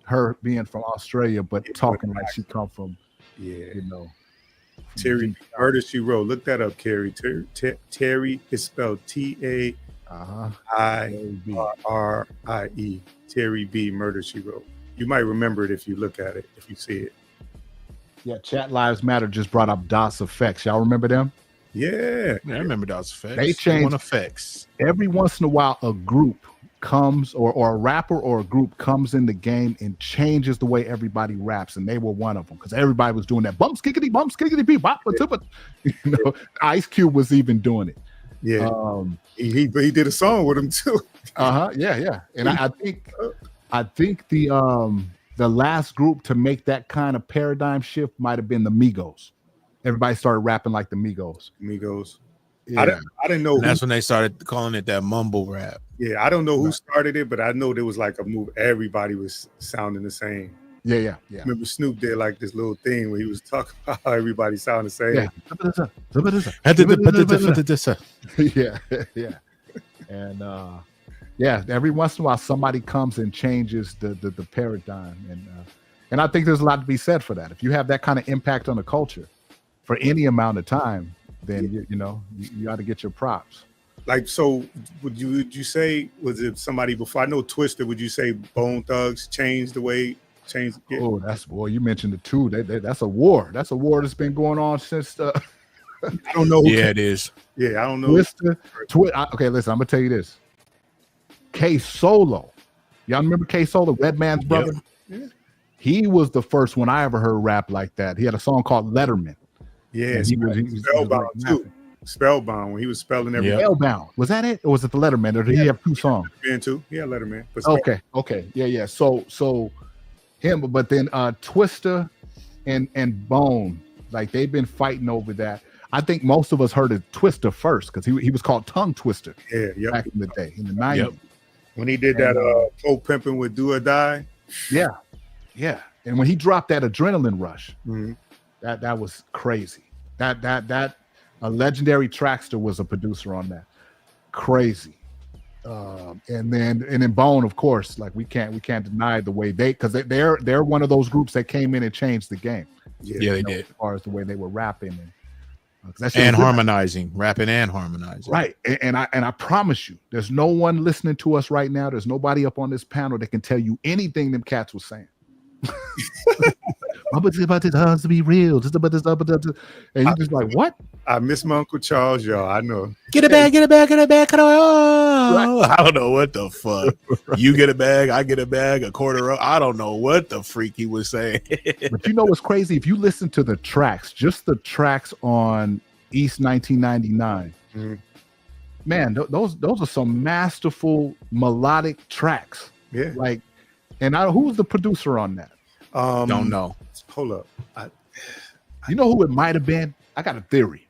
Her being from Australia, but talking like she come from. Yeah. Terry Murder She Wrote. Look that up, Carrie. Terry is spelled T-A-I-R-R-I-E. Terry B. Murder She Wrote. You might remember it if you look at it, if you see it. Yeah, Chat Lives Matter just brought up DOS Effects. Y'all remember them? Yeah. I remember DOS Effects. They changed effects. Every once in a while, a group comes or a rapper or a group comes in the game and changes the way everybody raps, and they were one of them because everybody was doing that bumps kickity beep bop. Ice Cube was even doing it. Yeah, he did a song with him too. Yeah. And I think the last group to make that kind of paradigm shift might have been the Migos. Everybody started rapping like the Migos. Yeah. I didn't know. And that's when they started calling it that mumble rap. Yeah, I don't know who started it, but I know there was like a move. Everybody was sounding the same. Yeah. Remember Snoop did like this little thing where he was talking about how everybody sounded the same. Yeah. And every once in a while somebody comes and changes the paradigm, and I think there's a lot to be said for that. If you have that kind of impact on the culture for any amount of time, then you got to get your props. Like, so would you say, was it somebody before? I know Twister. Would you say Bone Thugs changed the way? Yeah. Oh, you mentioned the two. That's a war. That's a war that's been going on since. I don't know. Yeah, it is. Yeah, I don't know. Twista. Okay, listen, I'm gonna tell you this. K Solo. Y'all remember K Solo, Redman's brother? Yeah. He was the first one I ever heard rap like that. He had a song called Letterman. Yeah, And he was Spellbound like too. Spellbound when he was spelling everything. Spellbound. Was that it? Or was it the Letterman? Or did he have two songs? Letterman too. Yeah, Letterman. But Okay. Yeah. So him, but then Twista and Bone, like they've been fighting over that. I think most of us heard of Twista first because he was called Tongue Twister back in the day, in the 90s. Yep. When he did that Pro Pimpin' with Do or Die. Yeah. And when he dropped that Adrenaline Rush, mm-hmm. that was crazy. That a legendary Traxter was a producer on that. Crazy. And then Bone, of course, like we can't deny the way because they're one of those groups that came in and changed the game. Yeah, they did. As far as the way they were rapping and harmonizing, rapping and harmonizing. Right. And I promise you, there's no one listening to us right now. There's nobody up on this panel that can tell you anything them cats was saying. I'm about this to be real. Just about this, and you're just like, what? I miss my Uncle Charles, y'all. I know. Get it back. Oh, I don't know what the fuck. You get a bag, I get a bag, a quarter. I don't know what the freak he was saying. But you know what's crazy? If you listen to the tracks, just the tracks on East 1999, man, those are some masterful melodic tracks. Yeah. Like, and who's the producer on that? Don't know. Hold up. You know who it might have been? I got a theory.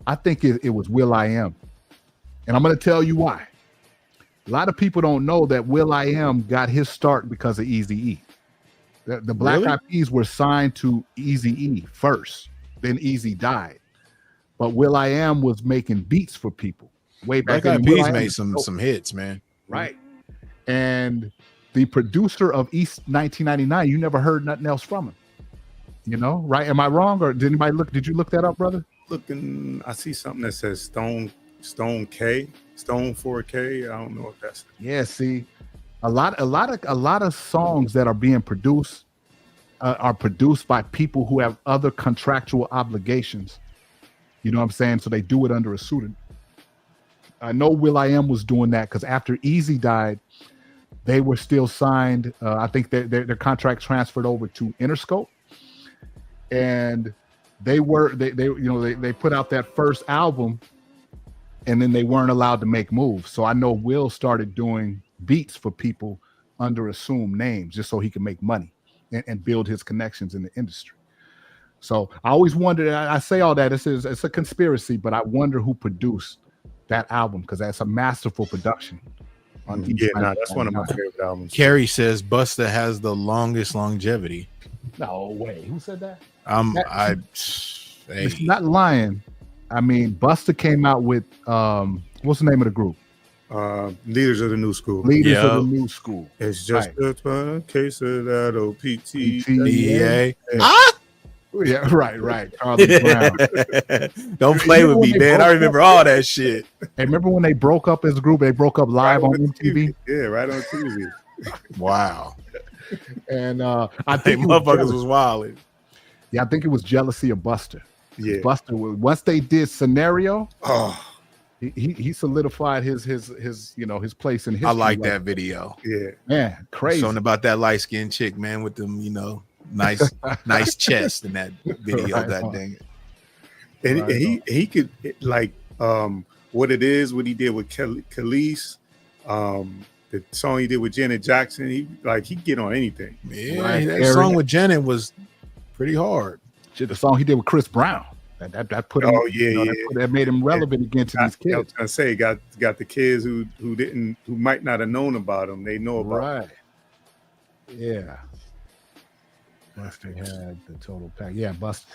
I think it was will.i.am. And I'm going to tell you why. A lot of people don't know that will.i.am got his start because of Eazy-E. The Black Eyed Peas were signed to Eazy-E first. Then Eazy died. But will.i.am was making beats for people way back then. Black Eyed Peas made some hits, man. Right. And the producer of East 1999, you never heard nothing else from him. You know, right? Am I wrong? Or did anybody look? Did you look that up, brother? Looking, I see something that says Stone 4K. I don't know if that's. Yeah, see, a lot of songs that are being produced are produced by people who have other contractual obligations. You know what I'm saying? So they do it under a pseudonym. I know will.i.am was doing that because after Eazy died, they were still signed. I think their contract transferred over to Interscope, and they put out that first album, and then they weren't allowed to make moves. So I know Will started doing beats for people under assumed names just so he could make money and build his connections in the industry. So I always wondered. I say all that it's a conspiracy, but I wonder who produced that album because that's a masterful production. That's one of my favorite albums. Carrie says Busta has the longest longevity. No way. Who said that? Hey. It's not lying. I mean, Busta came out with what's the name of the group? Leaders of the New School. Leaders of the New School. It's just a case of that OPT. Yeah, right. Charlie Brown. Don't play with me, man. I remember all that shit. Hey, remember when they broke up as a group? They broke up live on MTV. Yeah, right on TV. Wow. And I think motherfuckers was wilding. Yeah, I think it was jealousy of Buster. Yeah, Buster. Once they did Scenario, he solidified his place in history. I like that video. Yeah, man, crazy. Something about that light skinned chick, man, with them, nice chest in that video. Right that on. dang. And he could what he did with Khalees, the song he did with Janet Jackson. He get on anything. Yeah, Right. that song with Janet was pretty hard. Shit, the song he did with Chris Brown that put him. That made him relevant again to these kids. I say got the kids who might not have known about him. They know about him. Right. Yeah. Buster had the total pack. Yeah, Buster.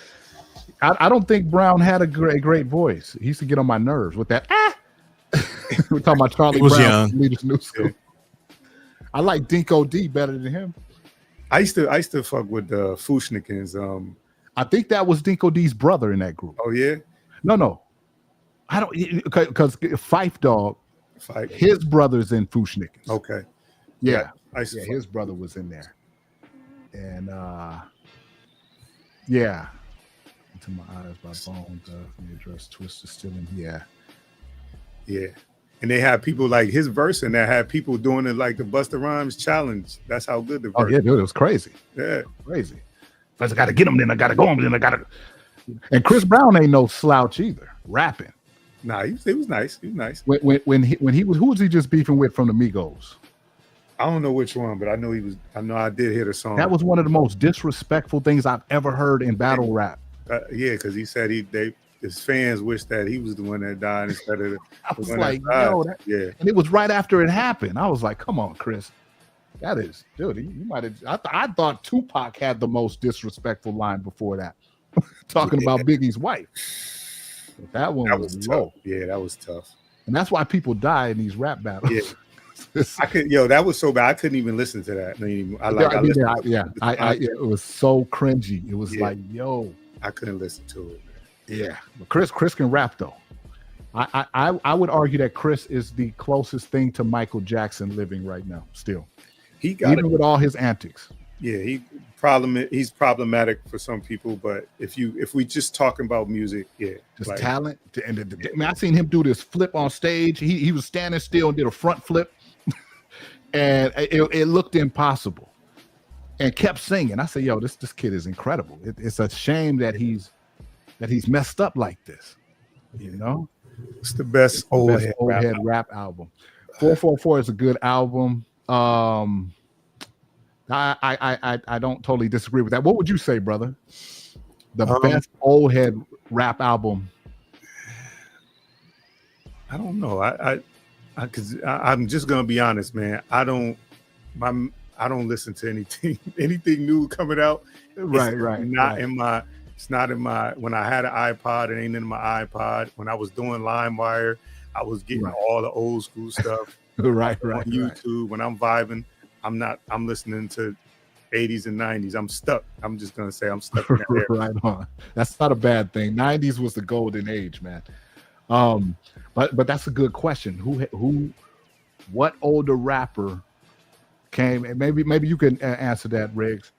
I don't think Brown had a great voice. He used to get on my nerves with that. We're talking about Charlie was Brown. young. Leaders New School. Yeah. I like Dinko D better than him. I used to fuck with the Fushnikins. I think that was Dinko D's brother in that group. Oh yeah. No. I don't because Fife Dog. His brother's in Fushnikins. Okay. Yeah. His brother was in there. And Into My Eyes by Bones. The address Twister still in. Yeah. And they had people like his verse, and that had people doing it like the Busta Rhymes challenge. That's how good the verse. Oh yeah, dude, it was crazy. Yeah, crazy. First, I got to get him, then I got to go him, then I got to. And Chris Brown ain't no slouch either. Rapping. Nah, he was nice. He was nice. When he was, who was he just beefing with from the Migos? I don't know which one, but I know he was. I know I did hear the song. That was one of the most disrespectful things I've ever heard in battle rap. Yeah, because he said his fans wish that he was the one that died instead of. I was like, yo, yeah. And it was right after it happened. I was like, come on, Chris. That is, dude. You might have. I thought Tupac had the most disrespectful line before that, talking about Biggie's wife. But that one was low. Yeah, that was tough. And that's why people die in these rap battles. Yeah. That was so bad. I couldn't even listen to that. It was so cringy. It was like, yo, I couldn't listen to it. Yeah, but Chris can rap though. I would argue that Chris is the closest thing to Michael Jackson living right now. Still, he got even with all his antics. Yeah, he's problematic for some people, but if we just talking about music, just like, talent. I seen him do this flip on stage. He was standing still and did a front flip, and it looked impossible, and kept singing. I said, "Yo, this kid is incredible. It's a shame that he's messed up like this." You know, it's the best old head rap album. 444 is a good album. I don't totally disagree with that. What would you say, brother? The best old head rap album? I don't know. Because I'm just gonna be honest, man. I don't listen to anything new coming out. Right. It's not in my. When I had an iPod, it ain't in my iPod. When I was doing LimeWire, I was getting all the old school stuff. right. On YouTube. When I'm vibing, I'm listening to 80s and 90s. I'm stuck. I'm just gonna say I'm stuck in that era. Right on. That's not a bad thing. 90s was the golden age, man. But that's a good question. What older rapper came? And maybe you can answer that, Riggs.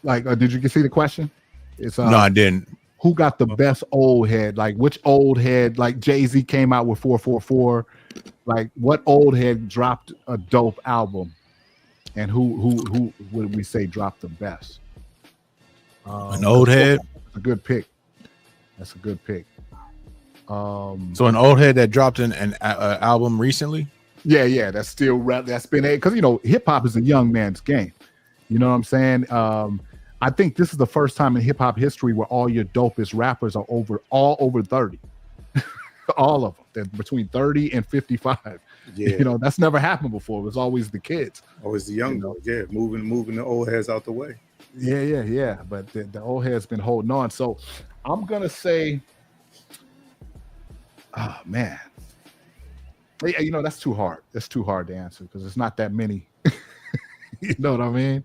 Like, did you see the question? It's no, I didn't. Who got the best old head? Like, which old head? Like, Jay-Z came out with 444. Like, what old head dropped a dope album, and who would we say dropped the best? An old head. That's a good pick. That's a good pick. So an old head that dropped an album recently. Yeah, that's still that's been because hip hop is a young man's game. You know what I'm saying? I think this is the first time in hip hop history where all your dopest rappers are all over 30. All of them. They're between 30 and 55. Yeah. That's never happened before. It was always the kids. Always the young boys. Yeah, moving the old heads out the way. Yeah. But the old head's been holding on. So I'm gonna say, oh man. That's too hard. That's too hard to answer because it's not that many. You know what I mean?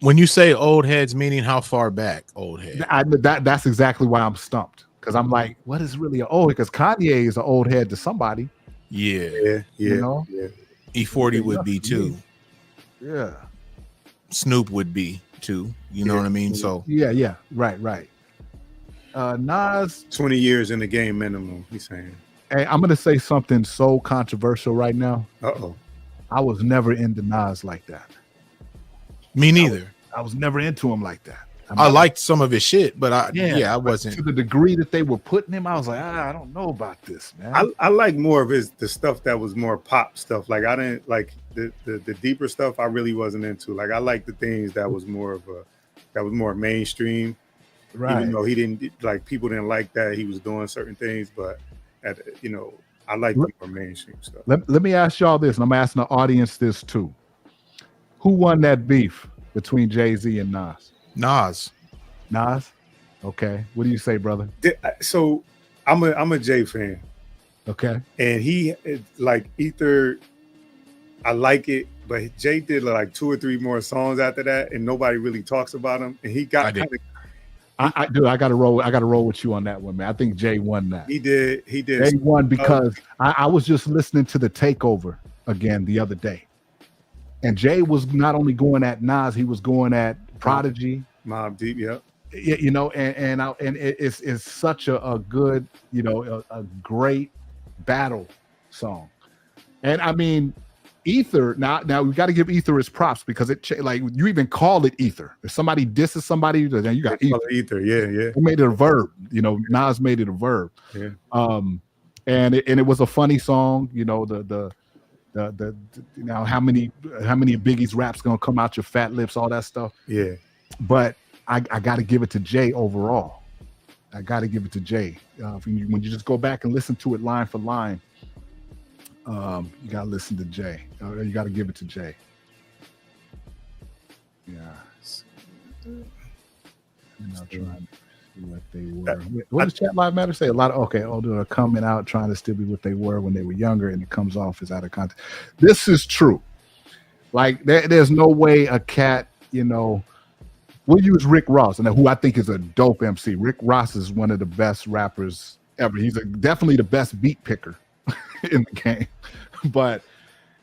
When you say old heads, meaning how far back old head? That's exactly why I'm stumped. Because I'm like, what is really an old? Because Kanye is an old head to somebody. Yeah. E40 would be too. Yeah. Snoop would be too. You know what I mean? So yeah. Right. Nas, 20 years in the game minimum. He's saying. Hey, I'm gonna say something so controversial right now. Uh-oh. I was never into Nas like that. Me neither. I was never into him like that. I liked some of his shit, but I wasn't to the degree that they were putting him. I was like, I don't know about this, man. I like more of the stuff that was more pop stuff. Like I didn't like the deeper stuff. I really wasn't into. Like I like the things that was more mainstream. Right. Even though he didn't like people didn't like that he was doing certain things, but I like the more mainstream stuff. Let me ask y'all this, and I'm asking the audience this too. Who won that beef between Jay-Z and Nas? Nas? Okay. What do you say, brother? So I'm a Jay fan. Okay. And he like either I like it, but Jay did like 2 or 3 more songs after that, and nobody really talks about him. And he got I gotta roll with you on that one, man. I think Jay won that. He did. Jay won because I was just listening to the Takeover again the other day. And Jay was not only going at Nas, he was going at Prodigy, Mobb Deep, yeah. You know, and it's such a good, you know, a great battle song. And I mean, Ether, now we got to give Ether his props because like you even call it Ether. If somebody disses somebody, then you got Ether. Ether, yeah. They made it a verb, you know. Nas made it a verb. Yeah. And it was a funny song, you know. The you know, how many of Biggie's raps gonna come out your fat lips, all that stuff. Yeah. But I got to give it to Jay overall. I got to give it to Jay. When you just go back and listen to it line for line, you got to listen to Jay. You got to give it to Jay. Yeah. I'm not trying to see what they were. What does Chat Live Matter say? A lot of they're coming out trying to still be what they were when they were younger, and it comes off as out of context. This is true. Like there's no way a cat, you know. We'll use Rick Ross, and who I think is a dope MC. Rick Ross is one of the best rappers ever. He's definitely the best beat picker in the game. But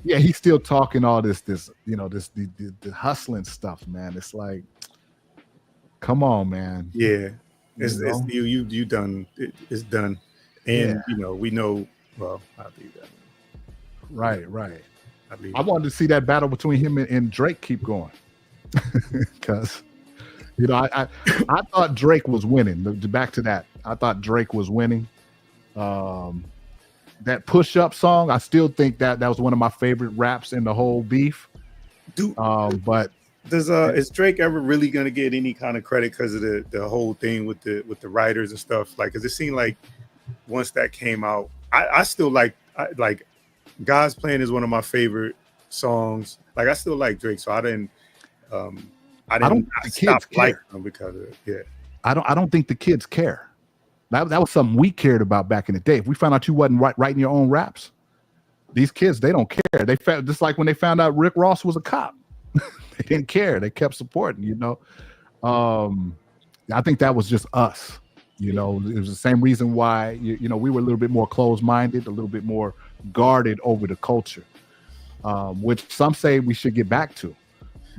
yeah, he's still talking all this, you know, the hustling stuff, man. It's like, come on, man. Yeah, it's you done. It's done, and you know we know. Well, I'll leave that. Right. I wanted to see that battle between him and Drake keep going, because. You know, I thought Drake was winning. Back to that, I thought Drake was winning. That push-up song, I still think that was one of my favorite raps in the whole beef. But is Drake ever really gonna get any kind of credit because of the whole thing with the writers and stuff? Like, because it seemed like once that came out, I still like God's Plan is one of my favorite songs. Like, I still like Drake, so I didn't stop liking them because of it. Yeah. I don't think the kids care. That was something we cared about back in the day. If we found out you wasn't writing your own raps, these kids, they don't care. They felt just like when they found out Rick Ross was a cop. They didn't care. They kept supporting, you know. I think that was just us. You know, it was the same reason why you know we were a little bit more closed-minded, a little bit more guarded over the culture, which some say we should get back to.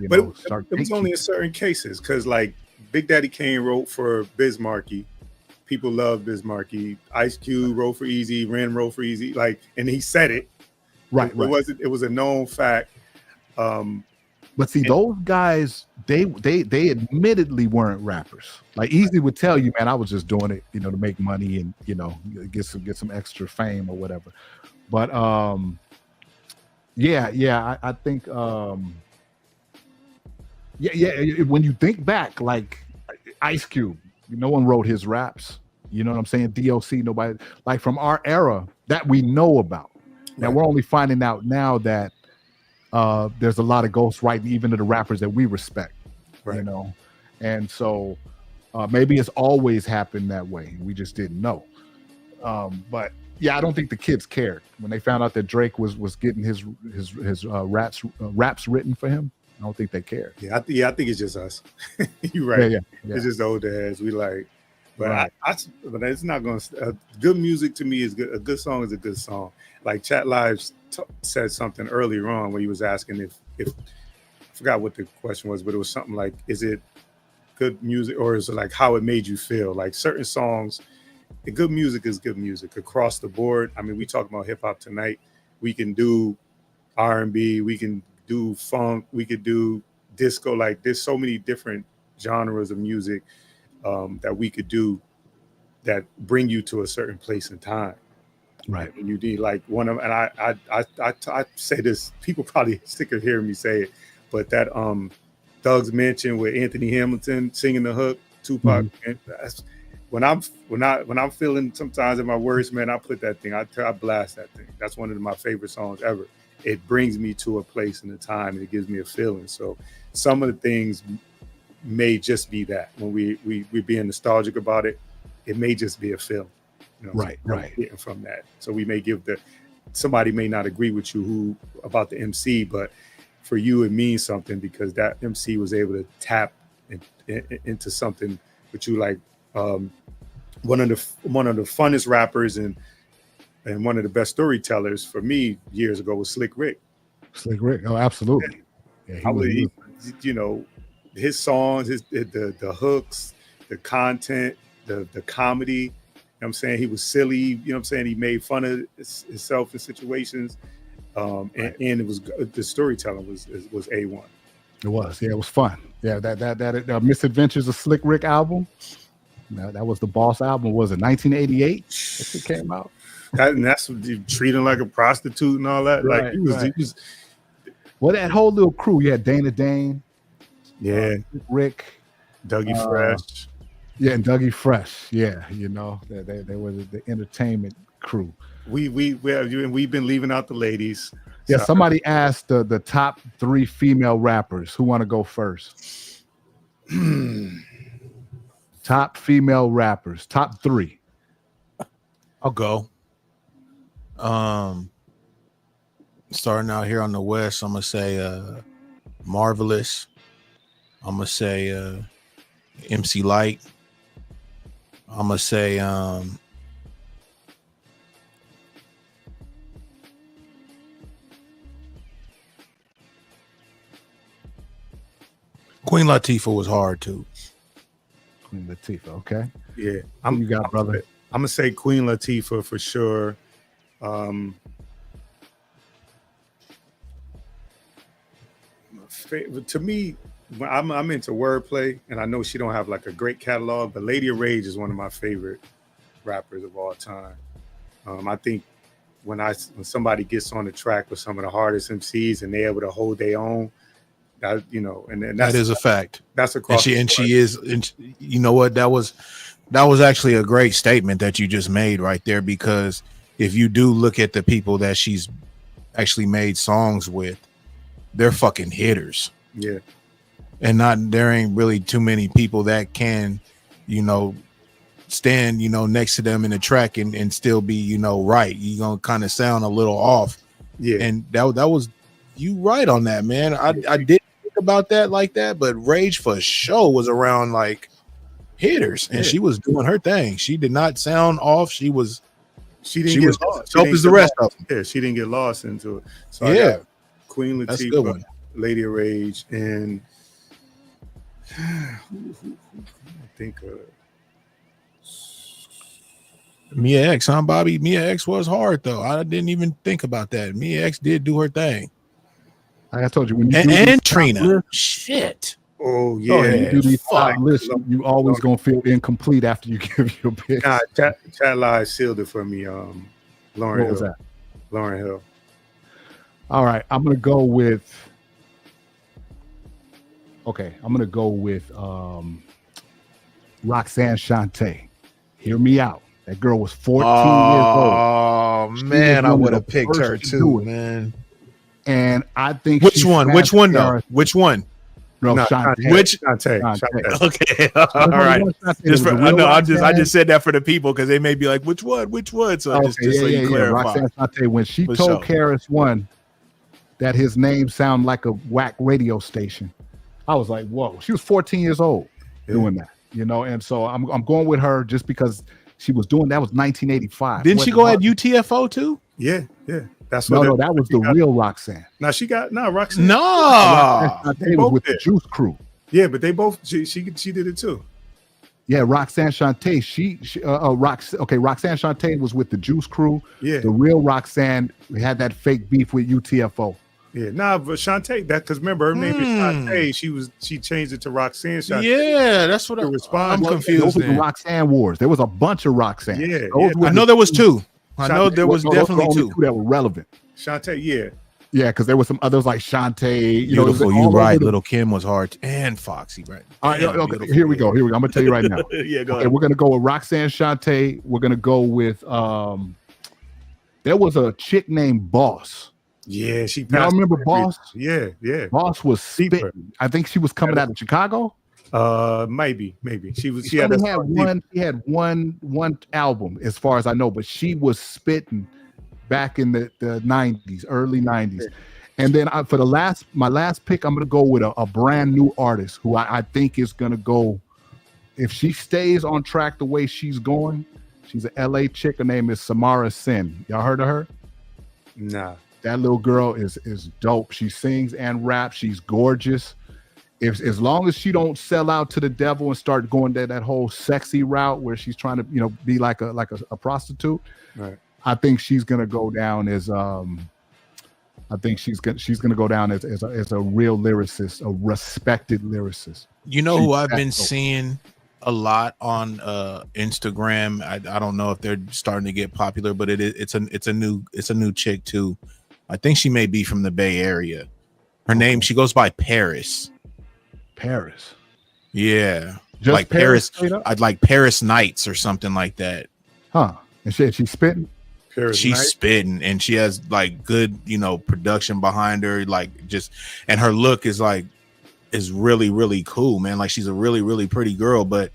But it was only in certain cases, because like Big Daddy Kane wrote for Biz Markie. People love Biz Markie. Ice Cube wrote for Easy, Ren wrote for Easy. Like, and he said it. Right. It was a known fact. But see, those guys, they admittedly weren't rappers. Like Easy would tell you, man, I was just doing it, you know, to make money and, you know, get some extra fame or whatever. But I think when you think back, like Ice Cube, no one wrote his raps. You know what I'm saying? DOC, nobody, like from our era that we know about. Now we're only finding out now that there's a lot of ghostwriting, even to the rappers that we respect, you know? And so maybe it's always happened that way. We just didn't know. But yeah, I don't think the kids cared when they found out that Drake was getting his raps written for him. I don't think they cared. Yeah, I think it's just us. You're right. Yeah. It's just old heads. We like, but Right. but it's not going to. Good music to me is good. A good song is a good song. Like Chat Live said something earlier on when he was asking if I forgot what the question was, but it was something like, is it good music or is it like how it made you feel? Like certain songs, good music is good music across the board. I mean, we talk about hip hop tonight. We can do R&B. We can do funk, we could do disco. Like there's so many different genres of music that we could do that bring you to a certain place in time. Right. And you need like one of, and I say this, people probably sick of hearing me say it, but that Doug's Mansion with Anthony Hamilton singing the hook, Tupac. And that's when I'm feeling sometimes in my worst, man, I put that thing, I blast that thing. That's one of my favorite songs ever. It brings me to a place in a time and it gives me a feeling. So some of the things may just be that when we're being nostalgic about it, it may just be a feeling. You know, right. Getting from that. So we may give somebody may not agree with you about the MC, but for you it means something because that MC was able to tap into something with you, like one of the funnest rappers and one of the best storytellers for me years ago was Slick Rick. Slick Rick, oh, absolutely. Yeah, you know, his songs, the hooks, the content, the comedy. You know what I'm saying? He was silly. You know what I'm saying? He made fun of himself in situations. And it was the storytelling was A1. It was, yeah, it was fun. Yeah, that Misadventures of Slick Rick album. That was the Boss album. Was it 1988? It came out. That's what you treat him like a prostitute and all that. Right, like he was. Well, that whole little crew. You had Dana Dane. Yeah, Rick, Dougie Fresh. Yeah, and Dougie Fresh. Yeah, you know, they were the entertainment crew. We've been leaving out the ladies. Yeah, somebody asked the top 3 female rappers. Who want to go first? Top female rappers. Top 3. I'll go. Starting out here on the West, I'm gonna say Marvelous. I'm gonna say MC Light. I'm gonna say Queen Latifah was hard too. Queen Latifah, okay. Yeah. You got, brother? I'm gonna say Queen Latifah for sure. To me, I'm into wordplay, and I know she don't have like a great catalog, but Lady of Rage is one of my favorite rappers of all time. I think when somebody gets on the track with some of the hardest MCs and they're able to hold their own, that, you know, and that's, that is a fact. That's across. And she is, and you know what? That was actually a great statement that you just made right there, because if you do look at the people that she's actually made songs with, they're fucking hitters. Yeah. And there ain't really too many people that can, you know, stand, you know, next to them in the track and still be, you know, right. You're gonna kind of sound a little off. Yeah. And that was you right on that, man. I didn't think about that like that, but Rage for sure was around like hitters, and she was doing her thing. She did not sound off. She was lost. Dope as the rest of them. Yeah, she didn't get lost into it. So yeah. Queen Latifah, Lady of Rage, and I think Mia X, huh, Bobby? Mia X was hard though. I didn't even think about that. Mia X did do her thing. Like I told you, when you and Trina. Shit. Oh yeah. You do these top lists, you always gonna feel incomplete after you give your pick. Nah, Chat Live sealed it for me. Lauryn Hill. Was that? Lauryn Hill. All right, I'm gonna go with Roxanne Shante. Hear me out. That girl was 14 years old. Oh man, I would have picked her too, man. And I think Which one though? Which one? No, Shante. Which Shante. Okay, all right. I just said that for the people because they may be like, which one? So just so you clarify. Roxanne Shante, when she told Karis One that his name sounded like a whack radio station, I was like, whoa. She was 14 years old doing that, you know. And so I'm going with her just because she was doing that. Was 1985. Didn't she go at UTFO too? Yeah. That's what. No, that was the real Roxanne. Now she got Roxanne. No, Roxanne was with the Juice Crew. Yeah, but they both she did it too. Yeah, Roxanne Shante. Roxanne Shante was with the Juice Crew. Yeah, the real Roxanne had that fake beef with UTFO. Yeah, but Shante, because remember her name is Shante. She changed it to Roxanne Shante. Yeah, that's what I'm confused. Those were the Roxanne wars. There was a bunch of Roxanne. Yeah, I know there was two. I know there was definitely two that were relevant. Shante, yeah. Yeah, because there were some others like Shante. Beautiful, you right. Little Kim was hard. And Foxy, right? All right, okay, here we go. I'm going to tell you right now. Yeah, go ahead. We're going to go with Roxanne Shante. We're going to go with, there was a chick named Boss. Yeah, she passed. Y'all remember Boss? Yeah. Boss was spitting. I think she was coming out of Chicago. Maybe. She had one album as far as I know, but she was spitting back in the 90s, early 90s. And then for my last pick, I'm gonna go with a brand new artist who I think is gonna go, if she stays on track the way she's going. She's an LA chick. Her name is Samara Sin. Y'all heard of her? Nah. That little girl is dope. She sings and raps. She's gorgeous. if as long as she don't sell out to the devil and start going that whole sexy route where she's trying to, you know, be like a prostitute, Right. I think she's gonna go down as I think she's gonna go down as a real lyricist, a respected lyricist. You know who I've been seeing a lot on Instagram. I don't know if they're starting to get popular, but it's a new chick too. I think she may be from the Bay Area. Her name, she goes by Paris. Paris. Yeah. Just like Paris. I'd like Paris Nights or something like that. Huh. And she's spitting. She's spitting, and she has like good, you know, production behind her, like just, and her look is really, really cool, man. Like she's a really, really pretty girl, but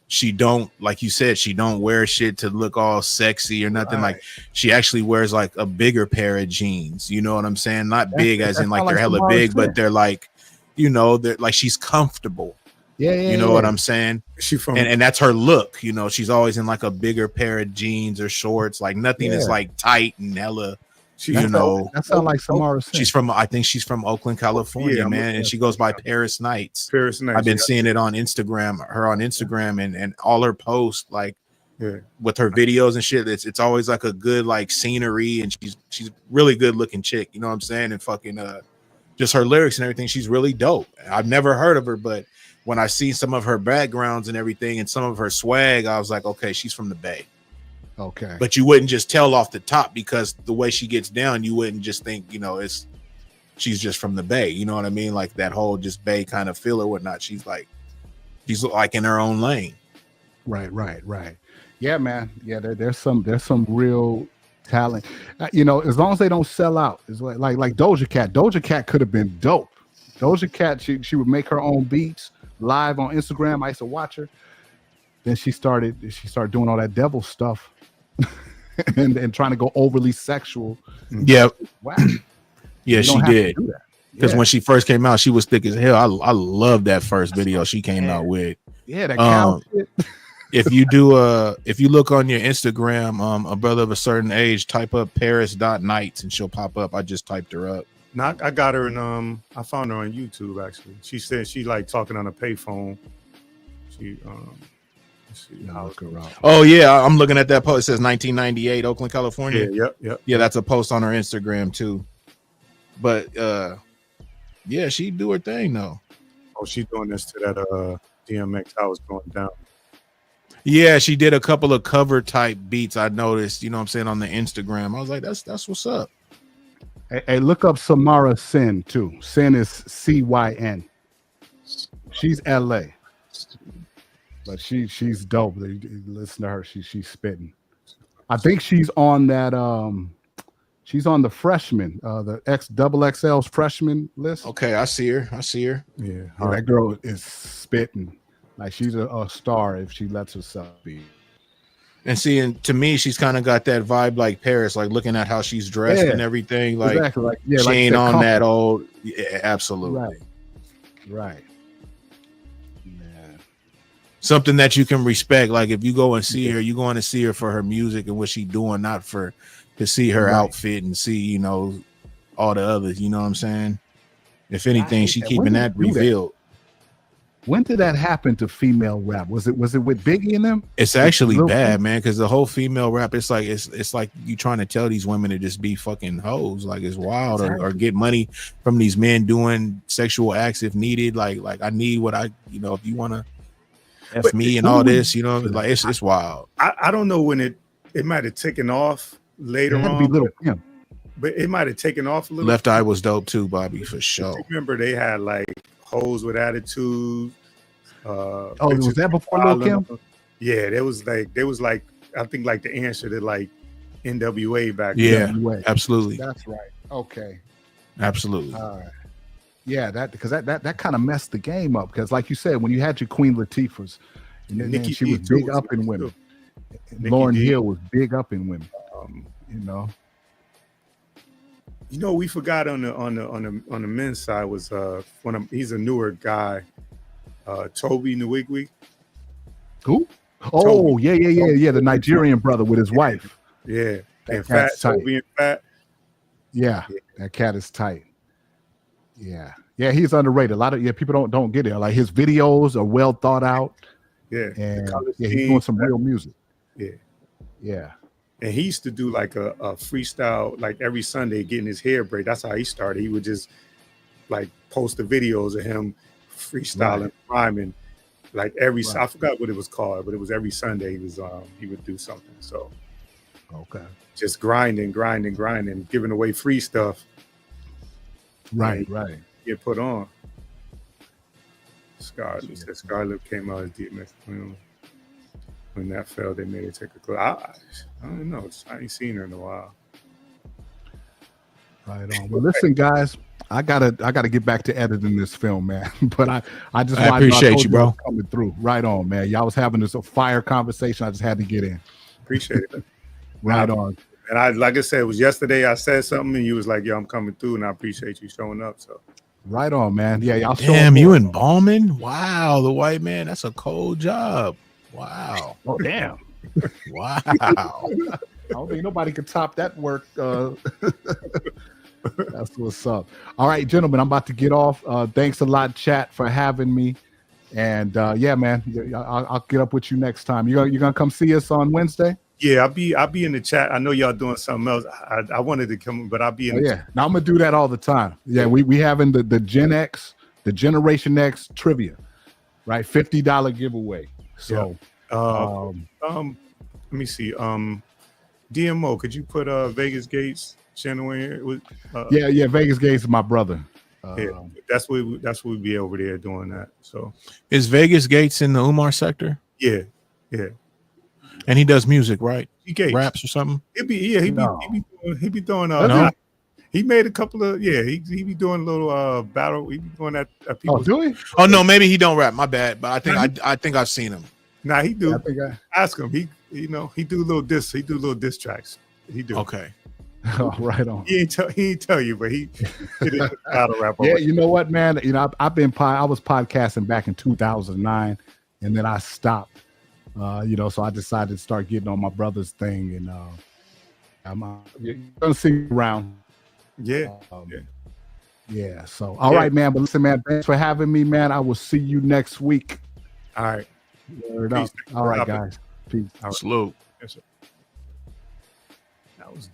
she don't, like you said, she don't wear shit to look all sexy or nothing. Right. Like she actually wears like a bigger pair of jeans. You know what I'm saying? Not big as in like they're hella big, but they're like, you know, they're like, she's comfortable. Yeah, you know what I'm saying? She from and that's her look. You know, she's always in like a bigger pair of jeans or shorts. Like nothing is like tight and hella. That sounds like Samara Sin. I think she's from Oakland, California, man, and she goes by Paris Nights. Paris Nights. I've been seeing it on Instagram, and all her posts, like with her videos and shit. It's always like a good like scenery, and she's really good looking chick. You know what I'm saying? And fucking just her lyrics and everything. She's really dope. I've never heard of her, but when I see some of her backgrounds and everything and some of her swag, I was like, okay, she's from the Bay. Okay. But you wouldn't just tell off the top, because the way she gets down, you wouldn't just think, you know, she's just from the Bay. You know what I mean? Like that whole just Bay kind of feel or whatnot. She's like in her own lane. Right. Yeah, man. Yeah, there's some real talent. You know, as long as they don't sell out. It's like Doja Cat. Doja Cat could have been dope. Doja Cat, she would make her own beats live on Instagram. I used to watch her. Then she started doing all that devil stuff and trying to go overly sexual. Yeah. Wow. Yeah, she did. Because when she first came out, she was thick as hell. I love that first video she came out with. Yeah, that cow shit. if you look on your Instagram, a brother of a certain age, type up Paris.nights and she'll pop up. I just typed her up. No, I got her in I found her on YouTube actually. She said she like talking on a payphone. She let's see how oh yeah, I'm looking at that post. It says 1998 Oakland, California. Yep. Yeah, that's a post on her Instagram too. But yeah, she do her thing though. Oh, she's doing this to that DMX house going down. Yeah, she did a couple of cover type beats. I noticed, you know what I'm saying, on the Instagram. I was like, that's what's up. Hey, look up Samara Sin too. Sin is CYN. She's LA, but she's dope. Listen to her. She's spitting. I think she's on that. She's on the freshman, the XXXL's freshman list. Okay, I see her. Yeah, that girl is spitting. Like she's a star if she lets herself be. And see, and to me, she's kind of got that vibe like Paris, like looking at how she's dressed and everything. Like, exactly. She ain't on that old. Yeah, absolutely. Right. Something that you can respect. Like if you go and see her, you're going to see her for her music and what she's doing, not to see her outfit and see, you know, all the others. You know what I'm saying? If anything, she keeping that revealed. When did that happen to female rap? Was it with Biggie and them? It's actually bad, man, because the whole female rap, it's like you trying to tell these women to just be fucking hoes. Like it's wild, or get money from these men doing sexual acts if needed. Like I need what I, you know, if you want to F me and all this, you know, like it's wild. I don't know when it might have taken off later on. But it might have taken off a little. Left Eye was dope too, Bobby, for sure. Remember they had like hoes with attitude. Was that before Lil Kim? Yeah, there was like I think like the answer to like NWA back then. NWA. Absolutely. That's right. Okay. Absolutely. Yeah, that kind of messed the game up, because like you said, when you had your Queen Latifahs, and she was big up in women. Lauryn Hill was big up in women. You know, we forgot on the men's side was he's a newer guy, Toby Nwigwe. Who? Oh, yeah, the Nigerian brother with his wife. Yeah, and Fat Toby and Fat. Yeah, that cat is tight. Yeah, Yeah, he's underrated. A lot of people don't get it. Like his videos are well thought out. Yeah, And he's doing some real music. Yeah, yeah. And he used to do like a freestyle like every Sunday, getting his hair braided. That's how he started. He would just like post the videos of him freestyling, rhyming, like every. I forgot what it was called, but it was every Sunday. He would do something. So okay, just grinding, giving away free stuff. Right. Get put on. Scarlet came out as DMX. When that failed, they made it take a clip. I don't know. I ain't seen her in a while. Right on. Well, listen, guys, I gotta get back to editing this film, man. But I just appreciate you, bro. Coming through. Right on, man. Y'all was having this fire conversation. I just had to get in. Appreciate it. Right on. And like I said, it was yesterday. I said something, and you was like, "Yo, I'm coming through," and I appreciate you showing up. So. Right on, man. Yeah, y'all. Damn, you embalming? Wow, the white man. That's a cold job. Wow. Oh, damn. Wow. I don't think nobody could top that work. That's what's up. All right, gentlemen, I'm about to get off. Thanks a lot, chat, for having me. And yeah, man, I'll get up with you next time. You're gonna come see us on Wednesday? Yeah, I'll be in the chat. I know y'all doing something else. I wanted to come, but I'll be in. Yeah, now I'm gonna do that all the time. Yeah, we having the Gen X, the Generation X trivia, right? $50 giveaway. So, let me see. DMO, could you put Vegas Gates channel in here? Yeah, Vegas Gates is my brother. Yeah, that's what we be over there doing that. So, is Vegas Gates in the Umar sector? Yeah. And he does music, right? He raps or something. He be doing. He made a couple of he be doing a little battle. He be doing that. Oh, do he? Oh no, maybe he don't rap. My bad, but I think I've seen him. Nah, he do. Ask him. He do little diss tracks. He do. Okay. Oh, right on. He ain't tell you, but he did battle rap. Yeah, you know what, man? I was podcasting back in 2009, and then I stopped. So I decided to start getting on my brother's thing, and you're gonna see me around. Yeah. Yeah. So all right, man. But listen, man, thanks for having me, man. I will see you next week. All right. All right, guys. Peace. Salute. Yes, sir. That was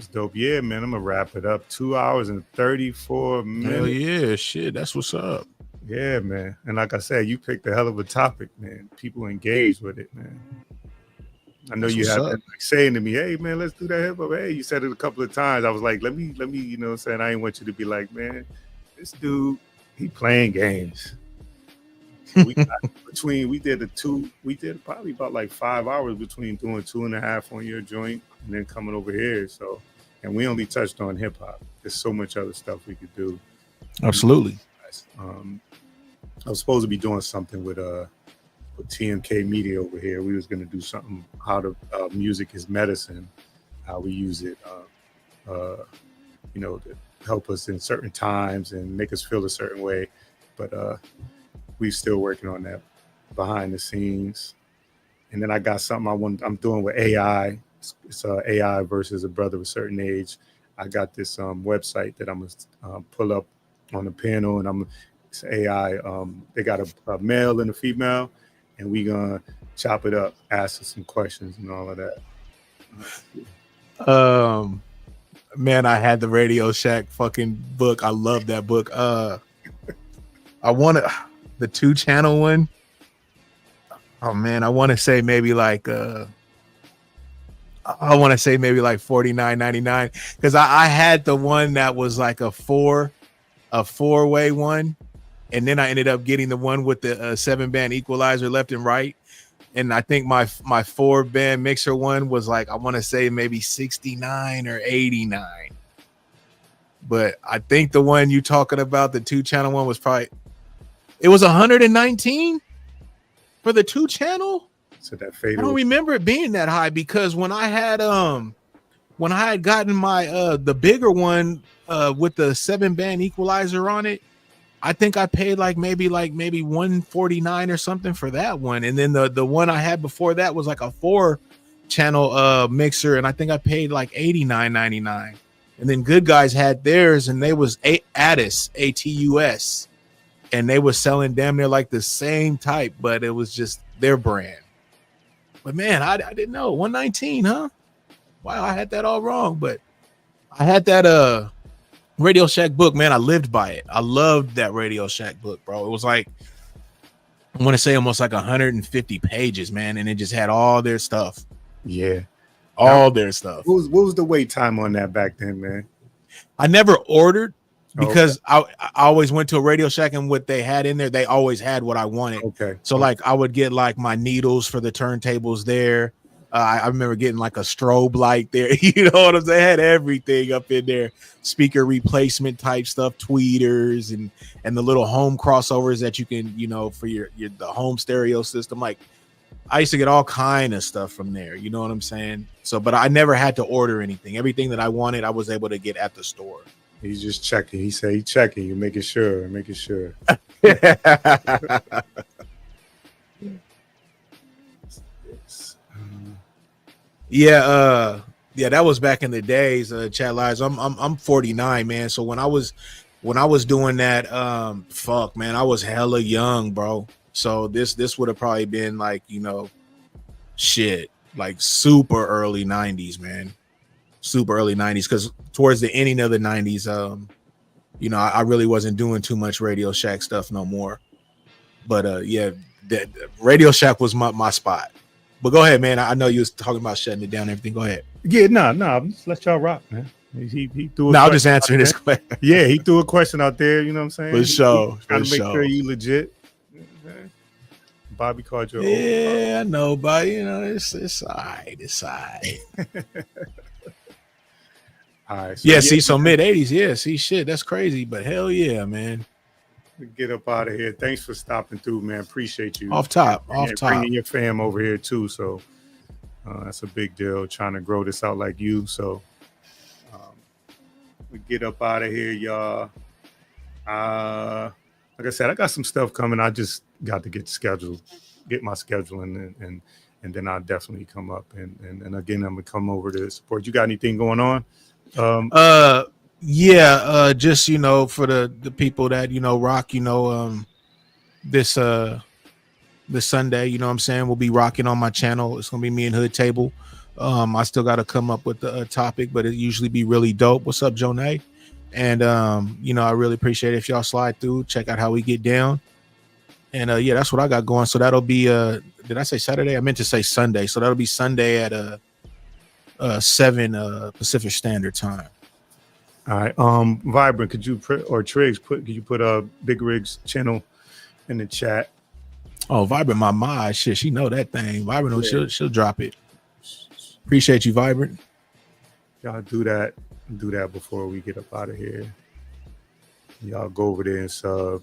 dope. Yeah, man. I'm gonna wrap it up. 2 hours and 34 minutes. Hell yeah, shit. That's what's up. Yeah, man. And like I said, you picked a hell of a topic, man. People engage with it, man. I know you have like saying to me, "Hey, man, let's do that hip hop." Hey, you said it a couple of times. I was like, "Let me," you know what I'm saying? I didn't want you to be like, "Man, this dude, he playing games." So we did probably about like 5 hours between doing 2.5 on your joint and then coming over here. So, and we only touched on hip hop. There's so much other stuff we could do. Absolutely. I was supposed to be doing something with TMK Media over here. We was going to do something how the music is medicine, how we use it, to help us in certain times and make us feel a certain way. But we're still working on that behind the scenes. And then I got something I'm doing with AI. It's AI versus a brother of a certain age. I got this website that I'm gonna pull up on the panel, and it's AI. They got a male and a female, and we gonna chop it up, ask us some questions and all of that. Man, I had the Radio Shack fucking book. I love that book. I wanted the 2-channel one. Oh man, I want to say maybe like $49.99 because I had the one that was like a four-way one, and then I ended up getting the one with the 7-band equalizer left and right, and I think my 4-band mixer one was like, I want to say maybe 69 or 89, but I think the one you talking about, the 2-channel one, was probably, it was 119 for the 2-channel. So that fatal. I don't remember it being that high because when I had gotten my the bigger one with the 7-band equalizer on it, I think I paid maybe 149 or something for that one. And then the one I had before that was like a 4-channel mixer, and I think I paid like $89.99. And then Good Guys had theirs, and they was Atus, ATUS, and they were selling damn near like the same type, but it was just their brand. But man, I didn't know 119, huh? Wow, I had that all wrong. But I had that Radio Shack book, man. I lived by it. I loved that Radio Shack book, bro. It was like, I want to say almost like 150 pages, man, and it just had all their stuff. Yeah, all their stuff. What was the wait time on that back then, man? I never ordered because I always went to a Radio Shack, and what they had in there, they always had what I wanted. Okay. So like I would get like my needles for the turntables there. I remember getting like a strobe light there. You know what I'm saying? They had everything up in there. Speaker replacement type stuff, tweeters, and the little home crossovers that you can, you know, for your the home stereo system. Like I used to get all kind of stuff from there. You know what I'm saying? So, but I never had to order anything. Everything that I wanted, I was able to get at the store. He's just checking. He said he's checking. You making sure. Yeah, that was back in the days. Chat Lives. I'm 49, man. So when I was doing that, fuck, man, I was hella young, bro. So this would have probably been like, you know, shit, like super early 90s, man. Super early 90s, because towards the ending of the 90s, you know, I really wasn't doing too much Radio Shack stuff no more. But yeah, the Radio Shack was my spot. But go ahead, man. I know you was talking about shutting it down and everything. Go ahead. Yeah, no, just let y'all rock, man. He threw. No, I'm just answering this question. Yeah, he threw a question out there. You know what I'm saying? For sure. Trying to make sure you legit. Bobby called you. Yeah, I know, but you know, it's all right. It's all right. All right. So yeah, see, so mid 80s. Yeah, see, shit, that's crazy. But hell yeah, man. Get up out of here. Thanks for stopping through, man. Appreciate you. Off top. Bringing your fam over here too. So that's a big deal. Trying to grow this out like you. So we get up out of here, y'all. Like I said, I got some stuff coming. I just got to get my schedule, and then I'll definitely come up and again I'm gonna come over to support. You got anything going on? Yeah, just, you know, for the people that, you know, rock, you know, this Sunday, you know what I'm saying, we'll be rocking on my channel. It's gonna be me and Hood Table. I still got to come up with the topic, but it usually be really dope. What's up, Jonay? And you know, I really appreciate it if y'all slide through, check out how we get down. And yeah, that's what I got going. So that'll be did I say Saturday? I meant to say Sunday. So that'll be Sunday at 7 Pacific Standard Time. All right. Vibrant, could you Triggs could you put Big Rig's channel in the chat? Oh, Vibrant, my shit, she know that thing. Vibrant, yeah. she'll drop it. Appreciate you, Vibrant. Y'all do that before we get up out of here. Y'all go over there and sub.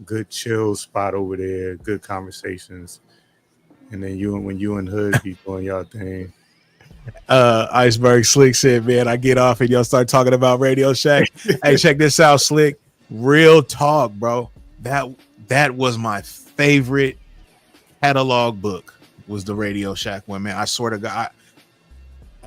Good chill spot over there. Good conversations. And then when you and Hood be doing y'all thing. Iceberg Slick said, man, I get off and y'all start talking about Radio Shack. Hey, check this out, Slick. Real talk, bro. That was my favorite catalog book, was the Radio Shack one, man. I swear to God,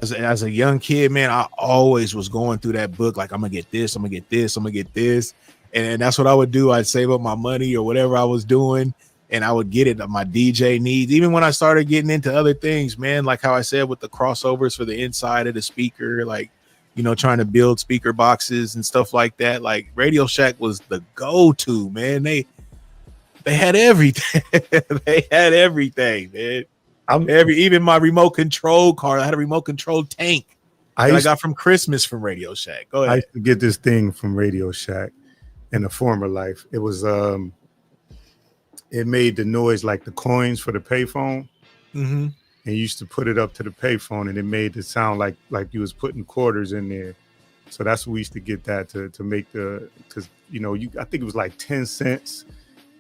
as a young kid, man, I always was going through that book like, I'm gonna get this, I'm gonna get this, I'm gonna get this. And that's what I would do. I'd save up my money or whatever I was doing, and I would get it my DJ needs. Even when I started getting into other things, man, like how I said with the crossovers for the inside of the speaker, like, you know, trying to build speaker boxes and stuff like that. Like Radio Shack was the go-to, man. They had everything. They had everything, man. Even my remote control car. I had a remote control tank I got from Christmas from Radio Shack. Go ahead. I used to get this thing from Radio Shack in a former life. It was it made the noise like the coins for the payphone. Mm-hmm. And you used to put it up to the payphone, and it made it sound like you was putting quarters in there. So that's what we used to get that to make because you know, I think it was like 10 cents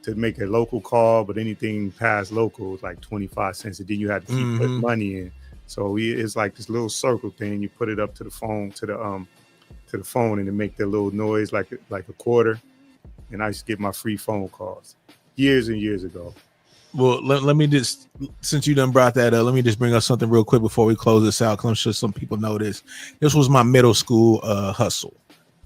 to make a local call, but anything past local was like 25 cents, and then you had to keep putting money in. So it's like this little circle thing. You put it up to the phone, to the phone, and it make that little noise like a quarter. And I used to get my free phone calls years and years ago. Well, let me just, since you done brought that up, let me just bring up something real quick before we close this out, because I'm sure some people know this. This was my middle school hustle.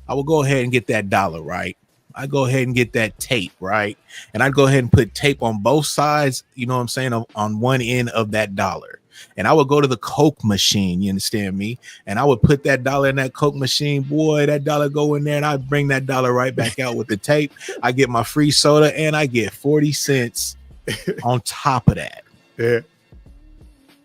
I would go ahead and get that dollar, right? I'd go ahead and get that tape, right? And I'd go ahead and put tape on both sides, you know what I'm saying, on one end of that dollar. And I would go to the Coke machine, you understand me? And I would put that dollar in that Coke machine. Boy, that dollar go in there, and I'd bring that dollar right back out with the tape. I get my free soda, and I get 40 cents on top of that. Yeah.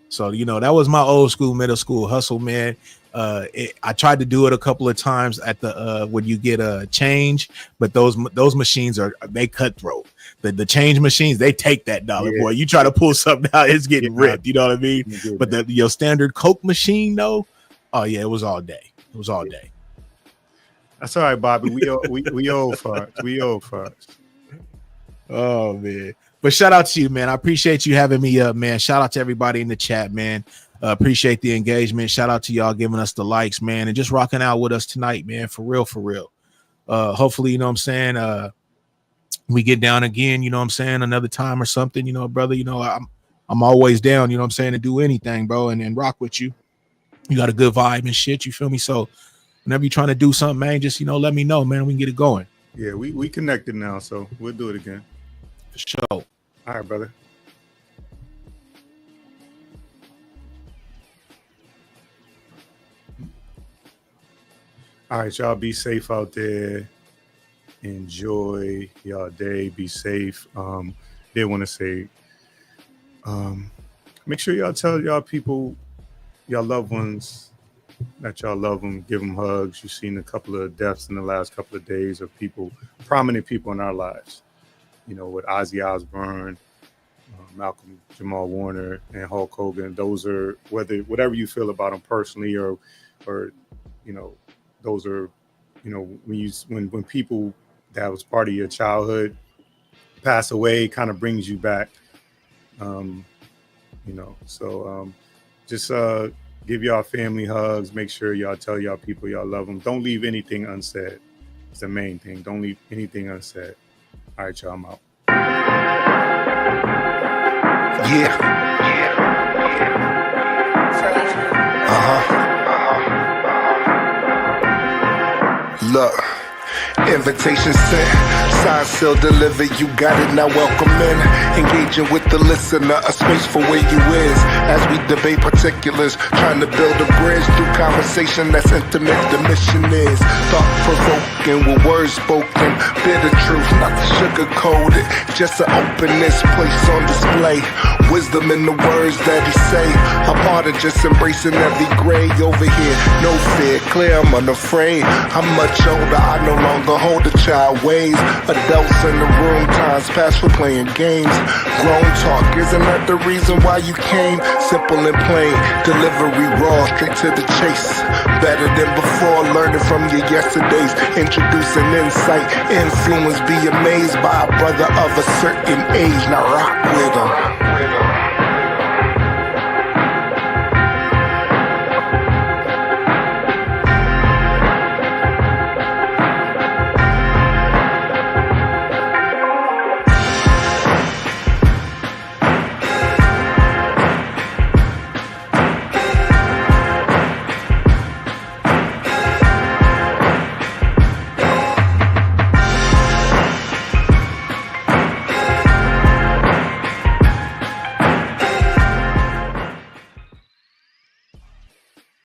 So, you know, that was my old school, middle school hustle, man. I tried to do it a couple of times at the when you get a change, but those machines they cutthroat. The change machines, they take that dollar, boy. You try to pull something out, it's getting ripped. You know what I mean? But your standard Coke machine, though, oh yeah, it was all day. It was all day. That's all right, Bobby. We old farts. We old farts. Oh man. But shout out to you, man. I appreciate you having me up, man. Shout out to everybody in the chat, man. Appreciate the engagement. Shout out to y'all giving us the likes, man, and just rocking out with us tonight, man. For real, for real. Hopefully, you know what I'm saying, we get down again, you know what I'm saying, another time or something, you know, brother. You know, I'm always down, you know what I'm saying, to do anything, bro, and rock with you. You got a good vibe and shit, you feel me? So whenever you're trying to do something, man, just, you know, let me know, man. We can get it going. Yeah, we connected now, so we'll do it again. For sure. All right, brother. All right, y'all be safe out there. Enjoy y'all day. Be safe. Did want to say, make sure y'all tell y'all people, y'all loved ones, that y'all love them. Give them hugs. You've seen a couple of deaths in the last couple of days of people, prominent people in our lives. You know, with Ozzy Osbourne, Malcolm Jamal Warner, and Hulk Hogan. Those are, whatever you feel about them personally, or you know, those are, you know, when people that was part of your childhood pass away, kind of brings you back. You know, so just give y'all family hugs. Make sure y'all tell y'all people y'all love them. Don't leave anything unsaid. It's the main thing. Don't leave anything unsaid. All right, y'all, I'm out. Yeah. Look, invitation sent, signed, sealed, delivered. You got it, now welcome in. Engaging with the listener, a space for where you is. As we debate particulars, trying to build a bridge through conversation that's intimate. The mission is thought-provoking with words spoken. Bitter truth, not to sugarcoat it. Just an openness placed on display. Wisdom in the words that he say. A part of just embracing every gray over here. No fear, clear, I'm unafraid. I'm much older, I no longer hold a child ways. Adults in the room, times past for playing games. Grown talk, isn't that the reason why you came? Simple and plain, delivery raw, straight to the chase. Better than before, learning from your yesterdays. Introducing insight, influence, be amazed by a brother of a certain age. Now rock with him.